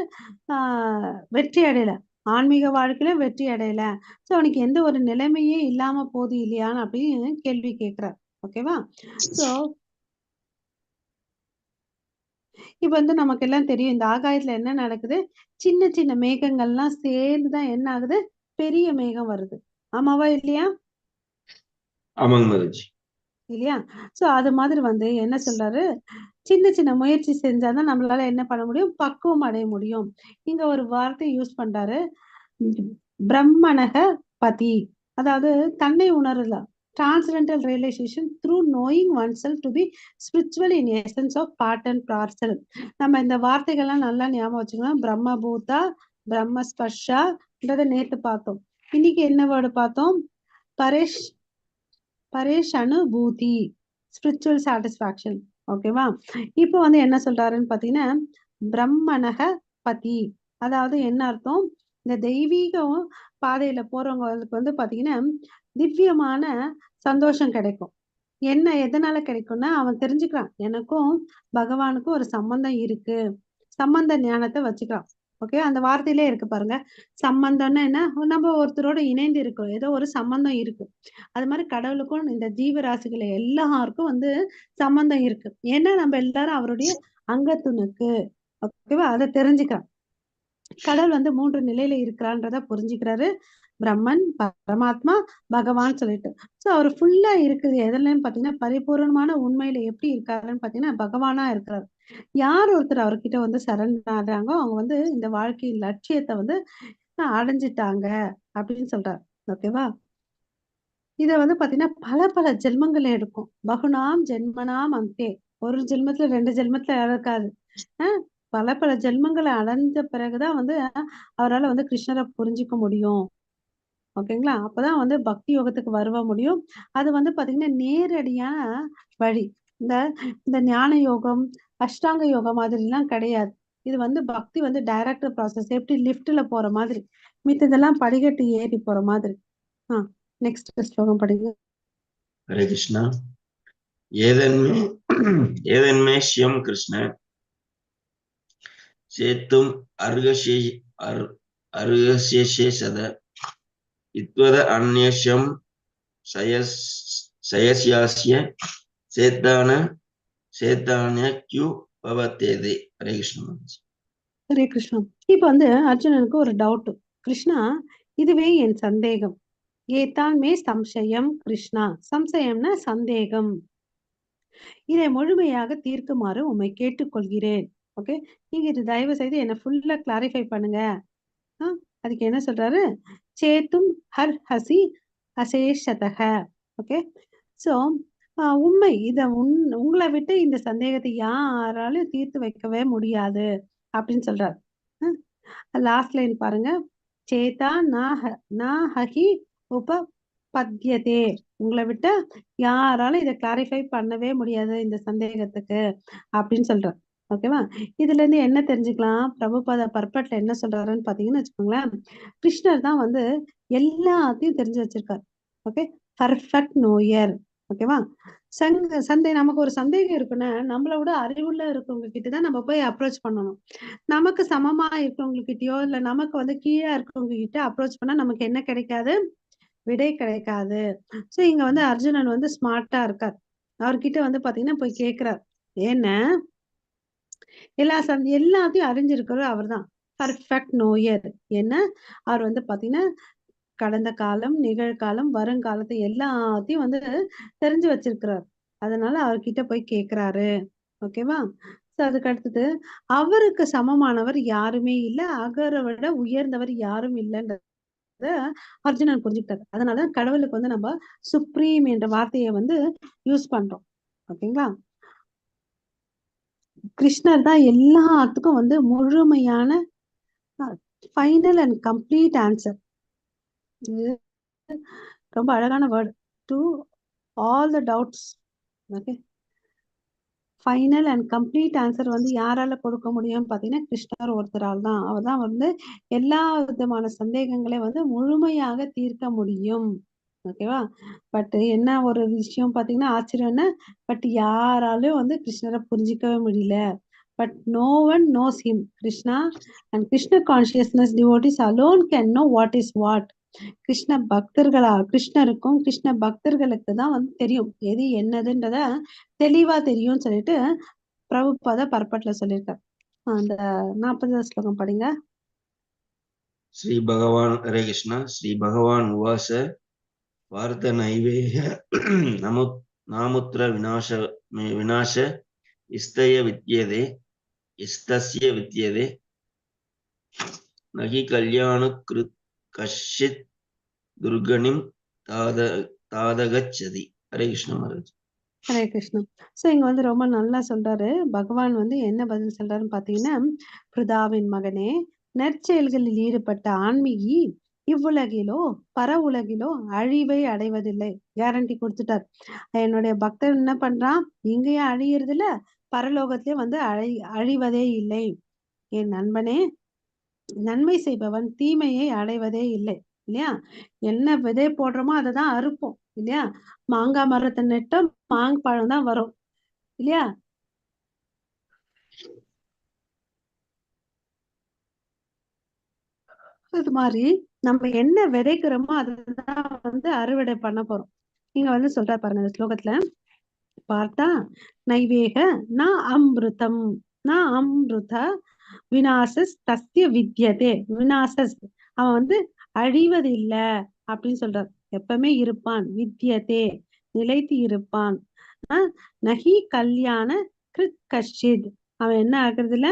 வெற்றி அடையல, ஆன்மீக வாழ்க்கையில வெற்றி அடையல, சோ அவனுக்கு எந்த ஒரு நிலைமையே இல்லாம போகுது இல்லையான்னு அப்படின்னு கேள்வி கேட்கிறார். ஓகேவா, சோ இப்ப வந்து நமக்கு எல்லாம் தெரியும் இந்த ஆகாயத்துல என்ன நடக்குது, சின்ன சின்ன மேகங்கள்லாம் சேர்ந்துதான் என்ன ஆகுது, பெரிய மேகம் வருது. ஆமாவா இல்லையா? ஆமாங்க மாதாஜி. இல்லையா? சோ அது மாதிரி வந்து என்ன சொல்றாரு, சின்ன சின்ன முயற்சி செஞ்சாதான் நம்மளால என்ன பண்ண முடியும், பக்குவம் அடைய முடியும். இங்க ஒரு வார்த்தை யூஸ் பண்றாரு, பிரம்மணக பதி, அதாவது தன்னை உணரலாம். Transcendental realisation through knowing one self to be spiritual in essence of part and parcel. நம்ம இந்த வார்த்தைகள்லாம் நல்லா ஞாபகம் வச்சுக்கலாம். பிரம்ம பூதா, பிரம்ம ஸ்பர்ஷான்றதை நேத்து பார்த்தோம். இன்னைக்கு என்ன வேர்டு பார்த்தோம்? பரேஷ் பரேஷ் அனுபூதி, ஸ்பிரிச்சுவல் சாட்டிஸ்பாக்சன். ஓகேவா? இப்போ வந்து என்ன சொல்றாருன்னு பாத்தீங்கன்னா, பிரம்மணக பதி, அதாவது என்ன அர்த்தம், இந்த தெய்வீக பாதையில போறவங்களுக்கு வந்து பாத்தீங்கன்னா திவ்யமான சந்தோஷம் கிடைக்கும். என்ன எதனால கிடைக்கும்னா, அவன் தெரிஞ்சுக்கிறான் எனக்கும் பகவானுக்கும் ஒரு சம்பந்தம் இருக்கு, சம்பந்த ஞானத்தை வச்சுக்கிறான். ஓகே, அந்த வார்த்தையிலே இருக்கு பாருங்க. சம்பந்தம்னா என்ன, நம்ம ஒருத்தரோட இணைந்து இருக்கோம், ஏதோ ஒரு சம்பந்தம் இருக்கு. அது மாதிரி கடவுளுக்கும் இந்த ஜீவராசிகள் எல்லாருக்கும் வந்து சம்பந்தம் இருக்கு. ஏன்னா நம்ம எல்லாரும் அவருடைய அங்கத்துணுக்கு. ஓகேவா? அதை தெரிஞ்சுக்கிறான். கடவுள் வந்து 3 நிலையில இருக்கிறான்றத புரிஞ்சுக்கிறாரு. பிரம்மன், பரமாத்மா, பகவான் சொல்லிட்டு. சோ அவர் ஃபுல்லா இருக்குது எதுலன்னு பாத்தீங்கன்னா, பரிபூர்ணமான உண்மையில எப்படி இருக்காருன்னு பாத்தீங்கன்னா பகவானா இருக்கிறார். யார் ஒருத்தர் அவர்கிட்ட வந்து சரணாடுறாங்கோ அவங்க வந்து இந்த வாழ்க்கையின் லட்சியத்தை வந்து அடைஞ்சிட்டாங்க அப்படின்னு சொல்றாரு. ஓகேவா? இத வந்து பாத்தீங்கன்னா பல பல ஜென்மங்கள் எடுக்கும். பகுனாம் ஜென்மனாம் அந்தே, ஒரு ஜென்மத்துல 2 ஜென்மத்துல இருக்காது. பல பல ஜென்மங்களை அடைஞ்ச பிறகுதான் வந்து அவரால் வந்து கிருஷ்ணரை புரிஞ்சுக்க முடியும். ஓகேங்களா? அப்பதான் வந்து பக்தி யோகத்துக்கு வருவ முடியும். அது வந்து பாத்தீங்கன்னா நேரடியான வழி. இந்த இந்த ஞான யோகம், அஷ்டாங்க யோகம் மாதிரிலாம் கிடையாது. இது வந்து பக்தி வந்து டைரக்ட் ப்ராசஸ். எப்படி லிஃப்ட்ல போற மாதிரி, மித்ததெல்லாம் படிக்கட்டு ஏறி போற மாதிரி. நெக்ஸ்ட் ஸ்லோகம் படிங்க. ஹரே கிருஷ்ணா. ஏதன்மே ஏதன்மே ஸ்யம் கிருஷ்ண சேத்தும் அர்ஹஸ்யேஷத இத்வத அந்யஸ்யம் சயஸ்யாஸ்ய சேத்தான கியூ பவத்தேதே. ஹரே கிருஷ்ணா. ஹரே கிருஷ்ணா. இப்ப வந்து அர்ஜுனனுக்கு ஒரு டவுட். கிருஷ்ணா, இதுவே என் சந்தேகம். ஏதான் மே சம்சயம் கிருஷ்ணா. சம்சயம்னா சந்தேகம். இதை முழுமையாக தீர்க்குமாறு உம்மை கேட்டுக்கொள்கிறேன். ஓகே, நீங்க இது தயவு செய்து என்ன ஃபுல்லா கிளாரிஃபை பண்ணுங்க. அதுக்கு என்ன சொல்றாரு, சேத்தும் ஹர் ஹசி அசேஷதக. ஓகே, சோ உண்மை இத உங்களை விட்டு இந்த சந்தேகத்தை யாராலும் தீர்த்து வைக்கவே முடியாது அப்படின்னு சொல்றாரு. லாஸ்ட் லைன் பாருங்க, சேதா நா ஹஹி உபபத்யதே, உங்களை விட்டு யாராலும் இதை கிளாரிஃபை பண்ணவே முடியாது இந்த சந்தேகத்துக்கு அப்படின்னு சொல்றாரு. ஓகேவா? இதுல இருந்து என்ன தெரிஞ்சுக்கலாம், பிரபுபாத பர்பட்ல என்ன சொல்றாருன்னு பாத்தீங்கன்னு வச்சுக்கோங்களேன், கிருஷ்ணர் தான் வந்து எல்லாத்தையும் தெரிஞ்சு வச்சிருக்காரு. Okay, perfect knower. ஓகேவா? நமக்கு ஒரு சந்தேகம் இருக்குன்னா நம்மளை விட அறிவுள்ள இருக்கவங்க கிட்டதான் நம்ம போய் அப்ரோச் பண்ணணும். நமக்கு சமமா இருக்கவங்க கிட்டயோ இல்ல நமக்கு வந்து கீழே இருக்கவங்க கிட்ட அப்ரோச் பண்ணா நமக்கு என்ன கிடைக்காது, விடை கிடைக்காது. சோ இங்க வந்து அர்ஜுனன் வந்து ஸ்மார்ட்டா இருக்கார். அவர்கிட்ட வந்து பாத்தீங்கன்னா போய் கேக்குறார், என்ன எல்லாத்தையும் அறிஞ்சிருக்கிறவர் அவர் தான் பர்ஃபெக்ட் நோயர். என்ன, அவர் வந்து பாத்தீங்கன்னா கடந்த காலம், நிகழ்காலம், வருங்காலத்தை எல்லாத்தையும் வந்து தெரிஞ்சு வச்சிருக்கிறார். அதனால அவர்கிட்ட போய் கேக்குறாரு. ஓகேவா? சோ அதுக்கு அடுத்தது, அவருக்கு சமமானவர் யாருமே இல்ல, அகரை விட உயர்ந்தவர் யாரும் இல்லைன்றத அர்ஜுனன் புரிஞ்சுக்கிட்டாரு. அதனால கடவுளுக்கு வந்து நம்ம சுப்ரீம் என்ற வார்த்தையை வந்து யூஸ் பண்றோம். ஓகேங்களா? கிருஷ்ணர் தான் எல்லாத்துக்கும் வந்து முழுமையான ஃபைனல் அண்ட் கம்ப்ளீட் ஆன்சர். இது ரொம்ப அழகான word. To all the doubts. Okay, final and complete answer வந்து யாரால கொடுக்க முடியும்னு பாத்தீங்கன்னா கிருஷ்ணர் ஒருத்தரால் தான். அவர் தான் வந்து எல்லா விதமான சந்தேகங்களையும் வந்து முழுமையாக தீர்க்க முடியும். ஓகேவா? பட் என்ன ஒரு விஷயம் பாத்தீங்கன்னா ஆச்சரியம்னா, பட் யாராலும் வந்து கிருஷ்ணரை புரிஞ்சிக்கவே முடியல. But no one knows him, Krishna, and Krishna consciousness devotees alone can know what is what. Krishna பக்தர்களா, கிருஷ்ணருக்கும் Krishna பக்தர்களுக்கு தான் வந்து தெரியும் எது என்னதுன்றத தெளிவா தெரியும்னு சொல்லிட்டு பிரபுபாத பர்பட்ல சொல்லியிருக்கார். அந்த 40வது ஸ்லோகம் படிங்க. श्री भगवान हरे कृष्ण श्री भगवान उवाच भारत नैवेह नामुत्र विनाश इस्तस्य विद्यते न हि कल्याणकृत् कश्चित् दुर्गणिं तादगच्छति हरे कृष्ण महाराज ஹரே கிருஷ்ணன். சோ இங்க வந்து ரொம்ப நல்லா சொல்றாரு. பகவான் வந்து என்ன பதில் சொல்றாருன்னு பாத்தீங்கன்னா, பிருதாவின் மகனே, நற்செயல்களில் ஈடுபட்ட ஆன்மீகி இவ்வுலகிலோ பர உலகிலோ அழிவை அடைவதில்லை. கேரண்டி கொடுத்துட்டார். என்னுடைய பக்தர் என்ன பண்றான், இங்கேயும் அழியறது இல்ல, பரலோகத்திலே வந்து அழிவதே இல்லை. என் நண்பனே, நன்மை செய்பவன் தீமையை அடைவதே இல்லை. இல்லையா? என்ன விதை போடுறோமோ அதை தான் அறுப்போம். இல்லையா? மாங்காய் மரத்தை நட்டோம், மாங்காய் தான் வரும். இல்லையா? இது மாதிரி நம்ம என்ன விதைக்கிறோமோ அதுதான் வந்து அறுவடை பண்ண போறோம். நீங்க வந்து சொல்ற பாருங்க இந்த ஸ்லோகத்துல பார்த்தா, நைவேக ந அம்ருதம் ந அம்ருத விநாசஸ் தஸ்ய வித்யதே. விநாசஸ் அவன் வந்து அழிவது இல்ல அப்படின்னு சொல்றார். எப்பவுமே இருப்பான். வித்யதே நிலைத்து இருப்பான். நகி கல்யாண கிருத் கஷ்டித் அவன் என்ன ஆகுறது இல்ல,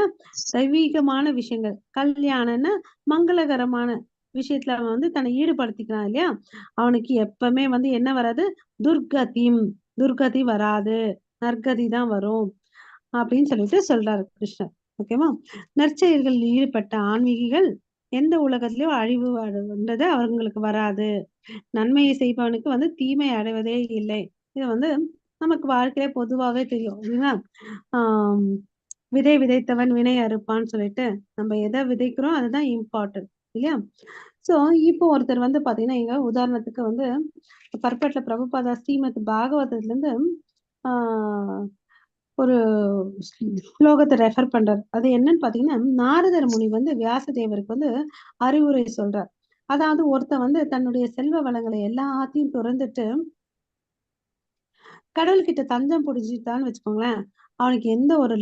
தெய்வீகமான விஷயங்கள் கல்யாணம்னா மங்களகரமான விஷயத்துல அவன் வந்து தன்னை ஈடுபடுத்திக்கிறான். இல்லையா? அவனுக்கு எப்பவுமே வந்து என்ன வராது, துர்கதி வராது, நற்கதி தான் வரும் அப்படின்னு சொல்லிட்டு சொல்றாரு கிருஷ்ணர். ஓகேவா? நற்செயல்களில் ஈடுபட்ட ஆன்மீகிகள் எந்த உலகத்திலயும் அழிவுன்றது அவங்களுக்கு வராது. நன்மையை செய்பவனுக்கு வந்து தீமை அடைவதே இல்லை. இது வந்து நமக்கு வாழ்க்கையில பொதுவாகவே தெரியும். இல்லைங்களா? விதை விதைத்தவன் வினை அறுப்பான்னு சொல்லிட்டு நம்ம எதை விதைக்கிறோம் அதுதான் இம்பார்ட்டன்ட். இல்லையா? சோ இப்போ ஒருத்தர் வந்து பாத்தீங்கன்னா, இங்க உதாரணத்துக்கு வந்து பர்பட்ல பிரபுபாதா ஸ்ரீமத் பாகவதத்துல இருந்து ஒரு ஸ்லோகத்தை ரெஃபர் பண்றாரு. அது என்னன்னு பாத்தீங்கன்னா, நாரதர் முனி வந்து வியாசதேவருக்கு வந்து அறிவுரை சொல்றார். அதாவது ஒருத்தன் வந்து தன்னுடைய செல்வ வளங்களை எல்லாத்தையும் துறந்துட்டு கடவுள்கிட்ட தஞ்சம் புடிச்சிட்டான்னு வச்சுக்கோங்களேன், அவனுக்கு எந்த ஒரு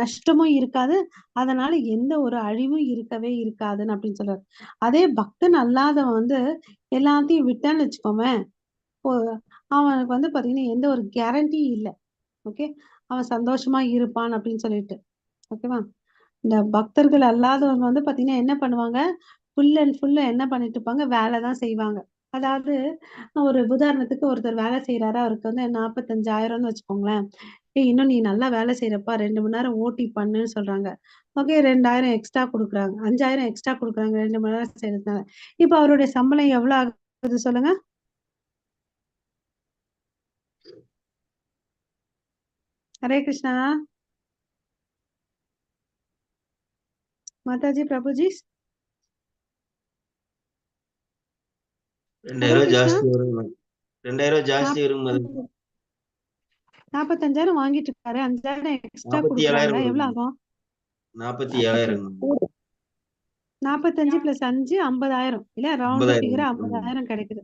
நஷ்டமும் இருக்காது, அதனால எந்த ஒரு அழிவும் இருக்கவே இருக்காதுன்னு அப்படின்னு சொல்றாரு. அதே பக்தன் அல்லாதவன் வந்து எல்லாத்தையும் விட்டான்னு வச்சுக்கோமே, அவனுக்கு வந்து பாத்தீங்கன்னா எந்த ஒரு கேரண்டியும் இல்லை. ஓகே, அவன் சந்தோஷமா இருப்பான் அப்படின்னு சொல்லிட்டு. ஓகேவா? இந்த பக்தர்கள் அல்லாதவங்க வந்து பாத்தீங்கன்னா என்ன பண்ணுவாங்க, ஃபுல் அண்ட் ஃபுல்லா என்ன பண்ணிட்டு இருப்பாங்க, வேலைதான் செய்வாங்க. அதாவது ஒரு உதாரணத்துக்கு ஒருத்தர் வேலை செய்யறாரு, அவருக்கு வந்து 45,000ன்னு வச்சுக்கோங்களேன். இன்னும் நீ நல்லா வேலை செய்யறப்பா, 2 மணி நேரம் ஓட்டி பண்ணுன்னு சொல்றாங்க. ஓகே, 2,000 எக்ஸ்ட்ரா கொடுக்குறாங்க, 5,000 எக்ஸ்ட்ரா கொடுக்குறாங்க 2 மணி நேரம் செய்யறதுனால. இப்ப அவருடைய சம்பளம் எவ்வளவு ஆகுது சொல்லுங்க? ஹரே கிருஷ்ணா. மாதாஜி, பிரபுஜி. 2000 ஜாஸ்தி வரும். 2000 ஜாஸ்தி வரும். 45,000 வாங்கிட்டு இருக்காரு, 5,000 எக்ஸ்ட்ரா கொடுக்குறாங்க, எவ்வளவு ஆகும்? 47,000. 45 + 5 50,000 இல்ல, ரவுண்ட் ஃபிகர் 50,000 கிடைக்குது.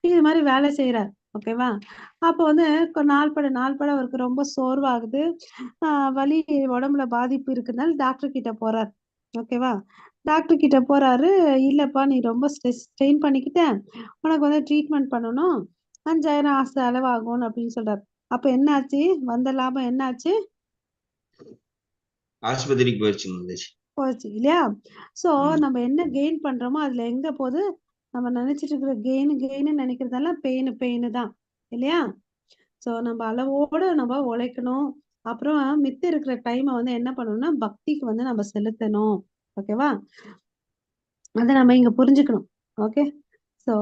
இது மாதிரி வேலை செய்யறாரு. ஓகேவா? அப்ப வந்து நாள்பட அவருக்கு ரொம்ப சோர்வாகுது, வலி, உடம்புல பாதிப்பு இருக்குனால டாக்டர் கிட்ட போறாரு. ஓகேவா? டாக்டர் கிட்ட போறாரு. இல்லப்பா நீ ரொம்ப ஸ்ட்ரெயின் பண்ணிக்கிட்ட, உனக்கு வந்து ட்ரீட்மெண்ட் பண்ணணும், 5,000 செலவாகும் அப்படின்னு சொல்றாரு. அப்ப என்னாச்சு, வந்த லாபம் என்னாச்சு? ஆஸ்பத்திரிக்கு போயிடுச்சு இல்லையா? சோ நம்ம என்ன கெயின் பண்றோமோ அதுல எங்க போகுது, நம்ம நினைச்சிட்டு இருக்கிற கெயின் நினைக்கிறதெல்லாம் பெயின் தான். இல்லையா? சோ நம்ம அளவோட நம்ம உழைக்கணும். அப்புறம் மித்த இருக்கிற டைமை வந்து என்ன பண்ணணும்னா பக்திக்கு வந்து நம்ம செலுத்தணும். ஓகேவா? அதை நம்ம இங்க புரிஞ்சுக்கணும். ஓகே, சோ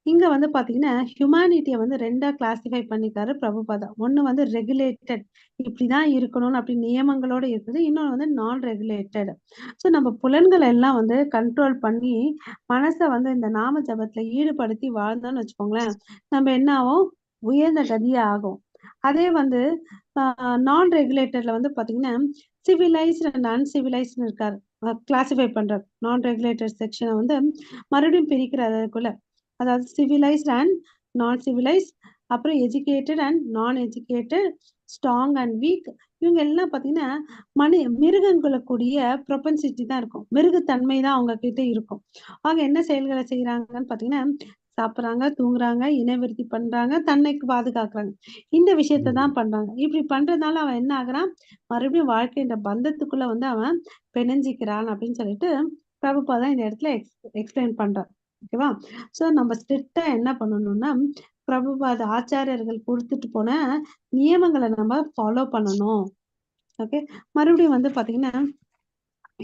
இங்க வந்து பாத்தீங்கன்னா ஹியூமானிட்டியை வந்து 2ஆ கிளாசிஃபை பண்ணிருக்காரு பிரபுபாதா. ஒண்ணு வந்து ரெகுலேட்டட், இப்படிதான் இருக்கணும்னு அப்படி நியமங்களோட இருக்குது. இன்னொன்னு வந்து நான் ரெகுலேட்டட். ஸோ நம்ம புலன்களை எல்லாம் வந்து கண்ட்ரோல் பண்ணி மனசை வந்து இந்த நாம ஜபத்துல ஈடுபடுத்தி வாழ்ந்தோம்னு வச்சுக்கோங்களேன், நம்ம என்ன ஆகும், உயர்ந்த கதியா ஆகும். அதே வந்து நான் ரெகுலேட்டட்ல வந்து பாத்தீங்கன்னா சிவிலைஸ்ட் அண்ட் அன்சிவிலைஸ்ட்னு இருக்காரு, கிளாசிஃபை பண்றாரு. நான் ரெகுலேட்டட் செக்ஷனை வந்து மறுபடியும் பிரிக்கிறார் அதுக்குள்ள. அதாவது சிவிலைஸ்ட் அண்ட் நான் சிவிலைஸ்ட், அப்புறம் எஜுகேட்டட் அண்ட் நான் எஜுகேட்டட், ஸ்ட்ராங் அண்ட் வீக். இவங்க எல்லாம் பாத்தீங்கன்னா மிருகங்களுக்குரிய ப்ரொபன்சிட்டி தான் இருக்கும், மிருகத்தன்மை தான் அவங்க கிட்ட இருக்கும். அவங்க என்ன செயல்களை செய்யறாங்கன்னு பாத்தீங்கன்னா, சாப்பிடுறாங்க, தூங்குறாங்க, இனவிருத்தி பண்றாங்க, தன்னைக்கு பாதுகாக்கிறாங்க. இந்த விஷயத்த தான் பண்றாங்க. இப்படி பண்றதுனால அவன் என்ன ஆகுறான், மறுபடியும் வாழ்க்கைன்ற பந்தத்துக்குள்ள வந்து அவன் பிணைஞ்சிக்கிறான் அப்படின்னு சொல்லிட்டு பிரபுபாதா இந்த இடத்துல எக்ஸ்பிளைன் பண்றார். ஓகேவா? சோ நம்ம ஸ்ட்ரிக்டா என்ன பண்ணணும்னா, பிரபுபாத ஆச்சாரியர்கள் கொடுத்துட்டு போன நியமங்களை நம்ம ஃபாலோ பண்ணணும். ஓகே, மறுபடியும் வந்து பாத்தீங்கன்னா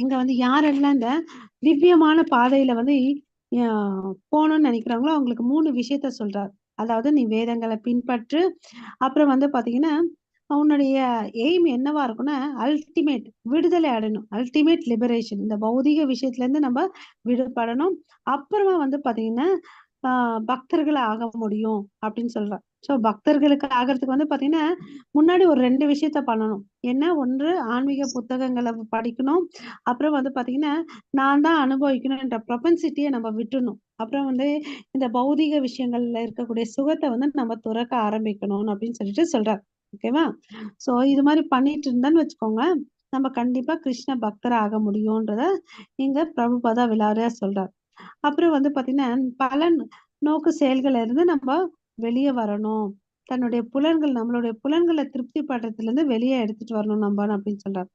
இங்க வந்து யாரெல்லாம் இந்த திவ்யமான பாதையில வந்து போகணும்னு நினைக்கிறாங்களோ அவங்களுக்கு 3 விஷயத்த சொல்றாரு. அதாவது நீ வேதங்களை பின்பற்று, அப்புறம் வந்து பாத்தீங்கன்னா உன்னுடைய எய்ம் என்னவா இருக்கும்னா அல்டிமேட் விடுதலை அடையணும், அல்டிமேட் லிபரேஷன், இந்த பௌதிக விஷயத்துல இருந்து நம்ம விடுபடணும். அப்புறமா வந்து பாத்தீங்கன்னா பக்தர்கள் ஆக முடியும் அப்படின்னு சொல்றார். சோ பக்தர்களுக்கு ஆகிறதுக்கு வந்து பாத்தீங்கன்னா முன்னாடி ஒரு 2 விஷயத்த பண்ணணும். என்ன, ஒன்று ஆன்மீக புத்தகங்களை படிக்கணும், அப்புறம் வந்து பாத்தீங்கன்னா நான் தான் அனுபவிக்கணும்ன்ற ப்ரொபன்சிட்டியை நம்ம விட்டுணும். அப்புறம் வந்து இந்த பௌதிக விஷயங்கள்ல இருக்கக்கூடிய சுகத்தை வந்து நம்ம துறக்க ஆரம்பிக்கணும் அப்படின்னு சொல்லிட்டு சொல்றாரு. ஓகேவா? சோ இது மாதிரி பண்ணிட்டு இருந்தேன்னு வச்சுக்கோங்க, நம்ம கண்டிப்பா கிருஷ்ண பக்தர் ஆக முடியும்ன்றத இங்க பிரபுபாதா விலாரியா சொல்றாரு. அப்புறம் வந்து பாத்தீங்கன்னா பலன் நோக்கு செயல்கள்ல இருந்து நம்ம வெளியே வரணும், தன்னுடைய புலன்கள், நம்மளுடைய புலன்களை திருப்தி படுறதுல இருந்து வெளியே எடுத்துட்டு வரணும் நம்ம அப்படின்னு சொல்றாரு.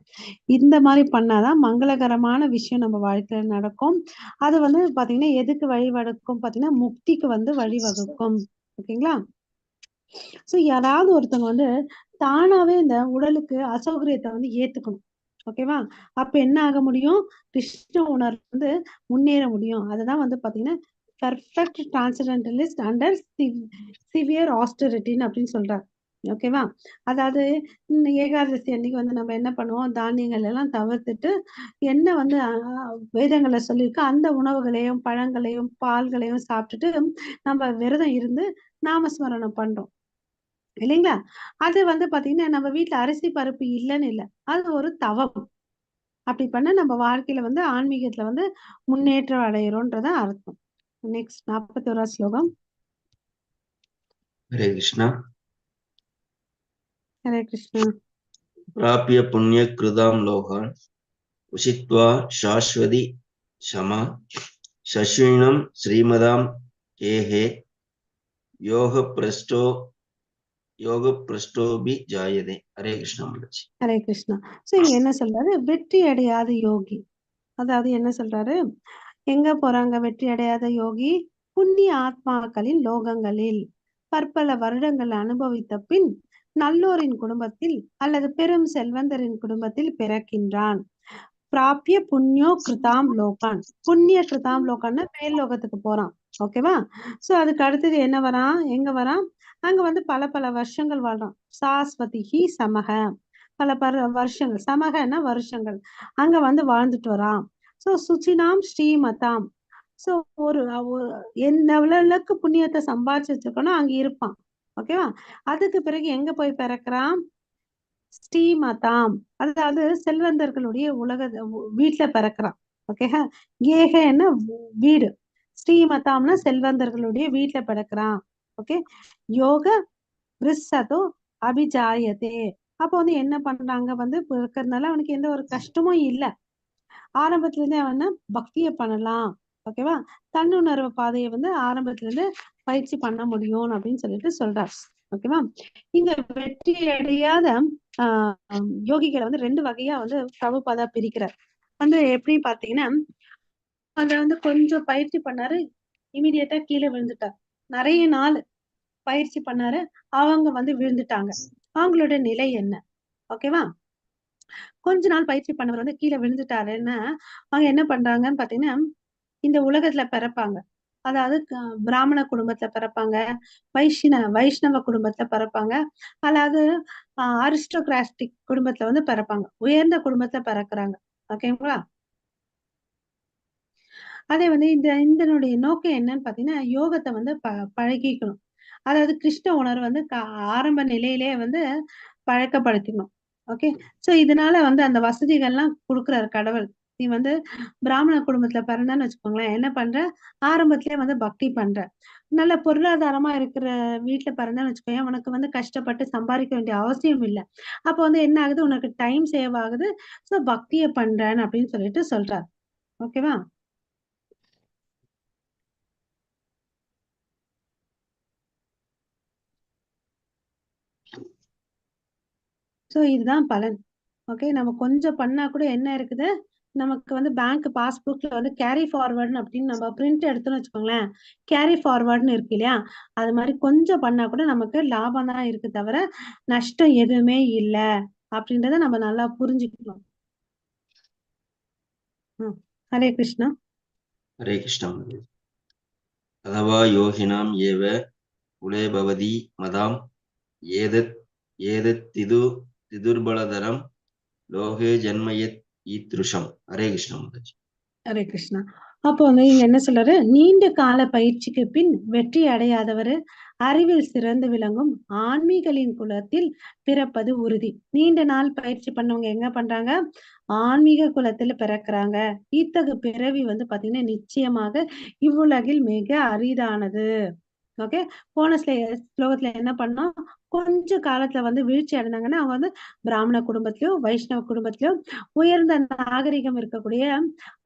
இந்த மாதிரி பண்ணாதான் மங்களகரமான விஷயம் நம்ம வாழ்க்கையில நடக்கும். அது வந்து பாத்தீங்கன்னா எதுக்கு வழிவகுக்கும் பாத்தீங்கன்னா முக்திக்கு வந்து வழிவகுக்கும். ஓகேங்களா? சோ யாராவது ஒருத்தவங்க வந்து தானாவே இந்த உடலுக்கு அசௌகரியத்தை வந்து ஏத்துக்கணும். ஓகேவா? அப்ப என்ன ஆக முடியும், கிருஷ்ண உணர்வு வந்து முன்னேற முடியும். அதுதான் வந்து பாத்தீங்கன்னா பெர்ஃபெக்ட் டிரான்சென்டென்டலிஸ்ட் அண்டர் சிவியர் ஆஸ்டரிட்டின்னு அப்படின்னு சொல்றாரு. ஓகேவா? அதாவது ஏகாதசி அன்னைக்கு வந்து நம்ம என்ன பண்ணுவோம், தானியங்கள் எல்லாம் தவிர்த்துட்டு என்ன வந்து வேதங்களை சொல்லியிருக்கோ அந்த உணவுகளையும் பழங்களையும் பால்களையும் சாப்பிட்டுட்டு நம்ம விரதம் இருந்து நாமஸ்மரணம் பண்றோம் இல்லைங்களா? அது வந்து பாத்தீங்கன்னா நம்ம வீட்டுல அரிசி பருப்பு இல்லைன்னு இல்லை, அது ஒரு தவம். அப்படி பண்ண நம்ம வாழ்க்கையில வந்து ஆன்மீகத்துல வந்து முன்னேற்றம் அடையிறோம்ன்றத அர்த்தம். நெக்ஸ்ட் 41 ஸ்லோகம். हरे कृष्ण। ஹரே கிருஷ்ணா. प्राप्य पुण्य कृतां लोकान् उषित्वा शाश्वती क्षमा शश्विनं श्रीमदां केहे யோகப்பிரஷ்டோபி ஜாயதே. ஹரே கிருஷ்ணா மலர்ச்சி. ஹரே கிருஷ்ணா. சோ இங்க என்ன சொல்றாரு, வெற்றி அடையாத யோகி. அதாவது என்ன சொல்றாரு, எங்க போறாங்க வெற்றி அடையாத யோகி, புண்ணிய ஆத்மாக்களின் லோகங்களில் பற்பல வருடங்கள் அனுபவித்த பின் நல்லோரின் குடும்பத்தில் அல்லது பெரும் செல்வந்தரின் குடும்பத்தில் பிறக்கின்றான். பிராபிய புண்ணியோ கிருதாம் லோகான், புண்ணிய கிருதாம் லோகான்னா மேல் லோகத்துக்கு போறான். ஓகேவா? சோ அதுக்கு அடுத்தது என்ன வரான், எங்க வரான், அங்க வந்து பல பல வருஷங்கள் வாழ்றான். சாஸ்வதிஹி சமக, பல வருஷங்கள், சமகன்னா வருஷங்கள், அங்க வந்து வாழ்ந்துட்டு வரான். சோ சுச்சினாம் ஸ்ரீமதாம், சோ ஒரு எந்த அளவுக்கு புண்ணியத்தை சம்பாதிச்சு வச்சிருக்கோனோ அங்க இருப்பான். ஓகேவா? அதுக்கு பிறகு எங்க போய் பிறக்கிறான், ஸ்ரீமதாம், அதாவது செல்வந்தர்களுடைய வீட்டுல பிறக்கிறான். ஓகே, ஏகன்னா வீடு, ஸ்ரீமதாம்னா செல்வந்தர்களுடைய வீட்டுல பிறக்கிறான். ஓகே, யோக விருஷதோ அபிஜாயதே, அப்ப வந்து என்ன பண்றாங்க, வந்து பிறக்கிறதுனால அவனுக்கு எந்த ஒரு கஷ்டமும் இல்ல. ஆரம்பத்துல இருந்தே அவன பக்திய பண்ணலாம். ஓகேவா? தன்னுணர்வு பாதையை வந்து ஆரம்பத்துல இருந்து பயிற்சி பண்ண முடியும் அப்படின்னு சொல்லிட்டு சொல்றார். ஓகேவா? இங்க வெற்றி அடையாத யோகிகளை வந்து 2 வகையா வந்து பிரபுபாதா பிரிக்கிறார். வந்து எப்படி பாத்தீங்கன்னா, அத வந்து கொஞ்சம் பயிற்சி பண்ணாரு, இமிடியேட்டா கீழே விழுந்துட்டார். நிறைய நாள் பயிற்சி பண்ணாரு, அவங்க வந்து விழுந்துட்டாங்க. அவங்களோட நிலை என்ன? ஓகேவா? கொஞ்ச நாள் பயிற்சி பண்ணவர் வந்து கீழே விழுந்துட்டாருன்னா அவங்க என்ன பண்றாங்கன்னு பாத்தீங்கன்னா, இந்த உலகத்துல பிறப்பாங்க. அதாவது பிராமண குடும்பத்துல பிறப்பாங்க, வைஷ்ணவ குடும்பத்துல பிறப்பாங்க, அதாவது அரிஸ்டோகிராஸ்டிக் குடும்பத்துல வந்து பிறப்பாங்க, உயர்ந்த குடும்பத்துல பிறக்குறாங்க. ஓகேங்களா? அதே வந்து இதனுடைய நோக்கம் என்னன்னு பாத்தீங்கன்னா, யோகத்தை வந்து பழகிக்கணும். அதாவது கிருஷ்ண உணர்வு வந்து ஆரம்ப நிலையிலே வந்து பழக்கப்படுத்திக்கணும். ஓகே, சோ இதனால வந்து அந்த வசதிகள்லாம் கொடுக்குறாரு கடவுள். நீ வந்து பிராமண குடும்பத்துல பிறந்தன்னு வச்சுக்கோங்களேன், என்ன பண்ற, ஆரம்பத்திலே வந்து பக்தி பண்ற. நல்ல பொருளாதாரமா இருக்கிற வீட்டுல பிறந்தன்னு வச்சுக்கோயேன், உனக்கு வந்து கஷ்டப்பட்டு சம்பாதிக்க வேண்டிய அவசியம் இல்லை. அப்ப வந்து என்ன ஆகுது, உனக்கு டைம் சேவ் ஆகுது. சோ பக்திய பண்றேன்னு அப்படின்னு சொல்லிட்டு சொல்றாரு. ஓகேவா? சோ இதுதான் பலன். ஓகே, நம்ம கொஞ்சம் பண்ணா கூட என்ன இருக்குது, நமக்கு வந்து பேங்க் பாஸ்புக்ல வந்து கேரி ஃபார்வர்ட்னு அப்படின்னு நம்ம பிரிண்ட் எடுத்தோம்னு வச்சுக்கோங்களேன், கேரி ஃபார்வர்ட்னு இருக்கு இல்லையா, அது மாதிரி கொஞ்சம் பண்ணா கூட நமக்கு லாபம் தான் இருக்கு தவிர நஷ்டம் எதுவுமே இல்ல அப்படின்றத நம்ம நல்லா புரிஞ்சுக்கணும். ஹரே கிருஷ்ணா. ஹரே கிருஷ்ணா. அதவா யோகினாம் ஏவ குலே பவதி மதாம் ஏதத் ஏதத் திதுர்பலதரம் லோகே ஜன்மயத் ஈத்ருஷம். ஹரே கிருஷ்ணா மாதாஜி. ஹரே கிருஷ்ணா. அப்போ வந்து இங்க என்ன சொல்றாரு, நீண்ட கால பயிற்சிக்கு பின் வெற்றி அடையாதவர் அறிவில் சிறந்து விளங்கும் ஆன்மீகளின் குலத்தில் பிறப்பது உறுதி. நீண்ட நாள் பயிற்சி பண்ணவங்க எங்க பண்றாங்க, ஆன்மீக குலத்துல பிறக்கிறாங்க. இத்தகு பிறவி வந்து பாத்தீங்கன்னா நிச்சயமாக இவ்வுலகில் மிக அரிதானது. ஓகே, போன ஸ்லோகத்துல என்ன பண்ணோம், கொஞ்ச காலத்துல வந்து வீழ்ச்சி அடைந்தாங்கன்னா அவங்க வந்து பிராமண குடும்பத்திலயோ வைஷ்ணவ குடும்பத்திலயோ உயர்ந்த நாகரிகம் இருக்கக்கூடிய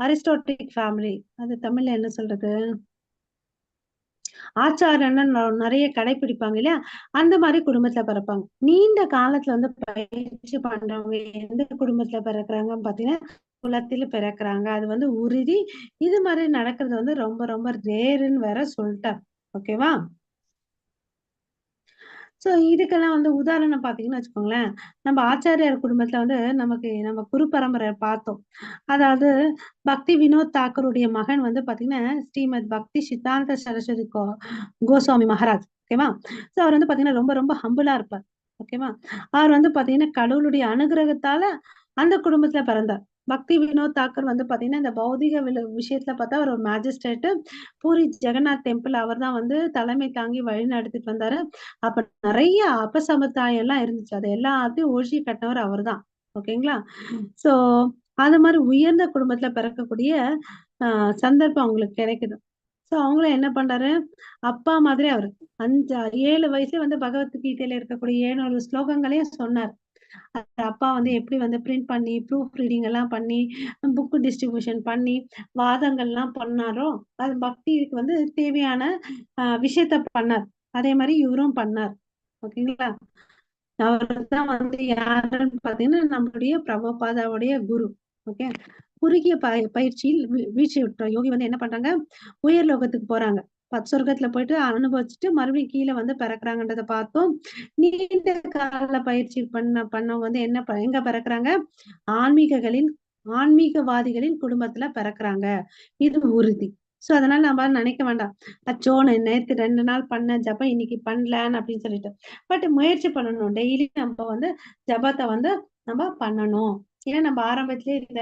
அரிஸ்டாட்டிக் ஃபேமிலி, அது தமிழ்ல என்ன சொல்றது, ஆச்சாரன்னு நிறைய கடைபிடிப்பாங்க இல்லையா, அந்த மாதிரி குடும்பத்துல பிறப்பாங்க. நீண்ட காலத்துல வந்து பயிற்சி பண்றவங்க எந்த குடும்பத்துல பிறக்கிறாங்கன்னு பாத்தீங்கன்னா குலத்துல பிறக்கிறாங்க. அது வந்து உறுதி. இது மாதிரி நடக்கிறது வந்து ரொம்ப ரொம்ப ரேருன்னு வேற சொல்லிட்டார். ஓகேவா? சோ இதுக்கெல்லாம் வந்து உதாரணம் பாத்தீங்கன்னு வச்சுக்கோங்களேன், நம்ம ஆச்சாரியார் குடும்பத்துல வந்து நம்ம குரு பரம்பரை பார்த்தோம். அதாவது பக்தி வினோத் தாக்கூருடைய மகன் வந்து பாத்தீங்கன்னா ஸ்ரீமத் பக்தி சித்தாந்த சரஸ்வதி கோஸ்வாமி மகாராஜ். ஓகேவா? சோ அவர் வந்து பாத்தீங்கன்னா ரொம்ப ரொம்ப ஹம்பிளா இருப்பார். ஓகேவா? அவர் வந்து பாத்தீங்கன்னா கடவுளுடைய அனுகிரகத்தால அந்த குடும்பத்துல பிறந்தார். பக்தி வினோத் தாக்கூர் வந்து பாத்தீங்கன்னா இந்த பௌதிக விஷயத்துல பார்த்தா அவர் ஒரு மேஜிஸ்ட்ரேட். பூரி ஜெகநாத் டெம்பிள் அவர் தான் வந்து தலைமை தாங்கி வழி நடத்திட்டு வந்தாரு. அப்ப நிறைய அபசமத்தாயம் எல்லாம் இருந்துச்சு, அது எல்லாத்தையும் ஒழிச்சு கட்டினவர் அவர் தான். ஓகேங்களா? சோ அது மாதிரி உயர்ந்த குடும்பத்துல பிறக்கக்கூடிய சந்தர்ப்பம் அவங்களுக்கு கிடைக்குது. சோ அவங்களும் என்ன பண்றாரு, அப்பா மாதிரி அவரு 7 வயசுல வந்து பகவத்கீதையில இருக்கக்கூடிய 700 ஸ்லோகங்களையும் சொன்னார். அப்பா வந்து எப்படி வந்து பிரிண்ட் பண்ணி ப்ரூஃப் ரீடிங் எல்லாம் பண்ணி புக் டிஸ்ட்ரிபியூஷன் பண்ணி வாதங்கள் எல்லாம் பண்ணாரோ, அது பக்திக்கு வந்து தேவையான விஷயத்த பண்ணார். அதே மாதிரி இவரும் பண்ணார். ஓகேங்களா? அவர்தான் வந்து யாருன்னு பாத்தீங்கன்னா நம்மளுடைய பிரபுபாதாவுடைய குரு. ஓகே, குறுகிய பயிற்சியில் வீழ்ச்சி விட்ட யோகி வந்து என்ன பண்றாங்க, உயர் லோகத்துக்கு போறாங்க. சொர்க்கத்துல போயிட்டு அனுபவிச்சுட்டு மறுபடியும் கீழே வந்து பிறக்குறாங்கன்றத பார்த்தோம். நீண்ட கால பயிற்சி பண்ணவங்க வந்து எங்க பிறக்குறாங்க, ஆன்மீகவாதிகளின் குடும்பத்துல பிறக்குறாங்க. இது உறுதி. சோ அதனால நம்ம நினைக்க வேண்டாம், அச்சோ நான் நேத்து 2 நாள் பண்ண ஜபம் இன்னைக்கு பண்ணலன்னு அப்படின்னு சொல்லிட்டு. பட் முயற்சி பண்ணணும். டெய்லி நம்ம வந்து ஜபத்தை வந்து நம்ம பண்ணணும். ஏன்னா நம்ம ஆரம்பத்திலே இந்த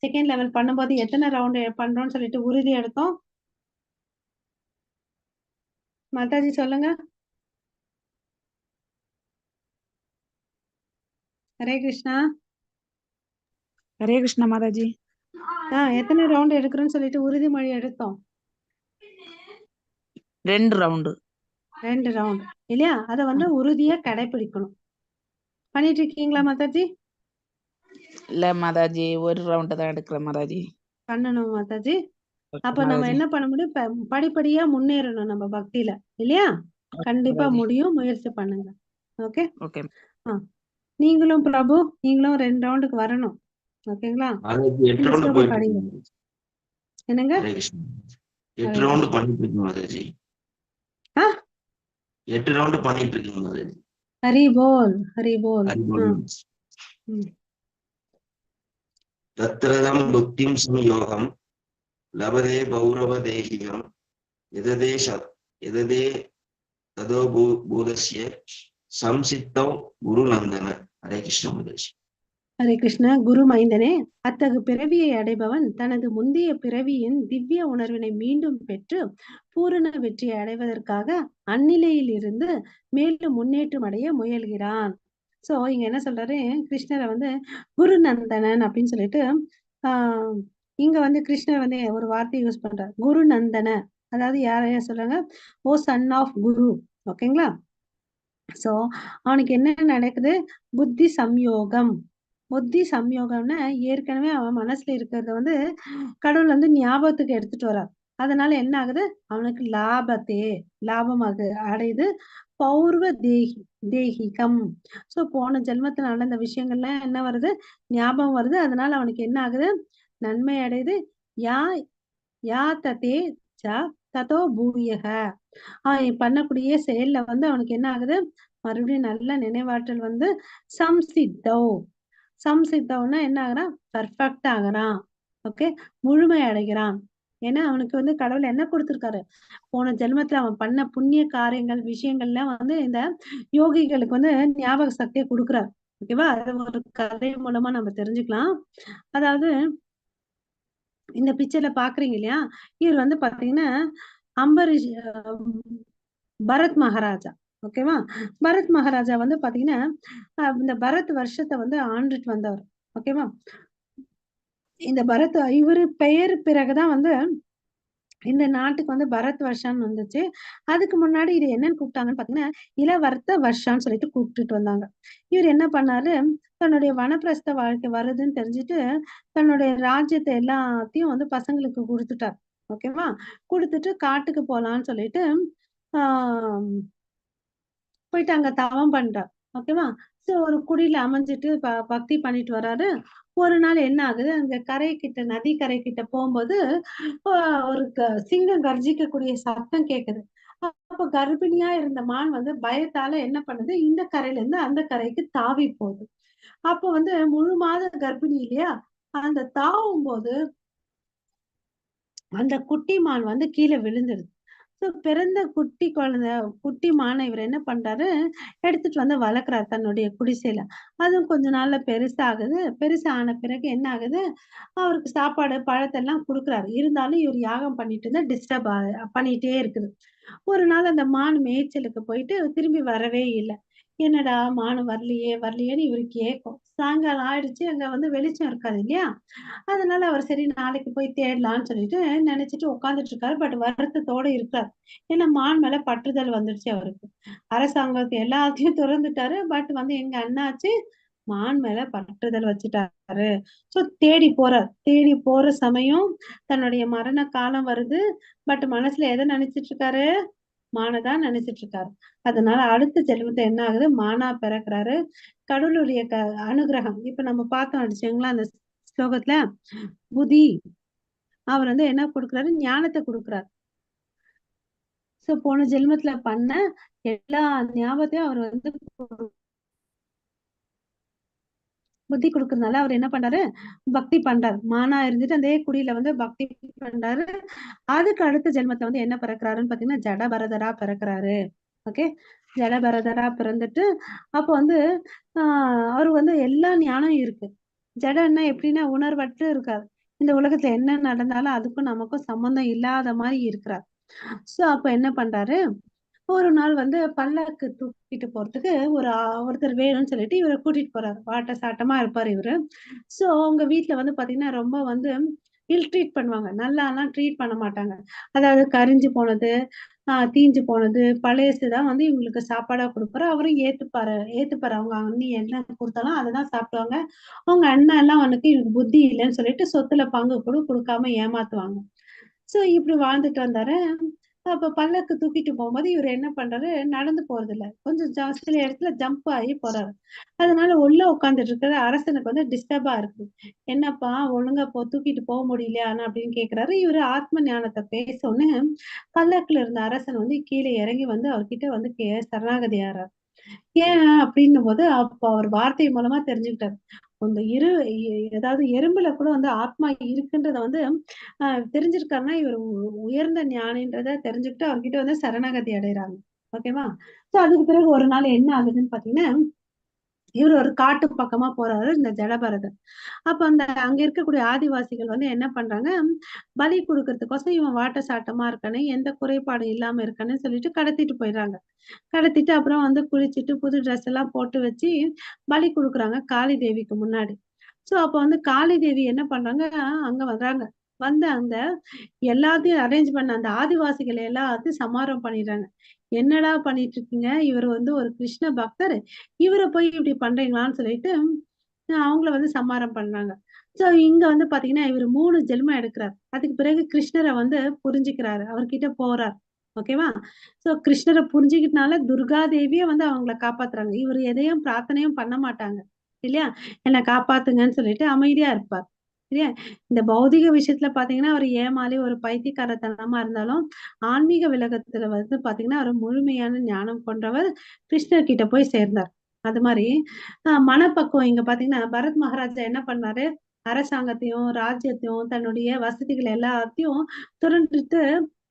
செகண்ட் லெவல் பண்ணும்போது எத்தனை ரவுண்ட் பண்றோம்னு சொல்லிட்டு உறுதி எடுத்தோம். மாதாஜி சொல்லுங்க. ஹரே கிருஷ்ணா. ஹரே கிருஷ்ணா மாதாஜி. எத்தனை ரவுண்ட் எடுக்கிறோம்னு சொல்லிட்டு உறுதிமொழி எடுத்தோம். 2 ரவுண்டு. 2 ரவுண்ட் இல்லையா, அத வந்து உறுதியா கடைபிடிக்கணும். பண்ணிட்டு இருக்கீங்களா மாதாஜி? இல்ல மாதாஜி, 1 ரவுண்ட் தான் எடுக்கிறேன் மாதாஜி. பண்ணணும் மாதாஜி. ஓகே அப்ப நம்ம மாதாஜி. என்ன பண்ண முடியும், படிப்படியா முன்னேறணும் நம்ம பக்தியில இல்லையா. கண்டிப்பா மாதாஜி. முடியும், முயற்சி பண்ணுங்க. ஓகே. ஓகே. நீங்களும் பிரபு, நீங்களும் 2 ரவுண்டுக்கு வரணும். ஓகேங்களா? மாதாஜி 8 இந்த ரவுண்ட் ஸ்லோகம் போயிட்டு படிங்க. இருக்கு. என்னங்க? ஹரே கிருஷ்ணா. 8 ரவுண்ட் பண்ணிட்டு இருக்கு மாதாஜி. 8 ரவுண்ட் பண்ணிட்டு இருக்கு மாதாஜி. ஹரி போல், ஹரி போல். ஹரி போல். தத்ரதம் புத்திம் சம்யோகம் லபதே பௌரவ தேகிகம் எததே ததோ பூதஸ்ய சம்சித்தௌ குரு நந்தன. ஹரே கிருஷ்ண மாதாஜி. ஹரே கிருஷ்ணா. குரு மைந்தனே, அத்தகு பிறவியை அடைபவன் தனது முந்தைய பிறவியின் திவ்ய உணர்வினை மீண்டும் பெற்று பூரண வெற்றியை அடைவதற்காக அந்நிலையில் இருந்து மேலும் முன்னேற்றம் அடைய முயல்கிறான். சோ இங்க என்ன சொல்றாரு, கிருஷ்ணரை வந்து குரு நந்தனன் அப்படின்னு சொல்லிட்டு இங்க வந்து கிருஷ்ணர் வந்து ஒரு வார்த்தை யூஸ் பண்றார், குரு நந்தன. அதாவது யாரையா சொல்றாங்க, ஓ சன் ஆஃப் குரு. ஓகேங்களா? சோ அவனுக்கு என்ன நடக்குது, புத்தி சம்யோகம். புத்தி சம்யோகம்னா ஏற்கனவே அவன் மனசுல இருக்கிறத வந்து கடவுள் வந்து ஞாபகத்துக்கு எடுத்துட்டு வர்றார். அதனால என்ன ஆகுது, அவனுக்கு லாபமாக அடையுது. பௌர்வ தேகிகம். சோ போன ஜென்மத்துல நடந்த விஷயங்கள்லாம் என்ன வருது, ஞாபகம் வருது. அதனால அவனுக்கு என்ன ஆகுது, நன்மை அடையுது. யா யா ததே ச ததோ பூயக. அவன் பண்ணக்கூடிய செயல்ல வந்து அவனுக்கு என்ன ஆகுது, மறுபடியும் நல்ல நினைவாற்றல் வந்து சம்சித்தோ. சம்சித்தோன்னா என்ன ஆகுறான், பர்ஃபெக்ட் ஆகுறான். ஓகே, முழுமை அடைகிறான். ஏன்னா அவனுக்கு வந்து கடவுள் என்ன கொடுத்திருக்காரு, போன ஜென்மத்துல அவன் பண்ண புண்ணிய காரியங்கள் விஷயங்கள்லாம் வந்து இந்த யோகிகளுக்கு வந்து ஞாபக சக்தியை கொடுக்குறாரு. ஓகேவா? அது ஒரு கதை மூலமா நம்ம தெரிஞ்சுக்கலாம். அதாவது இந்த பிக்சர்ல பாக்குறீங்க இல்லையா, இவர் வந்து பாத்தீங்கன்னா அம்பரீஷ், பரத் மகாராஜா. ஓகேவா? பரத் மகாராஜா வந்து பாத்தீங்கன்னா இந்த பரத் வருஷத்தை வந்து ஆண்டுட்டு வந்தவர். ஓகேவா? இந்த பரத் இவரு பெயர் பிறகுதான் வந்து இந்த நாட்டுக்கு வந்து பரத் வருஷான்னு வந்துச்சு. அதுக்கு முன்னாடி இது என்னன்னு கூப்பிட்டாங்கன்னு பாத்தீங்கன்னா இளவர்த்த வருஷான்னு சொல்லிட்டு கூப்பிட்டுட்டு வந்தாங்க. இவர் என்ன பண்ணாரு, தன்னுடைய வனப்பிரஸ்த வாழ்க்கை வருதுன்னு தெரிஞ்சுட்டு தன்னுடைய ராஜ்யத்தை எல்லாத்தையும் வந்து பசங்களுக்கு கொடுத்துட்டார். ஓகேவா? கொடுத்துட்டு காட்டுக்கு போலான்னு சொல்லிட்டு ஆஹ் போயிட்டு அங்க தவம் பண்றார். ஓகேவா? சோ ஒரு குடியில அமைஞ்சிட்டு பக்தி பண்ணிட்டு வராரு. ஒரு நாள் என்ன ஆகுது, அங்க கரை கிட்ட நதி கரை கிட்ட போகும்போது ஒரு சிங்கம் கர்ஜிக்கக்கூடிய சத்தம் கேக்குது. அப்ப கர்ப்பிணியா இருந்த மான் வந்து பயத்தால என்ன பண்ணுது, இந்த கரையில இருந்து அந்த கரைக்கு தாவி போகுது. அப்ப வந்து முழு மாத கர்ப்பிணி இல்லையா, அந்த தாவும் போது அந்த குட்டி மான் வந்து கீழே விழுந்துடுது. சோ பிறந்த குட்டி குழந்தை, குட்டி மானை இவர் என்ன பண்றாரு, எடுத்துட்டு வந்து வளர்க்குறாரு தன்னுடைய குடிசையில. அதுவும் கொஞ்ச நாள்ல பெருசாகுது. பெருசான பிறகு என்ன ஆகுது, அவருக்கு சாப்பாடு பழத்தெல்லாம் கொடுக்குறாரு. இருந்தாலும் இவர் யாகம் பண்ணிட்டு இருந்தா டிஸ்டர்ப் பண்ணிட்டே இருக்குது. ஒரு நாள் அந்த மான் மேய்ச்சலுக்கு போயிட்டு திரும்பி வரவே இல்லை. என்னடா மானு வரலையே வரலையேன்னு இவருக்கு ஏக்கம். சாயங்காலம் ஆயிடுச்சு, அங்க வந்து வெளிச்சம் இருக்காது இல்லையா, அதனால அவர் சரி நாளைக்கு போய் தேடலாம்னு சொல்லிட்டு நினைச்சிட்டு உட்கார்ந்துட்டு இருக்காரு. பட் வருத்தத்தோட இருக்காரு. ஏன்னா மான் மேல பற்றுதல் வந்துடுச்சு அவருக்கு. அரசாங்கத்தை எல்லாத்தையும் திறந்துட்டாரு. பட் வந்து எங்க அண்ணாச்சு மான் மேல பற்றுதல் வச்சுட்டாரு. சோ தேடி போறார். தேடி போற சமயம் தன்னுடைய மரண காலம் வருது. பட் மனசுல எதை நினைச்சிட்டு இருக்காரு, மானதான் நினைச்சிட்டு இருக்காரு. அதனால அடுத்த ஜென்மத்தை என்ன ஆகுது, மானா பிறக்கிறாரு. கடவுளுடைய அனுகிரகம் இப்ப நம்ம பார்த்தோம் அடிச்சுங்களா அந்த ஸ்லோகத்துல, புதி அவர் வந்து என்ன கொடுக்குறாரு, ஞானத்தை கொடுக்குறாரு. சோ போன ஜென்மத்துல பண்ண எல்லா ஞாபகத்தையும் அவர் வந்து புத்தி கொடுக்கறதுனால அவர் என்ன பண்றாரு, பக்தி பண்றாரு. மானா இருந்துட்டு அதே குடியில வந்து பக்தி பண்றாரு. அதுக்கு அடுத்த ஜென்மத்துல வந்து என்ன பிறக்கிறாருன்னு பாத்தீங்கன்னா ஜடபரதரா பிறக்கிறாரு. ஓகே, ஜடபரதரா பிறந்துட்டு அப்போ வந்து அவரு வந்து எல்லா ஞானம் இருக்கு. ஜடன்னா எப்படின்னா உணர்வற்று இருக்காரு. இந்த உலகத்துல என்ன நடந்தாலும் அதுக்கும் நமக்கும் சம்பந்தம் இல்லாத மாதிரி இருக்கிறார். சோ அப்ப என்ன பண்றாரு, ஒரு நாள் வந்து பல்லக்கு தூக்கிட்டு போறதுக்கு ஒருத்தர் வேணும்னு சொல்லிட்டு இவரை கூட்டிட்டு போறாரு. வாட்ட சாட்டமா இருப்பாரு இவரு. சோ அவங்க வீட்டுல வந்து பாத்தீங்கன்னா ரொம்ப வந்து இல் ட்ரீட் பண்ணுவாங்க. நல்லாலாம் ட்ரீட் பண்ண மாட்டாங்க. அதாவது கரிஞ்சு போனது, தீஞ்சு போனது, பழையசுதான் வந்து இவங்களுக்கு சாப்பாடா கொடுப்பாரு. அவரும் ஏத்துப்பாரு. அவங்க அண்ணி என்ன கொடுத்தாலும் அததான் சாப்பிடுவாங்க. அவங்க அண்ணன் எல்லாம் அவனுக்கு இவனுக்கு புத்தி இல்லைன்னு சொல்லிட்டு சொத்துல பங்கு கூட கொடுக்காம ஏமாத்துவாங்க. சோ இப்படி வாழ்ந்துட்டு வந்தாரு. அப்ப பல்லக்கு தூக்கிட்டு போகும்போது இவர் என்ன பண்றாரு, நடந்து போறது இல்ல, கொஞ்சம் சில இடத்துல ஜம்ப் ஆகி போறாரு. அதனால உள்ள உட்கார்ந்துட்டு இருக்கிற அரசனுக்கு வந்து டிஸ்டர்பா இருக்கு. என்னப்பா ஒழுங்கா தூக்கிட்டு போக முடியலையா அப்படின்னு கேக்குறாரு. இவரு ஆத்ம ஞானத்தை பேச பல்லக்குல இருந்த அரசன் வந்து கீழே இறங்கி வந்து அவர்கிட்ட வந்து சரணாகதி ஆறார். ஏன் அப்படின்னும் போது அப்ப அவர் வார்த்தை மூலமா தெரிஞ்சுக்கிட்டாரு. அந்த அதாவது எறும்புல கூட வந்து ஆத்மா இருக்குன்றத வந்து தெரிஞ்சிருக்காருன்னா இவர் உயர்ந்த ஞானின்றத தெரிஞ்சுக்கிட்டு அவர்கிட்ட வந்து சரணாகதி அடைறாங்க. ஓகேவா? சோ அதுக்கு பிறகு ஒரு நாள் என்ன ஆகுதுன்னு பாத்தீங்கன்னா, இவர் ஒரு காட்டு பக்கமா போறாரு இந்த ஜடபரதர். அப்ப அங்க இருக்கக்கூடிய ஆதிவாசிகள் வந்து என்ன பண்றாங்க, பலி கொடுக்கறதுக்கோசம் இவன் வாட்ட சாட்டமா இருக்கானே, எந்த குறைபாடும் இல்லாம இருக்கானே சொல்லிட்டு கடத்திட்டு போயிடுறாங்க. கடத்திட்டு அப்புறம் வந்து குளிச்சுட்டு புது ட்ரெஸ் எல்லாம் போட்டு வச்சு பலி கொடுக்குறாங்க காளி தேவிக்கு முன்னாடி. சோ அப்ப வந்து காளி தேவி என்ன பண்றாங்க, அங்க வர்றாங்க. வந்து அந்த எல்லாத்தையும் அரேஞ்ச் பண்ண அந்த ஆதிவாசிகளை எல்லாத்தையும் சமாரம் பண்ணிடுறாங்க. என்னடா பண்ணிட்டு இருக்கீங்க, இவர் வந்து ஒரு கிருஷ்ண பக்தர், இவரை போய் இப்படி பண்றீங்களான்னு சொல்லிட்டு அவங்கள வந்து சமாரம் பண்றாங்க. சோ இங்க வந்து பாத்தீங்கன்னா இவர் 3 ஜென்மம் எடுக்கிறார். அதுக்கு பிறகு கிருஷ்ணரை வந்து புரிஞ்சுக்கிறாரு, அவர்கிட்ட போறார். ஓகேவா. சோ கிருஷ்ணரை புரிஞ்சுக்கிட்டனால துர்கா தேவியே வந்து அவங்கள காப்பாத்துறாங்க. இவர் எதையும் பிரார்த்தனையும் பண்ண மாட்டாங்க இல்லையா, என்னை காப்பாத்துங்கன்னு சொல்லிட்டு அமைதியா இருப்பார் இல்லையா. இந்த பௌதிக விஷயத்துல பாத்தீங்கன்னா அவர் ஏமாளி, ஒரு பைத்தியக்காரத்தனமா இருந்தாலும் ஆன்மீக விலகத்துல வந்து பாத்தீங்கன்னா அவர் முழுமையான ஞானம் கொண்டவர், கிருஷ்ணர் கிட்ட போய் சேர்ந்தார். அது மாதிரி மனப்பக்குவம் இங்க பாத்தீங்கன்னா பரத் மகாராஜா என்ன பண்ணாரு, அரசாங்கத்தையும் ராஜ்யத்தையும் தன்னுடைய வசதிகள் எல்லாத்தையும் துறந்துட்டு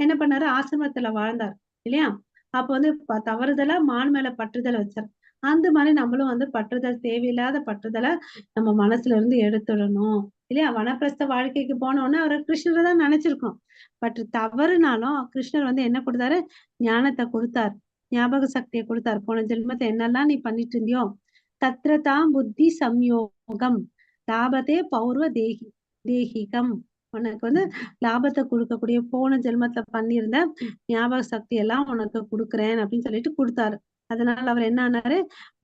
என்ன பண்ணாரு, ஆசிரமத்துல வாழ்ந்தார் இல்லையா. அப்ப வந்து தவறுதலா மான் மேல பற்றுதல் வச்சார். அந்த மாதிரி நம்மளும் வந்து பற்றுதல், தேவையில்லாத பற்றுதலை நம்ம மனசுல இருந்து எடுத்துடணும் இல்லையா. வனப்பிரஸ்த வாழ்க்கைக்கு போனோம்னா அவரை கிருஷ்ணரை தான் நினைச்சிருக்கோம். பட் தவறுனாலும் கிருஷ்ணர் வந்து என்ன கொடுத்தாரு, ஞானத்தை கொடுத்தார், ஞாபக சக்தியை கொடுத்தார். போன ஜென்மத்தை என்னெல்லாம் நீ பண்ணிட்டு இருந்தியோ தத்ரதாம் புத்தி சம்யோகம் லாபத்தே பௌர்வ தேகிகம், உனக்கு வந்து லாபத்தை கொடுக்கக்கூடிய போன ஜென்மத்துல பண்ணியிருந்த ஞாபக சக்தி எல்லாம் உனக்கு கொடுக்குறேன் அப்படின்னு சொல்லிட்டு கொடுத்தாரு. அதனால அவர் என்ன ஆனாரு,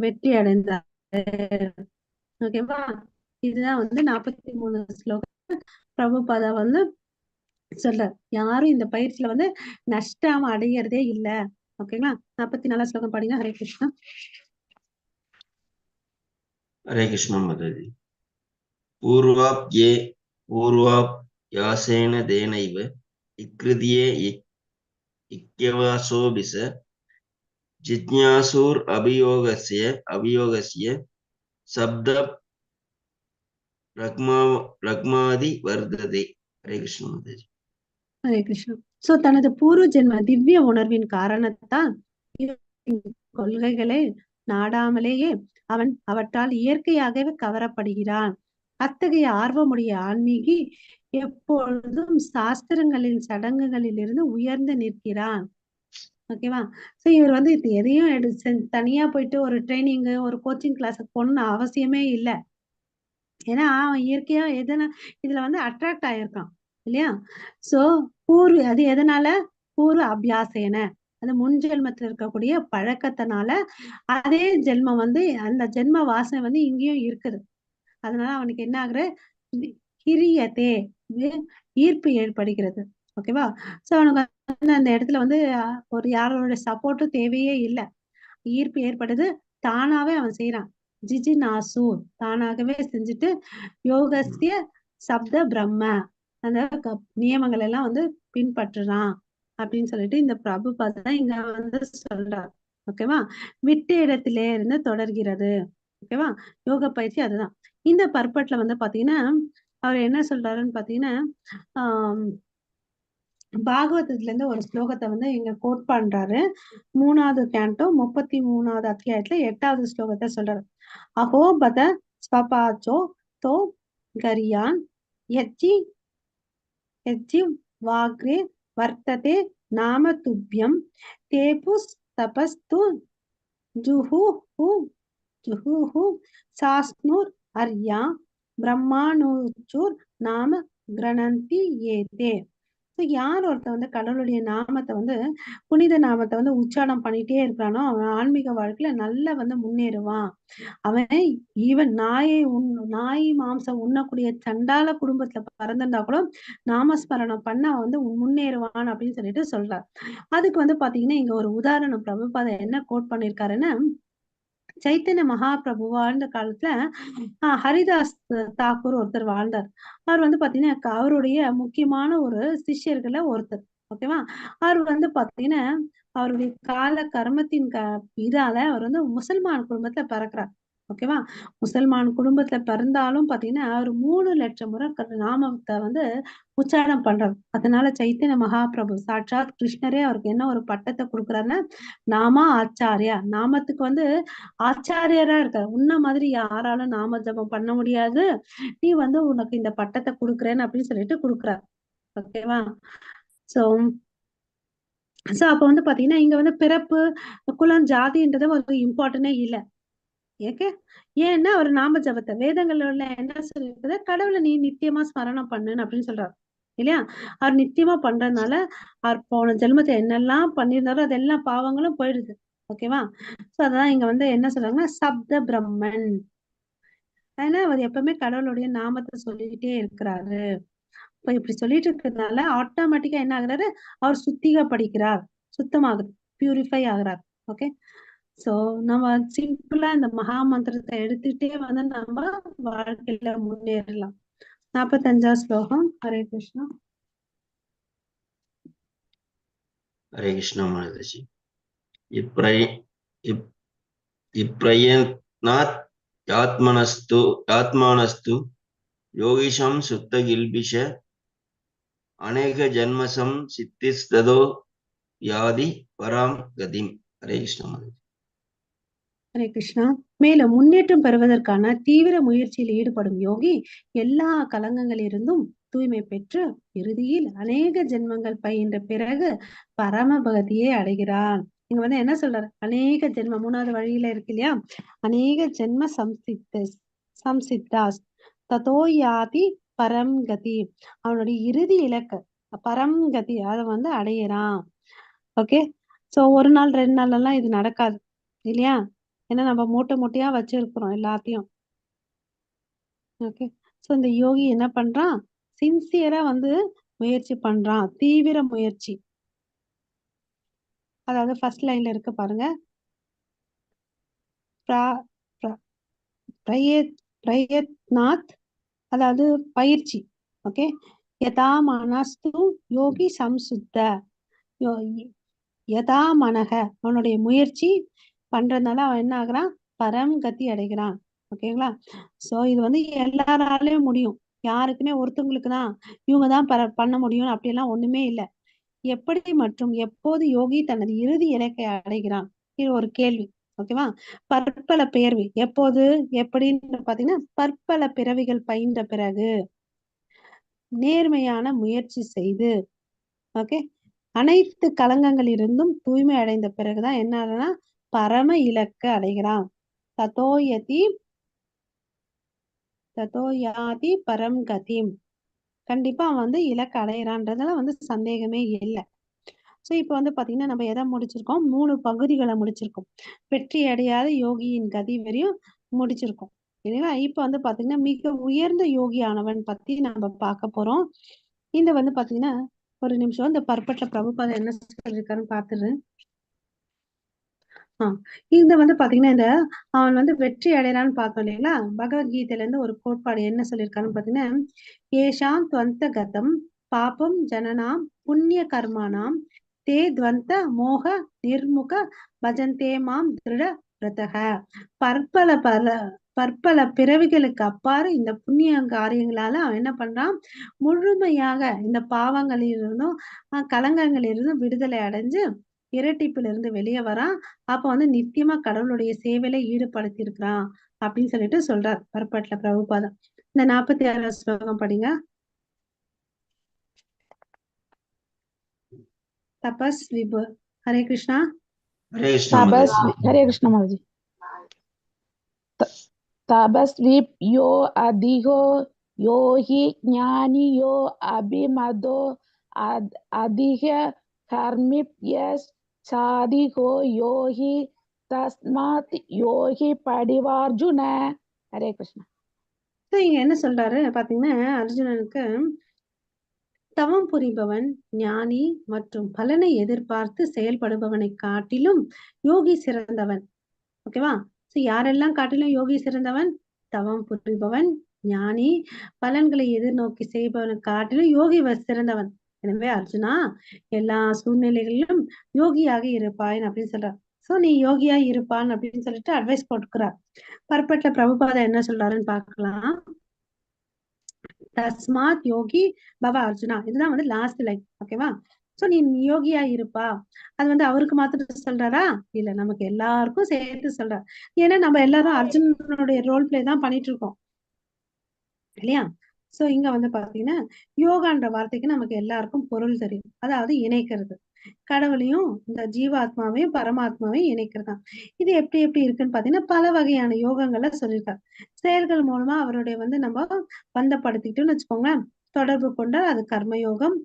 வெற்றி அடைந்தார். ஓகேவா. இதுதான் வந்து 43 ஸ்லோகம் பிரபுபாதா வந்து சொல்றார். யாரும் இந்த பயிற்சியில வந்து நஷ்டம் அடைகிறதே இல்ல. ஓகேங்களா. 44 ஸ்லோகம் பாடிங்க. ஹரே கிருஷ்ணா. हरे कृष्ण माताजी। पूर्वाप्यासेन तेनैव इक्कृत्ये इक्यवासोऽभिस जिज्ञासुरभियोगस्य शब्द रग्मादि वर्धते। हरे कृष्ण माताजी। ஹரே கிருஷ்ணா. சோ தனது பூர்வ ஜென்ம திவ்ய உணர்வின் காரணத்தால் கொள்கைகளை நாடாமலேயே அவன் அவற்றால் இயற்கையாகவே கவரப்படுகிறான். அத்தகைய ஆர்வமுடைய ஆன்மீகி எப்பொழுதும் சாஸ்திரங்களின் சடங்குகளில் இருந்து உயர்ந்து நிற்கிறான். ஓகேவா. சோ இவர் வந்து எதையும் தனியா போயிட்டு ஒரு ட்ரைனிங், ஒரு கோச்சிங் கிளாஸுக்கு போகணும்னு அவசியமே இல்லை. ஏன்னா அவன் இயற்கையா இதுல வந்து அட்ராக்ட் ஆயிருக்கான் இல்லையா. சோ அது எதனால, பூர்வ அபியாசேன, அது முன் ஜென்மத்துல இருக்கக்கூடிய பழக்கத்தினால அதே ஜென்மம் வந்து அந்த ஜென்ம வாசனை வந்து இங்கேயும் இருக்குது. அதனால அவனுக்கு என்ன ஆகுற, ஹிரியத்தே, ஈர்ப்பு ஏற்படுகிறது. ஓகேவா. சோ அவனுக்கு வந்து அந்த இடத்துல வந்து ஒரு யாரோட சப்போர்ட்டும் தேவையே இல்லை, ஈர்ப்பு ஏற்படுது, தானாவே அவன் செய்யறான். ஜிஜினாசூர், தானாகவே செஞ்சுட்டு யோகஸ்ய சப்த பிரம்ம, அந்த நியமங்கள் எல்லாம் வந்து பின்பற்றுறான் அப்படின்னு சொல்லிட்டு இந்த பிரபுபாதா இங்க வந்து சொல்றார். ஓகேவா. விட்ட இடத்திலே இருந்து தொடர்கிறது. ஓகேவா. யோக பயிற்சி அதுதான். இந்த பர்பட்ல வந்து பாத்தீங்கன்னா அவர் என்ன சொல்றாருன்னு பாத்தீங்கன்னா ஆஹ் பாகவதத்துல இருந்து ஒரு ஸ்லோகத்தை வந்து இங்க கோட் பண்றாரு. 3வது கேண்டோ 33வது அத்தியாயத்துல 8வது ஸ்லோகத்தை சொல்றாரு. அஹோபத ஸ்வபாச்சோ தோ கரியான் யச்சி யச்சி வாக்ரே வர்த்ததே நாம துப்யம் தேபுஸ் தபஸ்து ஜுஹுஹு ஜுஹுஹு சாஸ்னுர் அர்யா பிரம்மாணுச்சுர் நாம கிரணந்தி ஏதே. யார் ஒருத்தன் வந்து கடவுளுடைய நாமத்தை வந்து புனித நாமத்தை வந்து உச்சாரணம் பண்ணிட்டே இருக்கிறானோ அவன் ஆன்மீக வாழ்க்கையில நல்லா வந்து முன்னேறுவான். அவன் ஈவன் நாய் மாம்சம் உண்ணக்கூடிய சண்டால குடும்பத்துல பிறந்திருந்தா கூட நாமஸ்மரணம் பண்ண அவன் வந்து முன்னேறுவான் அப்படின்னு சொல்லிட்டு சொல்றார். அதுக்கு வந்து பாத்தீங்கன்னா இங்க ஒரு உதாரணம் பிரபுபாதா என்ன கோட் பண்ணிருக்காருன்னா, சைத்தன்ய மகாபிரபு வாழ்ந்த காலத்துல ஹரிதாஸ் தாக்கூர் ஒருத்தர் வாழ்ந்தார். அவர் வந்து பாத்தீங்கன்னா அவருடைய முக்கியமான ஒரு சிஷ்யர்கள ஒருத்தர். ஓகேவா. அவர் வந்து பாத்தீங்கன்னா அவருடைய கால கர்மத்தின் இதால அவர் வந்து முசல்மான் குடும்பத்துல பிறக்கிறார். ஓகேவா. முசல்மான் குடும்பத்துல பிறந்தாலும் பாத்தீங்கன்னா அவர் 3 லட்சம் முறை நாமத்தை வந்து உச்சாரணம் பண்றார். அதனால சைத்தன்ய மகாபிரபு சாட்சாத் கிருஷ்ணரே அவருக்கு என்ன ஒரு பட்டத்தை கொடுக்குறாருன்னா நாமா ஆச்சாரியா, நாமத்துக்கு வந்து ஆச்சாரியரா இருக்க, உன்ன மாதிரி யாராலும் நாம ஜபம் பண்ண முடியாது, நீ வந்து உனக்கு இந்த பட்டத்தை கொடுக்குறேன்னு அப்படின்னு சொல்லிட்டு கொடுக்குறாரு. ஓகேவா. சோ அப்ப வந்து பாத்தீங்கன்னா இங்க வந்து பிறப்பு, குலம், ஜாதின்றது ஒரு இம்பார்ட்டனே இல்லை. ஏக்க ஏன்னா அவர் நாம ஜபத்தை வேதங்கள்ல உள்ள என்ன சொல்லிருக்குது, கடவுளை நீ நித்தியமா ஸ்மரணம் பண்ணுன்னு அப்படின்னு சொல்றாரு இல்லையா. அவர் நித்தியமா பண்றதுனால அவர் போன ஜென்மத்தை என்னெல்லாம் பண்ணியிருந்தாரோ அதெல்லாம் பாவங்களும் போயிடுது. ஓகேவா. சோ அதான் இங்க வந்து என்ன சொல்றாங்கன்னா சப்த பிரம்மன். ஏன்னா அவர் எப்பவுமே கடவுளுடைய நாமத்தை சொல்லிக்கிட்டே இருக்கிறாரு. இப்ப இப்படி சொல்லிட்டு இருக்கிறதுனால ஆட்டோமேட்டிக்கா என்ன ஆகுறாரு, அவர் சுத்திகப்படுகிறார், சுத்தமாகுது, பியூரிஃபை ஆகுறார். ஓகே. சோ நம்ம சிம்பிளா இந்த மகா மந்திரத்தை எடுத்துட்டே வந்து நம்ம வாழ்க்கையில முன்னேறலாம். 45வது ஸ்லோகம். ஹரே கிருஷ்ணா. ஹரே கிருஷ்ணா மாதாஜி. இப்ரயத்னாத் ஆத்மானஸ்து யோகிஷம் சுத்த கில்பிஷ அநேக ஜன்மசம் சித்திஸ்ததோ யாதி பராம் கதிம். ஹரே கிருஷ்ணா மாதாஜி. ஹரே கிருஷ்ணா. மேலும் முன்னேற்றம் பெறுவதற்கான தீவிர முயற்சியில் ஈடுபடும் யோகி எல்லா கலங்கங்களிலிருந்தும் தூய்மை பெற்று இறுதியில் அநேக ஜென்மங்கள் பயின்ற பிறகு பரமபகதியை அடைகிறான். இங்க வந்து என்ன சொல்றாரு, அநேக ஜென்மம் 3வது வழியில இருக்கு இல்லையா, அநேக ஜென்ம சம்சித்தாஸ் ததோயாதி பரம்கதி. அவனுடைய இறுதி இலக்கு பரம்கதி, அதை வந்து அடையிறான். ஓகே. சோ ஒரு நாள் 2 நாள் எல்லாம் இது நடக்காது இல்லையா. ஏன்னா நம்ம மூட்டை மூட்டையா வச்சிருக்கிறோம் எல்லாத்தையும். ஓகே. சோ இந்த யோகி என்ன பண்றான், சின்சியரா வந்து முயற்சி பண்றான், தீவிர முயற்சி. அதாவது ஃபர்ஸ்ட் லைன்ல இருக்கு பாருங்க, பிரயத்னாத், அதாவது பயிற்சி. ஓகே. யதா மனஸ்து யோகி சம்சுத்த, யதா மனக, அவனுடைய முயற்சி பண்றதுனால அவன் என்ன ஆகுறான், பரம் கதி அடைகிறான். ஓகேங்களா. சோ இது வந்து எல்லாராலையும் முடியும், யாருக்குமே ஒருத்தவங்களுக்கு தான் இவங்கதான் பண்ண முடியும் அப்படியெல்லாம் ஒண்ணுமே இல்லை. எப்படி மற்றும் எப்போது யோகி தனது இறுதி இலக்கை அடைகிறான், இது ஒரு கேள்வி. ஓகேவா. பற்பல பெயர்வு எப்போது எப்படின்னு பாத்தீங்கன்னா, பற்பல பிறவிகள் பயின்ற பிறகு நேர்மையான முயற்சி செய்து, ஓகே, அனைத்து கலங்கங்களிலிருந்தும் தூய்மை அடைந்த பிறகுதான் என்ன ஆகுதுன்னா பரம இலக்க அடைகிறான். ததோயாதி பரம் கதிம். கண்டிப்பா அவன் வந்து இலக்க அடையிறான்றதுல வந்து சந்தேகமே இல்லை. சோ இப்ப வந்து பாத்தீங்கன்னா நம்ம எதை முடிச்சிருக்கோம், 3 பகுதிகளை முடிச்சிருக்கோம். வெற்றி அடையாத யோகியின் கதி வரையும் முடிச்சிருக்கோம் இல்லைங்களா. இப்ப வந்து பாத்தீங்கன்னா மிக உயர்ந்த யோகியானவன் பத்தி நம்ம பார்க்க போறோம். இந்த வந்து பாத்தீங்கன்னா ஒரு நிமிஷம், இந்த பர்பட்ல பிரபுபாதம் என்ன சொல்லியிருக்காருன்னு பாத்துரு. இந்த வந்து பாத்தீங்கன்னா இந்த அவன் வந்து வெற்றி அடையறான்னு பார்த்தோம் இல்லைங்களா. பகவத்கீதையில இருந்து ஒரு கோட்பாடு என்ன சொல்லியிருக்காருன்னு பாத்தீங்கன்னா, ஏஷாம் துவந்த கதம் பாபம் ஜனனாம் புண்ணிய கர்மானாம் தே துவந்த மோக நிர்முக பஜந்தே மாம் திருட பிரதக. பற்பல பிறவிகளுக்கு அப்பாறு இந்த புண்ணிய காரியங்களால அவன் என்ன பண்றான், முழுமையாக இந்த பாவங்களிலிருந்தும் கலங்கங்களிலிருந்தும் விடுதலை அடைஞ்சு இரட்டிப்பிலிருந்து வெளியே வரான். அப்ப வந்து நித்தியமா கடவுளுடைய சேவையில ஈடுபடுத்தி இருக்கிறான் அப்படின்னு சொல்லிட்டு சொல்றார் பர்பட்ல பிரபுபாதம். இந்த 46வது ஸ்லோகம் படிங்க. தபஸ் விபு. ஹரே கிருஷ்ணா. ஹரே கிருஷ்ணா மாதாஜி. ஹரே கிருஷ்ண மாதாஜி. தபஸ்விப் யோ அதிகோ யோஹி ஞானி யோ அபிமதோ அதிக கர்மிப் யஸ் சாதிகோ யோகி தஸ்மாத் யோகி படிவார்ஜுன. ஹரே கிருஷ்ணா. இங்க என்ன சொல்றாரு பாத்தீங்கன்னா, அர்ஜுனனுக்கு தவம் புரிபவன் ஞானி மற்றும் பலனை எதிர்பார்த்து செயல்படுபவனை காட்டிலும் யோகி சிறந்தவன். ஓகேவா. சோ யாரெல்லாம் காட்டிலும் யோகி சிறந்தவன், தவம் புரிபவன் ஞானி பலன்களை எதிர்நோக்கி செய்பவனை காட்டிலும் யோகி சிறந்தவன். எனவே அர்ஜுனா எல்லா சூழ்நிலைகளிலும் யோகியாக இருப்பாய் அப்படின்னு சொல்றார். சோ நீ யோகியா இருப்பான் அப்படின்னு சொல்லிட்டு அட்வைஸ் கொடுக்கிறார். பர்பட்ல பிரபுபாதா என்ன சொல்றாருன்னு பார்க்கலாம். தஸ்மாத் யோகி பவ அர்ஜுனா, இதுதான் வந்து லாஸ்ட் லைன். ஓகேவா. சோ நீ யோகியா இருப்பா, அது வந்து அவருக்கு மாத்திரம் சொல்றாரா, இல்ல நமக்கு எல்லாருக்கும் சேர்த்து சொல்றார். ஏன்னா நம்ம எல்லாரும் அர்ஜுனனுடைய ரோல் பிளே தான் பண்ணிட்டு இருக்கோம் இல்லையா. சோ இங்க வந்து பாத்தீங்கன்னா யோகான்ற வார்த்தைக்கு நமக்கு எல்லாருக்கும் பொருள் தெரியும், அதாவது இணைக்கிறது. கடவுளையும் இந்த ஜீவாத்மாவையும் பரமாத்மாவையும் இணைக்கிறதாம். இது எப்படி எப்படி இருக்குன்னு பாத்தீங்கன்னா பல வகையான யோகங்களை சொல்லியிருக்காரு. செயல்கள் மூலமா அவருடைய நம்ம பந்தப்படுத்திக்கிட்டோம்னு வச்சுக்கோங்களேன், தொடர்பு கொண்டா அது கர்மயோகம்.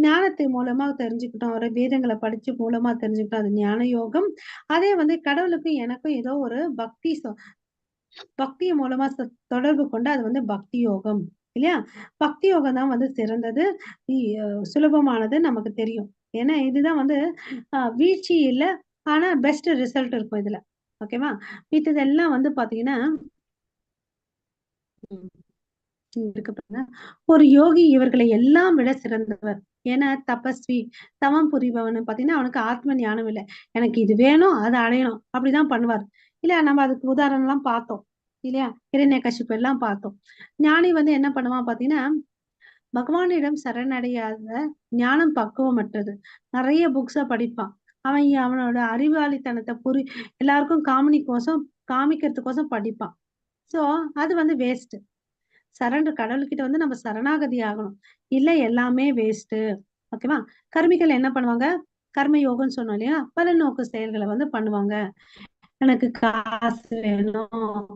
ஞானத்தை மூலமா தெரிஞ்சுக்கிட்டோம், அவரை வேதங்களை படிச்சு மூலமா தெரிஞ்சுக்கிட்டோம், அது ஞான யோகம். அதே கடவுளுக்கும் எனக்கும் ஏதோ ஒரு பக்தி மூலமா தொடர்பு கொண்டு அது பக்தி யோகம் இல்லையா? பக்தி யோகம் தான் சிறந்தது, சுலபமானது, நமக்கு தெரியும். ஏன்னா இதுதான் வீழ்ச்சி இல்லை, ஆனா பெஸ்ட் ரிசல்ட் இருக்கும் இதுல. ஓகேவா? இதெல்லாம் பாத்தீங்கன்னா ஒரு யோகி இவர்களை எல்லாம் விட சிறந்தவர். ஏன்னா தபஸ்வி, தவம் புரிபவன் பாத்தீங்கன்னா அவனுக்கு ஆத்ம ஞானம் இல்லை, எனக்கு இது வேணும் அதை அடையணும் அப்படிதான் பண்ணுவார் இல்லையா? நம்ம அதுக்கு உதாரணம் எல்லாம் பார்த்தோம் இல்லையா? இரண்யகசிப்பு எல்லாம் பார்த்தோம். ஞானி என்ன பண்ணுவான் பாத்தீங்கன்னா, பகவானிடம் சரணடையாத ஞானம் பக்குவமற்றது, நிறைய புக்ஸ படிப்பான். அவனோட அறிவாளித்தனத்தை எல்லாருக்கும் காமிக்கிறதுக்கோசம் படிப்பான். சோ அது வேஸ்ட். கடவுள்கிட்ட நம்ம சரணாகதி ஆகணும், இல்ல எல்லாமே வேஸ்ட். ஓகேவா? கர்மிகள் என்ன பண்ணுவாங்க? கர்ம யோகம்னு சொன்னோம் இல்லையா? பல நோக்கு செயல்களை பண்ணுவாங்க. எனக்கு காசு வேணும்,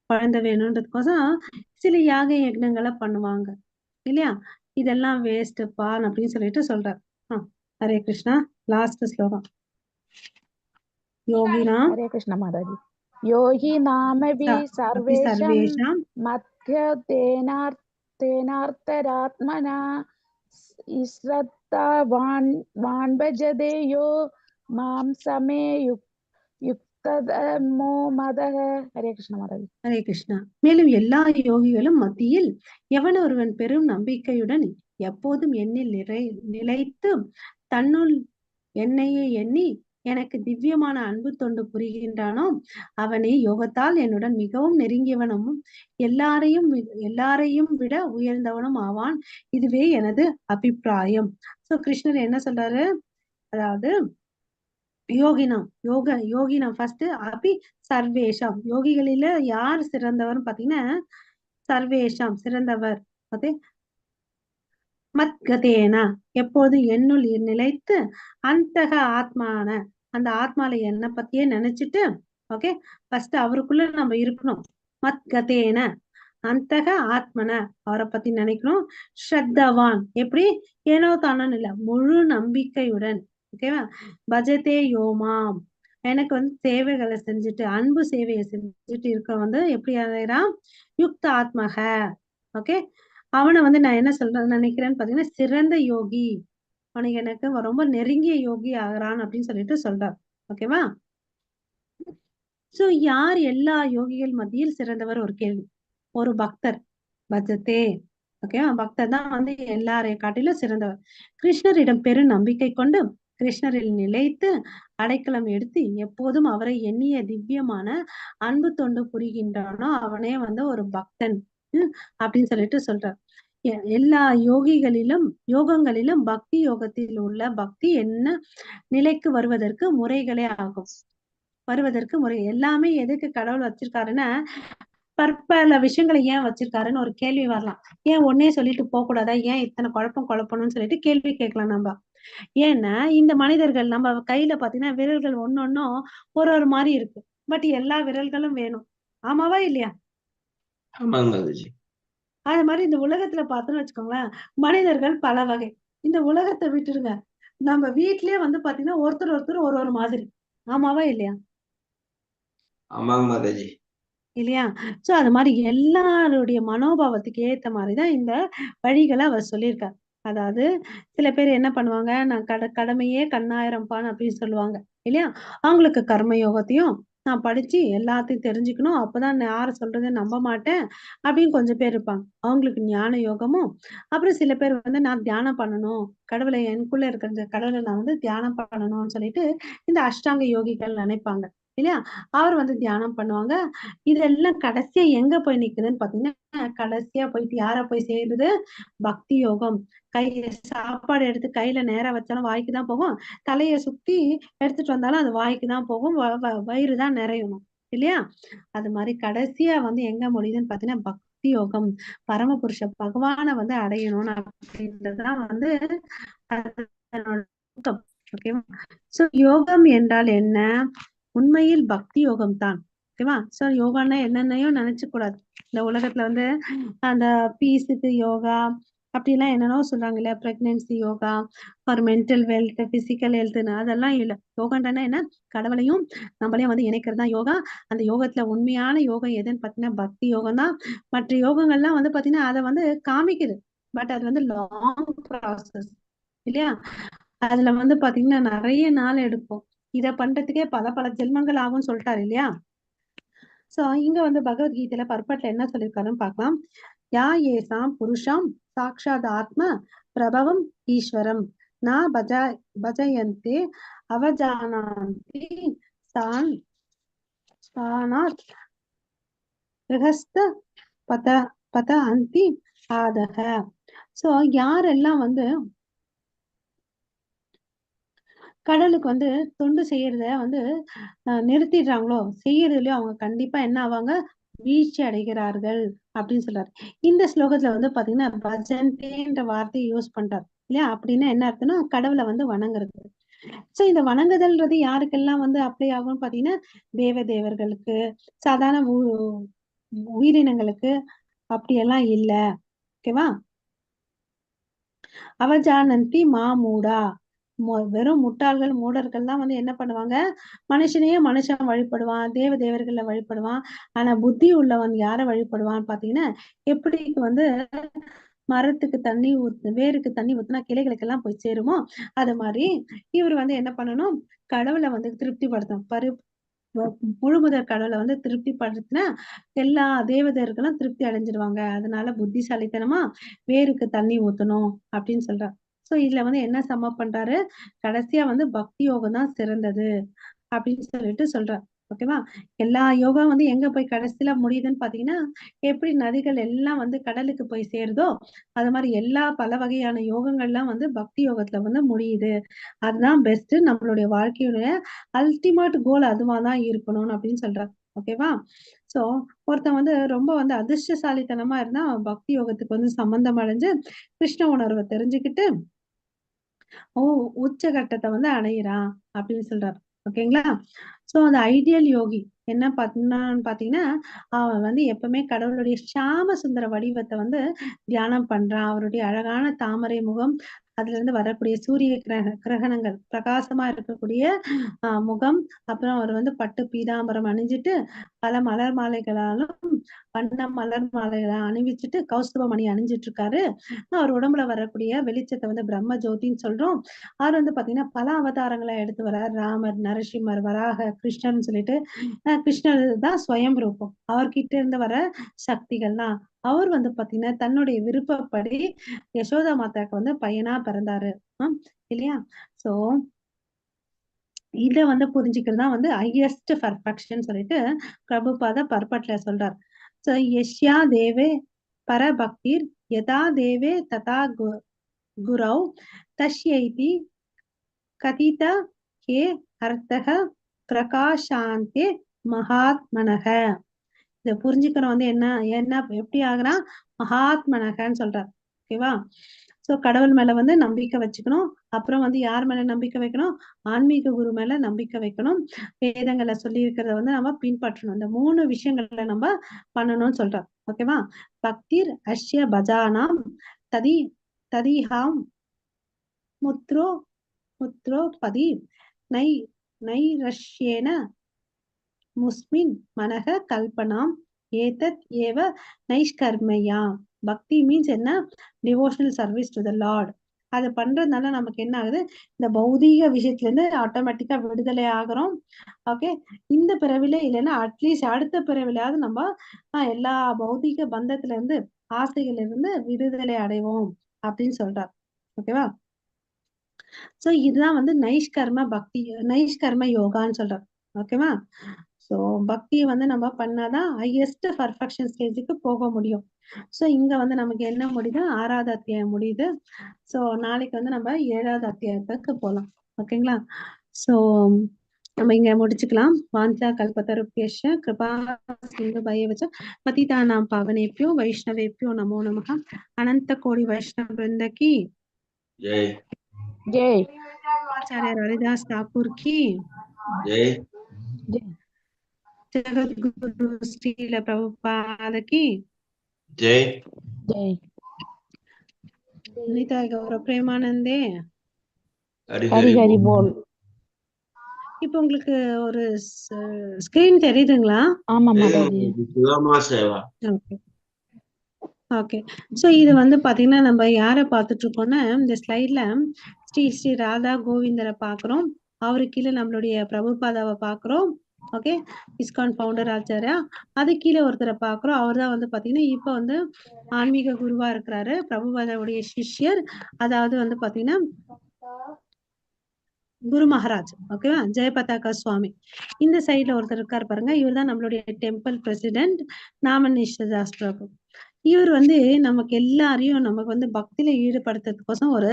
குழந்தை வேணும்ன்றதுக்கோசம் சில யாக யக்னங்களை பண்ணுவாங்க இல்லையா? இதெல்லாம் வேஸ்ட்ப்பா அப்படின்னு சொல்லிட்டு சொல்றார். ஹரே கிருஷ்ணா. லாஸ்ட் ஸ்லோகம். யோகினாம் ஹரே கிருஷ்ண மாதாஜி. யோகி நாமவி சர்வேஷாம் மத்யதேனார்த்தராத்மனா ஸ்ரத்தாவான் பஜதே யோ மாம் சமே யுக்ததமோ மதஹ. ஹரே கிருஷ்ண மாதாஜி. ஹரே கிருஷ்ணா. மேலும் எல்லா யோகிகளும் மத்தியில் எவன் ஒருவன் பெரும் நம்பிக்கையுடன் எப்போதும் எண்ணில் நிலைத்து தன்னுள் என்னையே எண்ணி எனக்கு திவ்யமான அன்பு தொண்டு புரிகின்றானோ அவனே யோகத்தால் என்னுடன் மிகவும் நெருங்கியவனும் எல்லாரையும் விட உயர்ந்தவனும் ஆவான். இதுவே எனது அபிப்பிராயம். சோ கிருஷ்ணர் என்ன சொல்றாரு? அதாவது யோகினம் ஃபர்ஸ்ட், அபி சர்வேஷம், யோகிகளில யார் சிறந்தவர் பாத்தீங்கன்னா சர்வேஷம் சிறந்தவர். ஓகே. மத்கதேனா எப்போது என்னுள் நிலைத்து அந்தக ஆத்மான அந்த ஆத்மால என்ன பத்தியே நினைச்சிட்டு, ஓகே, ஃபர்ஸ்ட் அவருக்குள்ள நம்ம இருக்கணும். மத்கதேன அந்தக ஆத்மன அவரை பத்தி நினைக்கணும். ஸ்ரத்தவான் எப்படி? ஏனோ தானோ இல்ல, முழு நம்பிக்கையுடன். ஓகேவா? பஜதே யோமாம் எனக்கு சேவைகளை செஞ்சுட்டு அன்பு சேவையை செஞ்சுட்டு இருக்க எப்படி அடைகிறான்? யுக்த ஆத்மக. ஓகே. அவனை நான் என்ன சொல்றேன்னு நினைக்கிறேன்னு பாத்தீங்கன்னா சிறந்த யோகி, அவனுக்கு எனக்கு ரொம்ப நெருங்கிய யோகி ஆகிறான் அப்படின்னு சொல்லிட்டு சொல்றார். ஓகேவா? சோ யார் எல்லா யோகிகள் மத்தியில் சிறந்தவர்? ஒரு கேள்வி. ஒரு பக்தர், பஜத்தே. ஓகேவா? பக்தர் தான் எல்லாரையும் காட்டிலும் சிறந்தவர். கிருஷ்ணரிடம் பெரும் நம்பிக்கை கொண்டு கிருஷ்ணரில் நிலைத்து அடைக்கலம் எடுத்து எப்போதும் அவரை எண்ணிய திவ்யமான அன்பு தொண்டு புரிகின்றானோ அவனே ஒரு பக்தன் அப்படின்னு சொல்லிட்டு சொல்றார். எல்லா யோகங்களிலும் பக்தி யோகத்தில் உள்ள பக்தி என்ன நிலைக்கு வருவதற்கு முறைகளே ஆகும். எல்லாமே எதுக்கு கடவுள் வச்சிருக்காருன்னா பற்பல விஷயங்களை ஏன் வச்சிருக்காருன்னு ஒரு கேள்வி வரலாம். ஏன் ஒன்னே சொல்லிட்டு போக கூடாதா? ஏன் இத்தனை குழப்பணும்னு சொல்லிட்டு கேள்வி கேட்கலாம் நம்ம. ஏன்னா இந்த மனிதர்கள் நம்ம கையில பாத்தீங்கன்னா விரல்கள் ஒன்னொன்னும் ஒரு மாதிரி இருக்கு. பட் எல்லா விரல்களும் வேணும். ஆமாவா இல்லையா? அது மாதிரி இந்த உலகத்துல பார்த்தோன்னு வச்சுக்கோங்களேன், மனிதர்கள் பல வகை. இந்த உலகத்தை விட்டுருங்க, நம்ம வீட்லயே பாத்தீங்கன்னா ஒருத்தர் ஒரு மாதிரி. ஆமாவா இல்லையா? இல்லையா? சோ அது மாதிரி எல்லாருடைய மனோபாவத்துக்கு ஏத்த மாதிரிதான் இந்த வழிகளை அவர் சொல்லியிருக்காரு. அதாவது சில பேர் என்ன பண்ணுவாங்க, நான் கடமையே கண்ணாயிரம்பான் அப்படின்னு சொல்லுவாங்க இல்லையா? அவங்களுக்கு கர்ம யோகத்தையும் நான் படிச்சு எல்லாத்தையும் தெரிஞ்சுக்கணும், அப்பதான் யாரு சொல்றதை நம்ப மாட்டேன் அப்படின்னு கொஞ்சம் பேர் இருப்பாங்க. அவங்களுக்கு ஞான யோகமும், அப்புறம் சில பேர் நான் தியானம் பண்ணணும், கடவுளை எனக்குள்ள இருக்கிற கடவுளை நான் தியானம் பண்ணணும்னு சொல்லிட்டு இந்த அஷ்டாங்க யோகிகள் நினைப்பாங்க இல்லையா? அவர் தியானம் பண்ணுவாங்க. இதெல்லாம் கடைசியா எங்க போய் நிக்குதுன்னு பாத்தீங்கன்னா, கடைசியா போயிட்டு யார போய் சேருது? பக்தி யோகம். சாப்பாடு எடுத்து கையில நேரா வச்சாலும் வாய்க்கு தான் போகும், தலையை சுத்தி எடுத்துட்டு வந்தாலும் அது வாய்க்கு தான் போகும், வயிறு தான் நிறையணும் இல்லையா? அது மாதிரி கடைசியா எங்க முடியுதுன்னு பாத்தீங்கன்னா பக்தி யோகம், பரமபுருஷ பகவானை அடையணும் அப்படின்றதுதான் ஓகேவா? சோ யோகம் என்றால் என்ன? உண்மையில் பக்தி யோகம் தான். ஓகேவா? சோ யோகான்னா என்னென்னையும் நினைச்சு கூடாது. இந்த உலகத்துல வந்து அந்த பீஸுக்கு யோகா அப்படிலாம் என்னென்னோ சொல்றாங்க இல்லையா? Pregnancy yoga for mental health, physical ஹெல்த்னு அதெல்லாம் இல்ல. யோகான்றா என்ன? கடவுளையும் நம்மளையும் வந்து இணைக்கிறது தான் யோகா. அந்த யோகத்துல உண்மையான யோகம் எதுன்னு பாத்தீங்கன்னா பக்தி யோகம் தான். மற்ற யோகங்கள்லாம் வந்து பாத்தீங்கன்னா அதை வந்து காமிக்குது. பட் அது வந்து லாங் ப்ராசஸ் இல்லையா? அதுல வந்து பாத்தீங்கன்னா நிறைய நாள் எடுக்கும். இத பண்றதுக்கே பல பல ஜென்மங்கள் ஆகும்னு சொல்லிட்டாரு இல்லையா? சோ இங்க வந்து பகவத்கீதையில பர்பட்ல என்ன சொல்லியிருக்காருன்னு பார்க்கலாம். யா ஏசாம் புருஷம் சாக்ஷாத் ஆத்ம பிரபவம் ஈஸ்வரம் நா பஜயந்தே அவஜானாந்தி தான் ஸ்தானாத் கிரகஸ்த பத பத அந்தி ஆதக. சோ யாரெல்லாம் வந்து கடலுக்கு வந்து தொண்டு செய்யறத வந்து நிறுத்திடுறாங்களோ, செய்யறதுலயோ அவங்க கண்டிப்பா என்ன ஆவாங்க? வீழ்ச்சி அடைகிறார்கள் அப்படின்னு சொல்றாரு. இந்த ஸ்லோகத்துல வந்து பாத்தீங்கன்னா பஜந்தேன்ற வார்த்தையை யூஸ் பண்றாரு இல்லையா? அப்படின்னா என்ன அர்த்தம்னா கடவுளை வந்து வணங்குறது. சோ இந்த வணங்குதல்ன்றது யாருக்கெல்லாம் வந்து அப்ளை ஆகும் பாத்தீங்கன்னா தேவ தேவர்களுக்கு, சாதாரண உயிரினங்களுக்கு அப்படியெல்லாம் இல்ல. ஓகேவா? அவஜானந்தி மாமூடா, வெறும் முட்டாள்கள் மூடர்கள் தான் வந்து என்ன பண்ணுவாங்க? மனுஷனையே மனுஷன் வழிபடுவான், தேவ தேவர்களை வழிபடுவான். ஆனா புத்தி உள்ளவன் யாரை வழிபடுவான்னு பாத்தீங்கன்னா, எப்படி வந்து மரத்துக்கு தண்ணி வேருக்கு தண்ணி ஊத்துனா கிளைகளுக்கு எல்லாம் போய் சேருமோ அது மாதிரி இவர் வந்து என்ன பண்ணணும்? கடவுளை வந்து திருப்திப்படுத்தணும். முழுமுதற் கடவுளை வந்து திருப்தி படுத்தினா எல்லா தேவதர்களும் திருப்தி அடைஞ்சிருவாங்க. அதனால புத்திசாலித்தனமா வேருக்கு தண்ணி ஊத்தணும் அப்படின்னு சொல்றாரு. சோ இதுல வந்து என்ன சம பண்றாரு? கடைசியா வந்து பக்தி யோகம் தான் சிறந்தது அப்படின்னு சொல்லிட்டு சொல்றாரு. ஓகேவா? எல்லா யோகா வந்து எங்க போய் கடைசியில முடியுதுன்னு பாத்தீங்கன்னா, எப்படி நதிகள் எல்லாம் வந்து கடலுக்கு போய் சேருதோ அது மாதிரி எல்லா பல வகையான யோகங்கள்லாம் வந்து பக்தி யோகத்துல வந்து முடியுது. அதுதான் பெஸ்ட். நம்மளுடைய வாழ்க்கையுடைய அல்டிமேட் கோல் அதுவாதான் இருக்கணும் அப்படின்னு சொல்றாரு. ஓகேவா? சோ ஒருத்தன் வந்து ரொம்ப வந்து அதிர்ஷ்டசாலித்தனமா இருந்தா பக்தி யோகத்துக்கு வந்து சம்பந்தம் அடைஞ்சு கிருஷ்ண உணர்வை தெரிஞ்சுக்கிட்டு உச்சகட்டத்தை வந்து அடையிறான் அப்படின்னு சொல்றாரு. ஓகேங்களா? சோ அந்த ஐடியல் யோகி என்ன பண்ணான்னு பாத்தீங்கன்னா, அவன் வந்து எப்பவுமே கடவுளுடைய ஷியாம சுந்தர வடிவத்தை வந்து தியானம் பண்றான். அவருடைய அழகான தாமரை முகம், அதுல இருந்து வரக்கூடிய சூரிய கிரகணங்கள், பிரகாசமா இருக்கக்கூடிய முகம், அப்புறம் அவர் வந்து பட்டு பீதாம்பரம் அணிஞ்சிட்டு பல மலர் மாலைகளாலும் வண்ண மலர் மாலைகளை அணிவிச்சுட்டு கௌஸ்துப மணி அணிஞ்சிட்டு இருக்காரு. அவர் உடம்புல வரக்கூடிய வெளிச்சத்தை வந்து பிரம்ம ஜோதின்னு சொல்றோம். அவர் வந்து பாத்தீங்கன்னா பல அவதாரங்களை எடுத்து வர்றார். ராமர், நரசிம்மர், வராக, கிருஷ்ணன் சொல்லிட்டு கிருஷ்ணர் தான் ஸ்வயம் ரூபம். அவர்கிட்ட இருந்து வர சக்திகள் தான். அவர் வந்து பாத்தீங்கன்னா தன்னுடைய விருப்பப்படி யசோதா மாதாக்கு வந்து பையனா பிறந்தாரு இல்லையா? சோ இத வந்து புரிஞ்சுக்கிறதுதான் வந்து ஹையஸ்ட் பர்ஃபெக்ஷன் சொல்லிட்டு பிரபுபாத பர்பட்ல சொல்றார். சோ யஷ்யா தேவே பரபக்திர் யதா தேவே ததா குரவ் தஷ்யைதி கதித ஹே அர்த்தக பிரகாஷாந்தே மகாத்மனக. இத புரிஞ்சுக்கிறோம் வந்து என்ன என்ன எப்படி ஆகுறான்? மகாத்மனகன்னு சொல்றார். ஓகேவா? சோ கடவுள் மேல வந்து நம்பிக்கை வச்சுக்கணும். அப்புறம் வந்து யார் மேல நம்பிக்கை வைக்கணும்? ஆன்மீக குரு மேல நம்பிக்கை வைக்கணும். வேதங்களை சொல்லி இருக்கிறத வந்து நம்ம பின்பற்றணும். இந்த 3 விஷயங்களை நம்ம பண்ணணும்னு சொல்றார். ஓகேவா? பக்திர் அஷ்ய பஜானாம் ததி ததிஹாம் முத்ரோ முத்ரோ பதி நை நைரஷ்யேன முஸ்மின் மனக கல்பனாம் ஏதத் ஏவ நைஷ்கர்மையா. பக்தி மீன்ஸ் என்ன? Devotional service to the Lord. அது பண்றதுனால நமக்கு என்ன ஆகுது? இந்த பௌதீக விஷயத்துல இருந்து ஆட்டோமேட்டிக்கா விடுதலை ஆகிறோம். ஓகே, இந்த பிறவில இல்லைன்னா அட்லீஸ்ட் அடுத்த பிறவிலாவது நம்ம எல்லா பௌதீக பந்தத்துல இருந்து ஆசைகள் இருந்து விடுதலை அடைவோம் அப்படின்னு சொல்றார். ஓகேவா? சோ இதுதான் வந்து நைஷ்கர்ம பக்தி, நைஷ்கர்ம யோகான்னு சொல்றோம். ஓகேவா? சோ பக்தியை வந்து நம்ம பண்ணாதான் ஹையஸ்ட் பர்ஃபெக்ஷன் ஸ்டேஜுக்கு போக முடியும். சோ இங்க வந்து நமக்கு என்ன முடியுது? 6வது அத்தியாயம் முடியுது. சோ நாளைக்கு வந்து நம்ம 7வது அத்தியாயத்துக்கு போலாம். ஓகேங்களா? சோ நம்ம இங்க முடிச்சுக்கலாம். வாஞ்சா கல்பத்தருப்யேஷ கிருபா சிந்து பயவச்ச பதிதானாம் பாவனேப்யோ வைஷ்ணவேப்யோ நமோ நமः. அனந்த கோடி வைஷ்ணவ பிருந்தகி ஜெய் ஜெய் आचार्य हरिदास ठाकुर की जय जगत गुरु श्रील प्रभुपाद की जय जय निताय गौर प्रेमानंदे. हरि हरि हरि हरि बोल. बोल. இப்போ உங்களுக்கு ஒரு ஸ்கிரீன் தெரியுதுங்களா? ஆமா இது Mataji. Sudama Seva. Okay okay. So இது வந்து பாத்தீங்கன்னா நம்ம யாரை பார்த்துட்டு இருக்கோம்னா இந்த ஸ்லைட்ல ஸ்ரீ ஸ்ரீ ராதா கோவிந்தரை பார்க்குறோம். அவரு கீழே நம்மளுடைய பிரபுபாதாவை பார்க்குறோம். Okay, ISKCON founder Acharya. அது கீழே ஒருத்தரை பார்க்குறோம். அவர் தான் வந்து பாத்தீங்கன்னா இப்போ வந்து ஆன்மீக குருவா இருக்கிறாரு, பிரபுபாதாவுடைய சிஷ்யர். அதாவது வந்து பாத்தீங்கன்னா குரு மகாராஜ். ஓகேவா, ஜெயபதாகா சுவாமி. இந்த சைட்ல ஒருத்தர் இருக்காரு பாருங்க, இவர் தான் நம்மளுடைய டெம்பிள் பிரசிடென்ட் நாமநிஷ்டதாஸ் பிரபு. இவர் வந்து நமக்கு எல்லாரையும் நமக்கு வந்து பக்தியில ஈடுபடுத்துறதுக்கோசம் ஒரு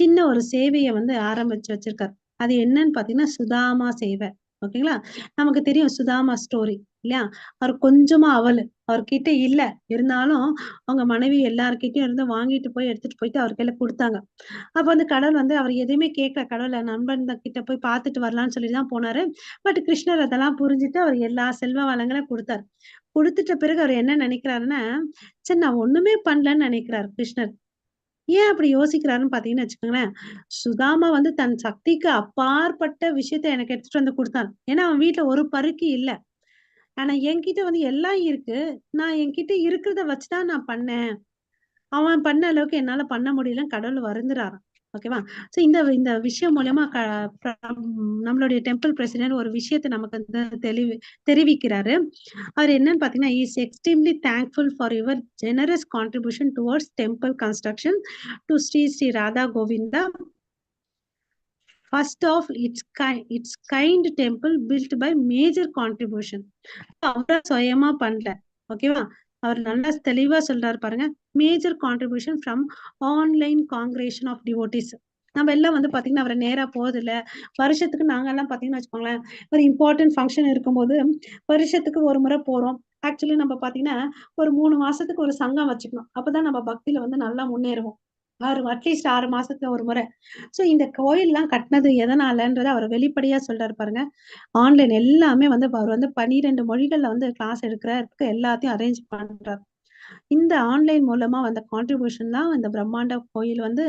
சின்ன ஒரு சேவையை வந்து ஆரம்பிச்சு வச்சிருக்காரு. அது என்னன்னு பாத்தீங்கன்னா சுதாமா சேவை. ஓகேங்களா, நமக்கு தெரியும் சுதாமா ஸ்டோரி இல்லையா? அவர் கொஞ்சமா அவர்கிட்ட இல்ல, இருந்தாலும் அவங்க மனைவி எல்லார்கிட்டயும் இருந்து வாங்கிட்டு போய் எடுத்துட்டு போயிட்டு அவர் கையில கொடுத்தாங்க. அப்ப வந்து கடவுள் வந்து அவர் எதுவுமே கேட்கல. கடவுளை நண்பன் கிட்ட போய் பார்த்துட்டு வரலாம்னு சொல்லிதான் போனாரு. பட் கிருஷ்ணர் அதெல்லாம் புரிஞ்சுட்டு அவர் எல்லா செல்வ வளங்களையும் கொடுத்தாரு. கொடுத்துட்ட பிறகு அவர் என்ன நினைக்கிறாருன்னா, சரி நான் ஒண்ணுமே பண்ணலன்னு நினைக்கிறாரு கிருஷ்ணர். ஏன் அப்படி யோசிக்கிறாருன்னு பாத்தீங்கன்னு வச்சுக்கோங்களேன், சுதாமா வந்து தன் சக்திக்கு அப்பாற்பட்ட விஷயத்த எனக்கு எடுத்துட்டு வந்து கொடுத்தான். ஏன்னா அவன் வீட்டுல ஒரு பருக்கி இல்ல. ஆனா என்கிட்ட வந்து எல்லாம் இருக்கு. நான் என்கிட்ட இருக்கிறத வச்சுதான் நான் பண்ணேன். அவன் பண்ண அளவுக்கு என்னால பண்ண முடியலன்னு கடவுள் வருந்துறாராம். ஓகேவா? சோ இந்த இந்த விஷயம் மூலியமா நம்மளுடைய டெம்பிள் பிரசிடென்ட் ஒரு விஷயத்தை நமக்கு வந்து தெரிவிக்கிறாரு. அவர் என்னன்னு பாத்தீங்கன்னா, is extremely thankful for your generous contribution towards temple construction to Sri Sri Radha Govinda, first of its kind temple built by major contribution. அவரா சுயமா பண்ணல. ஓகேவா? அவர் நல்லா தெளிவா சொல்றாரு பாருங்க. Major contribution from online congregation of devotees. நம்ம எல்லாம் வந்து பாத்தீங்கன்னா அவரை நேரா போதில்ல. வருஷத்துக்கு நாங்க எல்லாம் பாத்தீங்கன்னா வச்சுக்கோங்களேன், ஒரு இம்பார்ட்டன்ட் ஃபங்க்ஷன் இருக்கும்போது வருஷத்துக்கு ஒரு முறை போறோம். ஆக்சுவலி நம்ம பாத்தீங்கன்னா ஒரு 3 மாசத்துக்கு ஒரு சங்கம் வச்சுக்கணும். அப்பதான் நம்ம பக்தியில வந்து நல்லா முன்னேறுவோம். அட்லீஸ்ட் 6 மாசத்துல ஒரு முறை. சோ இந்த கோயில் எல்லாம் கட்டினது எதனாலன்றத அவர் வெளிப்படையா சொல்றாரு பாருங்க. ஆன்லைன் எல்லாமே வந்து அவர் வந்து 12 மொழிகள்ல வந்து கிளாஸ் எடுக்கிறதுக்கு எல்லாத்தையும் அரேஞ்ச் பண்றாரு. இந்த ஆன்லைன் மூலமா வந்த கான்ட்ரிபியூஷன் தான் இந்த பிரம்மாண்ட கோயில் வந்து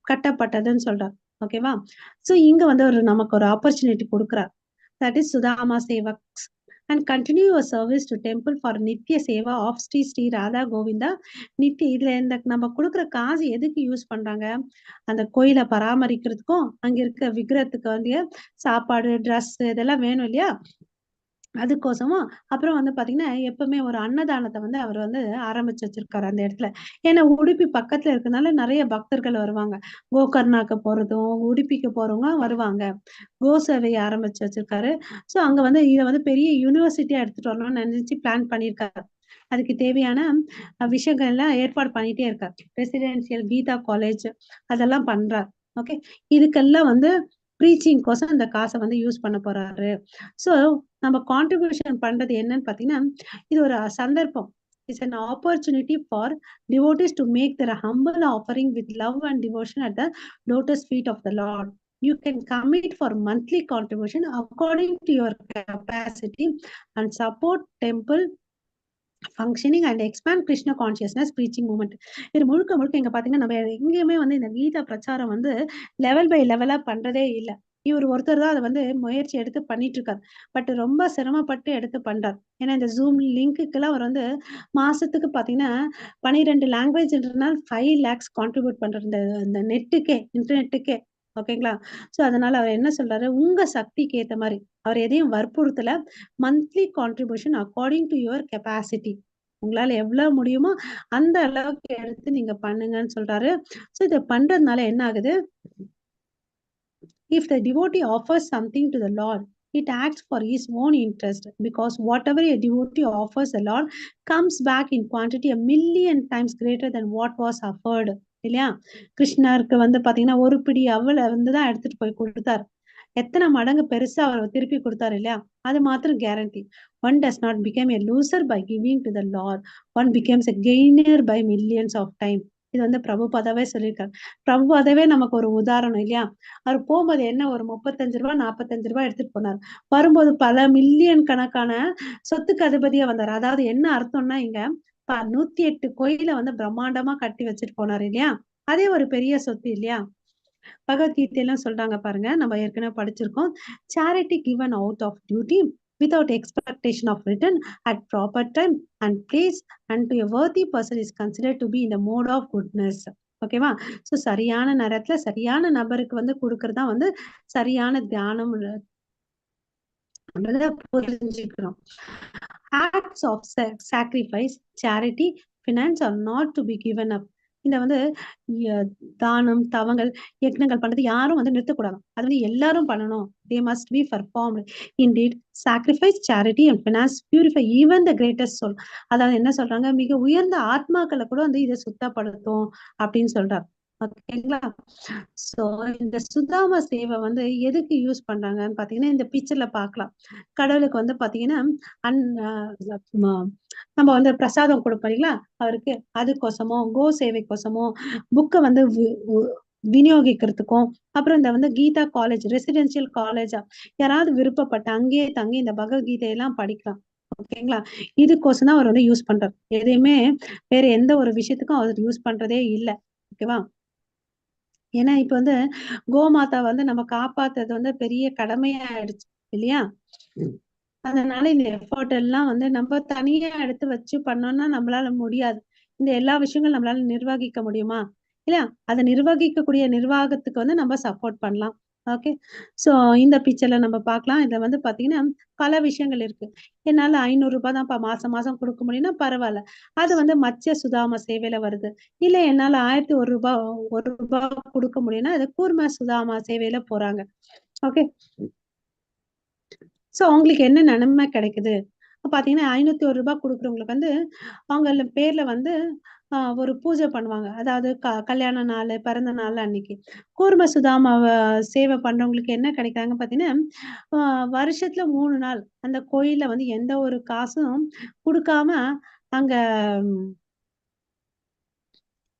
கட்டப்பட்டதுன்னு சொல்றாரு. ஓகேவா? சோ இங்க வந்து ஒரு நமக்கு ஒரு ஆப்பர்ச்சுனிட்டி கொடுக்கிறார். That is Sudama sevaks and continue your service to temple for Nitya Seva of Shri Sri Radha Govinda. Nitya இதுல இந்த நம்ம கொடுக்குற காசு எதுக்கு யூஸ் பண்றாங்க? அந்த கோயிலை பராமரிக்கிறதுக்கும் அங்க இருக்க விக்கிரகத்துக்கு வேண்டிய சாப்பாடு, ட்ரெஸ் இதெல்லாம் வேணும் இல்லையா? அதுக்கோசமும் அப்புறம் வந்து பாத்தீங்கன்னா எப்பவுமே ஒரு அன்னதானத்தை வந்து அவர் வந்து ஆரம்பிச்சு வச்சிருக்காரு அந்த இடத்துல. ஏன்னா உடுப்பி பக்கத்துல இருக்கனால நிறைய பக்தர்கள் வருவாங்க. கோகர்ணாக்கு போறதும் உடுப்பிக்கு போறவங்க வருவாங்க. கோ சேவையை ஆரம்பிச்சு வச்சிருக்காரு. சோ அங்க வந்து இதை வந்து பெரிய யூனிவர்சிட்டியா எடுத்துட்டு வரணும்னு நினைச்சு பிளான் பண்ணியிருக்காரு. அதுக்கு தேவையான விஷயங்கள் எல்லாம் ஏற்பாடு பண்ணிட்டே இருக்காரு. ரெசிடென்சியல் கீதா காலேஜ் அதெல்லாம் பண்றாரு. ஓகே, இதுக்கெல்லாம் வந்து ப்ரீச்சிங் கோசம் இந்த காசை வந்து யூஸ் பண்ண போறாரு. சோ நம்ம கான்ட்ரிபியூஷன் பண்றது என்னன்னு பாத்தீங்கன்னா, இது ஒரு சந்தர்ப்பம். It's an opportunity for devotees to make their humble offering with love and devotion at the lotus feet of the Lord. You can commit for monthly contribution according to your capacity and support temple functioning and expand Krishna consciousness preaching movement. இது முழுக்க முழுக்க இங்க பாத்தீங்கன்னா நம்ம எங்கேயுமே வந்து இந்த கீதா பிரச்சாரம் வந்து லெவல் பை லெவலா பண்றதே இல்லை. இவர் ஒருத்தர் தான் அதை வந்து முயற்சி எடுத்து பண்ணிட்டு இருக்காரு. பட் ரொம்ப சிரமப்பட்டு எடுத்து பண்றாரு. ஏன்னா இந்த ஜூம் லிங்க்குக்கு எல்லாம் அவர் வந்து மாசத்துக்கு பாத்தீங்கன்னா 12 லாங்குவேஜ்ன்றதுனால 5 lakhs கான்ட்ரிபியூட் பண்றாரு இந்த நெட்டுக்கே, இன்டர்நெட்டுக்கே. ஓகேங்களா? சோ அதனால அவர் என்ன சொல்றாரு, உங்க சக்திக்கு ஏத்த மாதிரி அவர் எதையும் வற்புறுத்தல. Monthly contribution according to your capacity, உங்களால எவ்வளவு முடியுமோ அந்த அளவுக்கு எடுத்து நீங்க பண்ணுங்கன்னு சொல்றாரு. சோ இதை பண்றதுனால என்ன ஆகுது, if the devotee offers something to the Lord, it acts for his own interest, because whatever a devotee offers the Lord comes back in quantity a million times greater than what was offered. இல்லையா? கிருஷ்ணருக்கு வந்து பாத்தீங்கன்னா ஒரு பிடி அவளை வந்துதான் எடுத்துட்டு போய் கொடுத்தாரு. எத்தனை மடங்கு பெருசா அவர் திருப்பி கொடுத்தாரு இல்லையா? அது மாத்திரம் guarantee. One does not become a loser by giving to the Lord. One becomes a gainer by millions of time. இது வந்து பிரபுபாதாவே சொல்லியிருக்காரு. பிரபுபாதாவே நமக்கு ஒரு உதாரணம் இல்லையா? அவர் போகும்போது என்ன ஒரு 35 ரூபாய் 45 ரூபாய் எடுத்துட்டு போனார். வரும்போது பல மில்லியன் கணக்கான சொத்துக்கு அதிபதியா வந்தார். அதாவது என்ன அர்த்தம்னா இங்க 108 கோயில வந்து பிரம்மாண்டமா கட்டி வச்சுட்டு போனாரு இல்லையா? அதே ஒரு பெரிய சொத்து இல்லையா? பகவத்கீதையெல்லாம் சொல்றாங்க பாருங்க, நம்ம ஏற்கனவே படிச்சிருக்கோம். Charity given out of duty without expectation of return at proper time and place and to a worthy person is considered to be in the mode of goodness. ஓகேவா? சோ சரியான நேரத்துல சரியான நபருக்கு வந்து கொடுக்கறதா வந்து சரியான தியானம் புரிஞ்சுக்கிறோம். Acts of sacrifice, charity, finance are not to be given up. இந்த வந்து தானம், தவங்கள், யக்னங்கள் பண்றது யாரும் வந்து நிறுத்தக்கூடாது. அது வந்து எல்லாரும் பண்ணணும். They must be performed. Indeed, sacrifice, charity and finance purify even the greatest soul. அதாவது என்ன சொல்றாங்க? மிக உயர்ந்த ஆத்மாக்களை கூட வந்து இதை சுத்தப்படுத்தும் அப்படின்னு சொல்றாங்க. ஓகேங்களா? சோ இந்த சுதாம சேவை வந்து எதுக்கு யூஸ் பண்றாங்கன்னு பாத்தீங்கன்னா இந்த பிக்சர்ல பாக்கலாம். கடவுளுக்கு வந்து பாத்தீங்கன்னா நம்ம வந்து பிரசாதம் கொடுப்பீங்களா அவருக்கு, அதுக்கோசமோ கோ சேவைக்கோசமோ புக்கை வந்து விநியோகிக்கிறதுக்கும், அப்புறம் இந்த வந்து கீதா காலேஜ் ரெசிடென்சியல் காலேஜா யாராவது விருப்பப்பட்ட அங்கேயே தங்கி இந்த பகவத்கீதையெல்லாம் படிக்கலாம். ஓகேங்களா? இதுக்கோசம் தான் அவர் வந்து யூஸ் பண்றாரு. எதையுமே வேற எந்த ஒரு விஷயத்துக்கும் அவர் யூஸ் பண்றதே இல்லை. ஓகேவா? ஏன்னா இப்ப வந்து கோமாதா வந்து நம்ம காப்பாத்துறது வந்து பெரிய கடமையா ஆயிடுச்சு இல்லையா? அதனால இந்த எஃபோர்ட் எல்லாம் வந்து நம்ம தனியா எடுத்து வச்சு பண்ணோம்னா நம்மளால முடியாது. இந்த எல்லா விஷயங்களும் நம்மளால நிர்வகிக்க முடியுமா? இல்ல அதை நிர்வகிக்கக்கூடிய நிர்வாகத்துக்கு வந்து நம்ம சப்போர்ட் பண்ணலாம். ஓகே. சோ இந்த பிக்சர்ல நம்ம பார்க்கலாம். இதுல வந்து பாத்தீங்கன்னா பல விஷயங்கள் இருக்கு. என்னால 500 ரூபாய் தான்ப்பா மாசம் மாசம் கொடுக்க முடியும்னா பரவாயில்ல. அது வந்து மத்ய சுதாம சேவையில வருது. இல்ல என்னால 1001 ரூபாய் கொடுக்க முடியும்னா அது கூர்ம சுதாம சேவையில போறாங்க. ஓகே. சோ அவங்களுக்கு என்ன நன்மை கிடைக்குது பாத்தீங்கன்னா 501 ரூபாய் கொடுக்குறவங்களுக்கு வந்து அவங்க பேர்ல வந்து ஒரு பூஜை பண்ணுவாங்க. அதாவது கல்யாண நாள், பிறந்த நாள் அன்னைக்கு. கூர்ம சுதாமாவை சேவை பண்றவங்களுக்கு என்ன கிடைக்கிறாங்க பாத்தீங்கன்னா வருஷத்துல 3 நாள் அந்த கோயில்ல வந்து எந்த ஒரு காசும் கொடுக்காம அங்க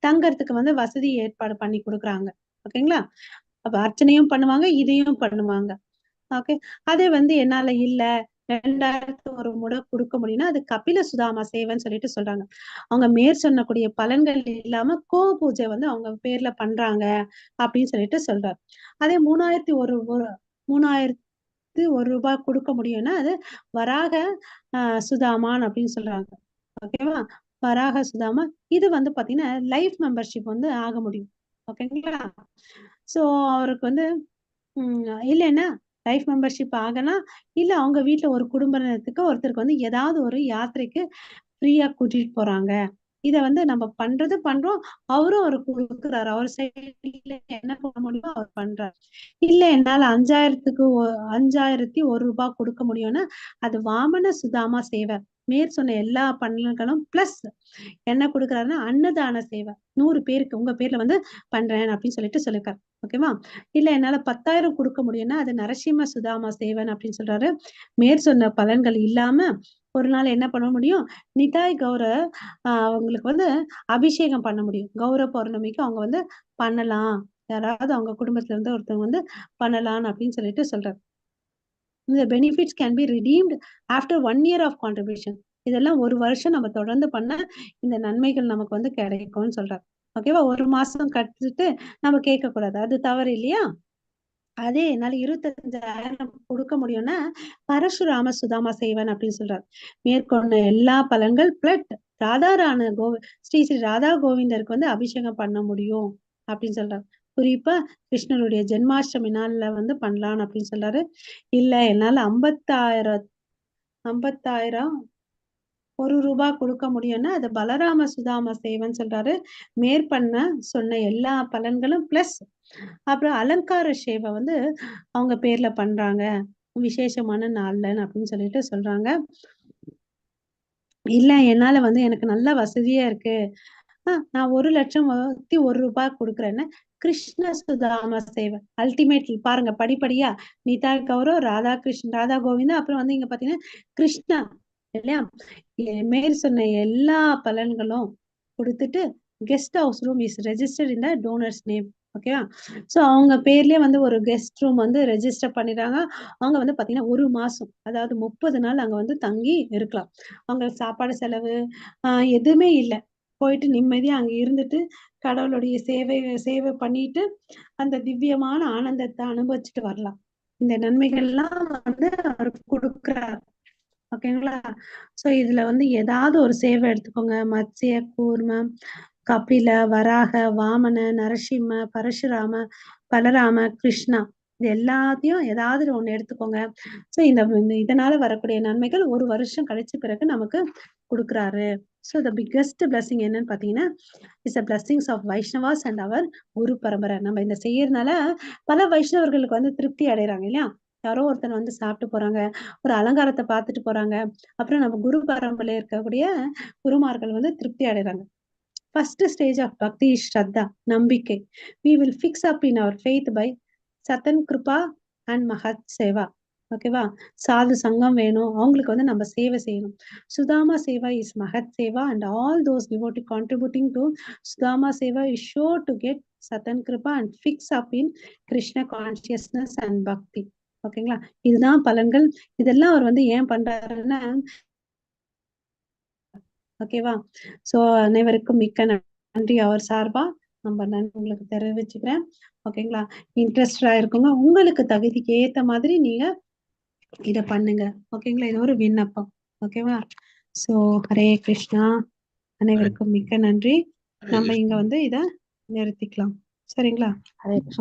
தங்கறதுக்கு வந்து வசதி ஏற்பாடு பண்ணி கொடுக்குறாங்க. ஓகேங்களா? அப்ப அர்ச்சனையும் பண்ணுவாங்க, இதையும் பண்ணுவாங்க. ஓகே. அதே வந்து என்னால இல்ல 2001 முறை கொடுக்க முடியும்னா அது கபில சுதாமா சேவைன்னு சொல்லிட்டு சொல்றாங்க. அவங்க மேற் சொன்னக்கூடிய பலன்கள் இல்லாம கோ பூஜை வந்து அவங்க பேர்ல பண்றாங்க அப்படின்னு சொல்லிட்டு சொல்றாரு. அதே 3001 ரூபாய் கொடுக்க முடியும்னா அது வராக சுதாமான் அப்படின்னு சொல்றாங்க. ஓகேவா? வராக சுதாமா இது வந்து பாத்தீங்கன்னா லைஃப் மெம்பர்ஷிப் வந்து ஆக முடியும். ஓகேங்களா? சோ அவருக்கு வந்து இல்லைன்னா லைஃப் மெம்பர்ஷிப் ஆகலாம். இல்ல அவங்க வீட்டுல ஒரு குடும்பத்துக்கு ஒருத்தருக்கு வந்து ஏதாவது ஒரு யாத்திரைக்கு ஃப்ரீயா கூட்டிட்டு போறாங்க. இத வந்து நம்ம பண்றோம். அவரும் அவர் கொடுக்குறாரு. அவர் சைடுல என்ன பண்ண முடியுமோ அவர் பண்றாரு. இல்ல என்னால 5001 ரூபாய் கொடுக்க முடியும்னா அது வாமன சுதாமா சேவை. மேற் சொன்ன எல்லா பலன்களும் பிளஸ் என்ன கொடுக்குறாருன்னா அன்னதான சேவை 100 பேருக்கு உங்க பேர்ல வந்து பண்றேன் அப்படின்னு சொல்லிட்டு சொல்லிருக்காரு. ஓகேவா? இல்ல என்னால 10,000 கொடுக்க முடியும்னா அது நரசிம்ம சுதாமா சேவன் அப்படின்னு சொல்றாரு. மேற் சொன்ன பலன்கள் இல்லாம ஒரு நாள் என்ன பண்ண முடியும்? நிதாய் கௌர அவங்களுக்கு வந்து அபிஷேகம் பண்ண முடியும். கௌர பௌர்ணமிக்கு அவங்க வந்து பண்ணலாம். யாராவது அவங்க குடும்பத்துல இருந்து ஒருத்தவங்க வந்து பண்ணலாம் அப்படின்னு சொல்லிட்டு சொல்றாரு. இந்த benefits can be redeemed after 1 year of contribution. இதெல்லாம் ஒரு வருஷம் நம்ம தொடர்ந்து பண்ண இந்த நன்மைகள் நமக்கு வந்து கிடைக்கும்னு சொல்றாரு. ஓகேவா? ஒரு மாசம் கட்டுட்டு நம்ம கேட்க கூடாது. அது தவறு இல்லையா? அதே என்னால 25,000 கொடுக்க முடியும்னா பரசுராம சுதாமா செய்வன் அப்படின்னு சொல்றாரு. மேற்கொண்ட எல்லா பலன்கள் பிளட் ராதாராண ஸ்ரீ ஸ்ரீ ராதா கோவிந்தருக்கு வந்து அபிஷேகம் பண்ண முடியும் அப்படின்னு சொல்றாரு. குறிப்பா கிருஷ்ணருடைய ஜென்மாஷ்டமி நாள்ல வந்து பண்ணலாம் அப்படின்னு சொல்றாரு. இல்ல என்னால 50,000 1 ரூபாய் கொடுக்க முடியும்னா அது பலராம சுதாம சேவன் சொல்றாரு. மேற்பண்ண சொன்ன எல்லா பலன்களும் பிளஸ் அப்புறம் அலங்கார சேவை வந்து அவங்க பேர்ல பண்றாங்க விசேஷமான நாள்ல அப்படின்னு சொல்லிட்டு சொல்றாங்க. இல்ல என்னால வந்து எனக்கு நல்ல வசதியா இருக்கு. நான் 1,01 ரூபாய் கொடுக்குறேன்னு கிருஷ்ண சுதாம சேவை அல்டிமேட்லி பாருங்க படிப்படியா நிதா கௌரவ் ராதா கோவிந்தா அப்புறம் வந்து இங்க பாத்தீங்கன்னா கிருஷ்ணா இல்லையா? மேல் சொன்ன எல்லா பலன்களும் கொடுத்துட்டு guest house room is registered in the donors name. ஓகேவா? ஸோ அவங்க பேர்லயே வந்து ஒரு கெஸ்ட் ரூம் வந்து ரெஜிஸ்டர் பண்ணிடுறாங்க. அவங்க வந்து பாத்தீங்கன்னா 1 மாசம், அதாவது 30 நாள் அங்க வந்து தங்கி இருக்கலாம். அவங்களுக்கு சாப்பாடு செலவு எதுவுமே இல்ல. போயிட்டு நிம்மதியா அங்க இருந்துட்டு கடவுளுடைய சேவை பண்ணிட்டு அந்த திவ்யமான ஆனந்தத்தை அனுபவிச்சுட்டு வரலாம். இந்த நன்மைகள்லாம் வந்து அவர் கொடுக்குறார். ஓகேங்களா? சோ இதுல வந்து ஏதாவது ஒரு சேவை எடுத்துக்கோங்க. மத்ஸ்ய, கூர்ம, கபில, வராக, வாமன, நரசிம்ம, பரசுராம, பலராம, கிருஷ்ணா, இது எல்லாத்தையும் ஏதாவது ஒண்ணு எடுத்துக்கோங்க. சோ இதனால வரக்கூடிய நன்மைகள் 1 வருஷம் கழிச்ச பிறகு நமக்கு கொடுக்குறாரு. ஸோ த பிக்கஸ்ட் பிளஸிங் என்னன்னு பாத்தீங்கன்னா is a blessings of Vaishnavas and our guru பரம்பரை. நம்ம இந்த செய்யறதுனால பல வைஷ்ணவர்களுக்கு வந்து திருப்தி அடைறாங்க இல்லையா? யாரோ ஒருத்தர் வந்து சாப்பிட்டு போறாங்க, ஒரு அலங்காரத்தை பார்த்துட்டு போறாங்க. அப்புறம் நம்ம குரு பரம்பரையில இருக்கக்கூடிய குருமார்கள் வந்து திருப்தி அடைறாங்க. First stage of bhakti is shraddha, நம்பிக்கை. We will fix up in our faith by sadhu kripa and mahat seva. ஓகேவா? சாது சங்கம் வேணும், அவங்களுக்கு வந்து நம்ம சேவை செய்யணும். Sudama seva is mahat seva and all those devotee contributing to Sudama seva is sure to get sadhu kripa and fix up in Krishna consciousness and bhakti. ஓகேங்களா? இதுதான் பலன்கள். இதெல்லாம் அவர் வந்து ஏன் பண்றாருன்னா, ஓகேவா? சோ அனைவருக்கும் மிக்க நன்றி. அவர் சார்பா நம்ம நன்றி உங்களுக்கு தெரிவிச்சுக்கிறேன். ஓகேங்களா? இன்ட்ரெஸ்டா இருக்குங்க, உங்களுக்கு தகுதிக்கு ஏத்த மாதிரி நீங்க இத பண்ணுங்க. ஓகேங்களா? இது ஒரு விண்ணப்பம். ஓகேவா? சோ ஹரே கிருஷ்ணா. அனைவருக்கும் மிக்க நன்றி. நம்ம இங்க வந்து இத நிறுத்திக்கலாம். சரிங்களா? ஹரே கிருஷ்ணா.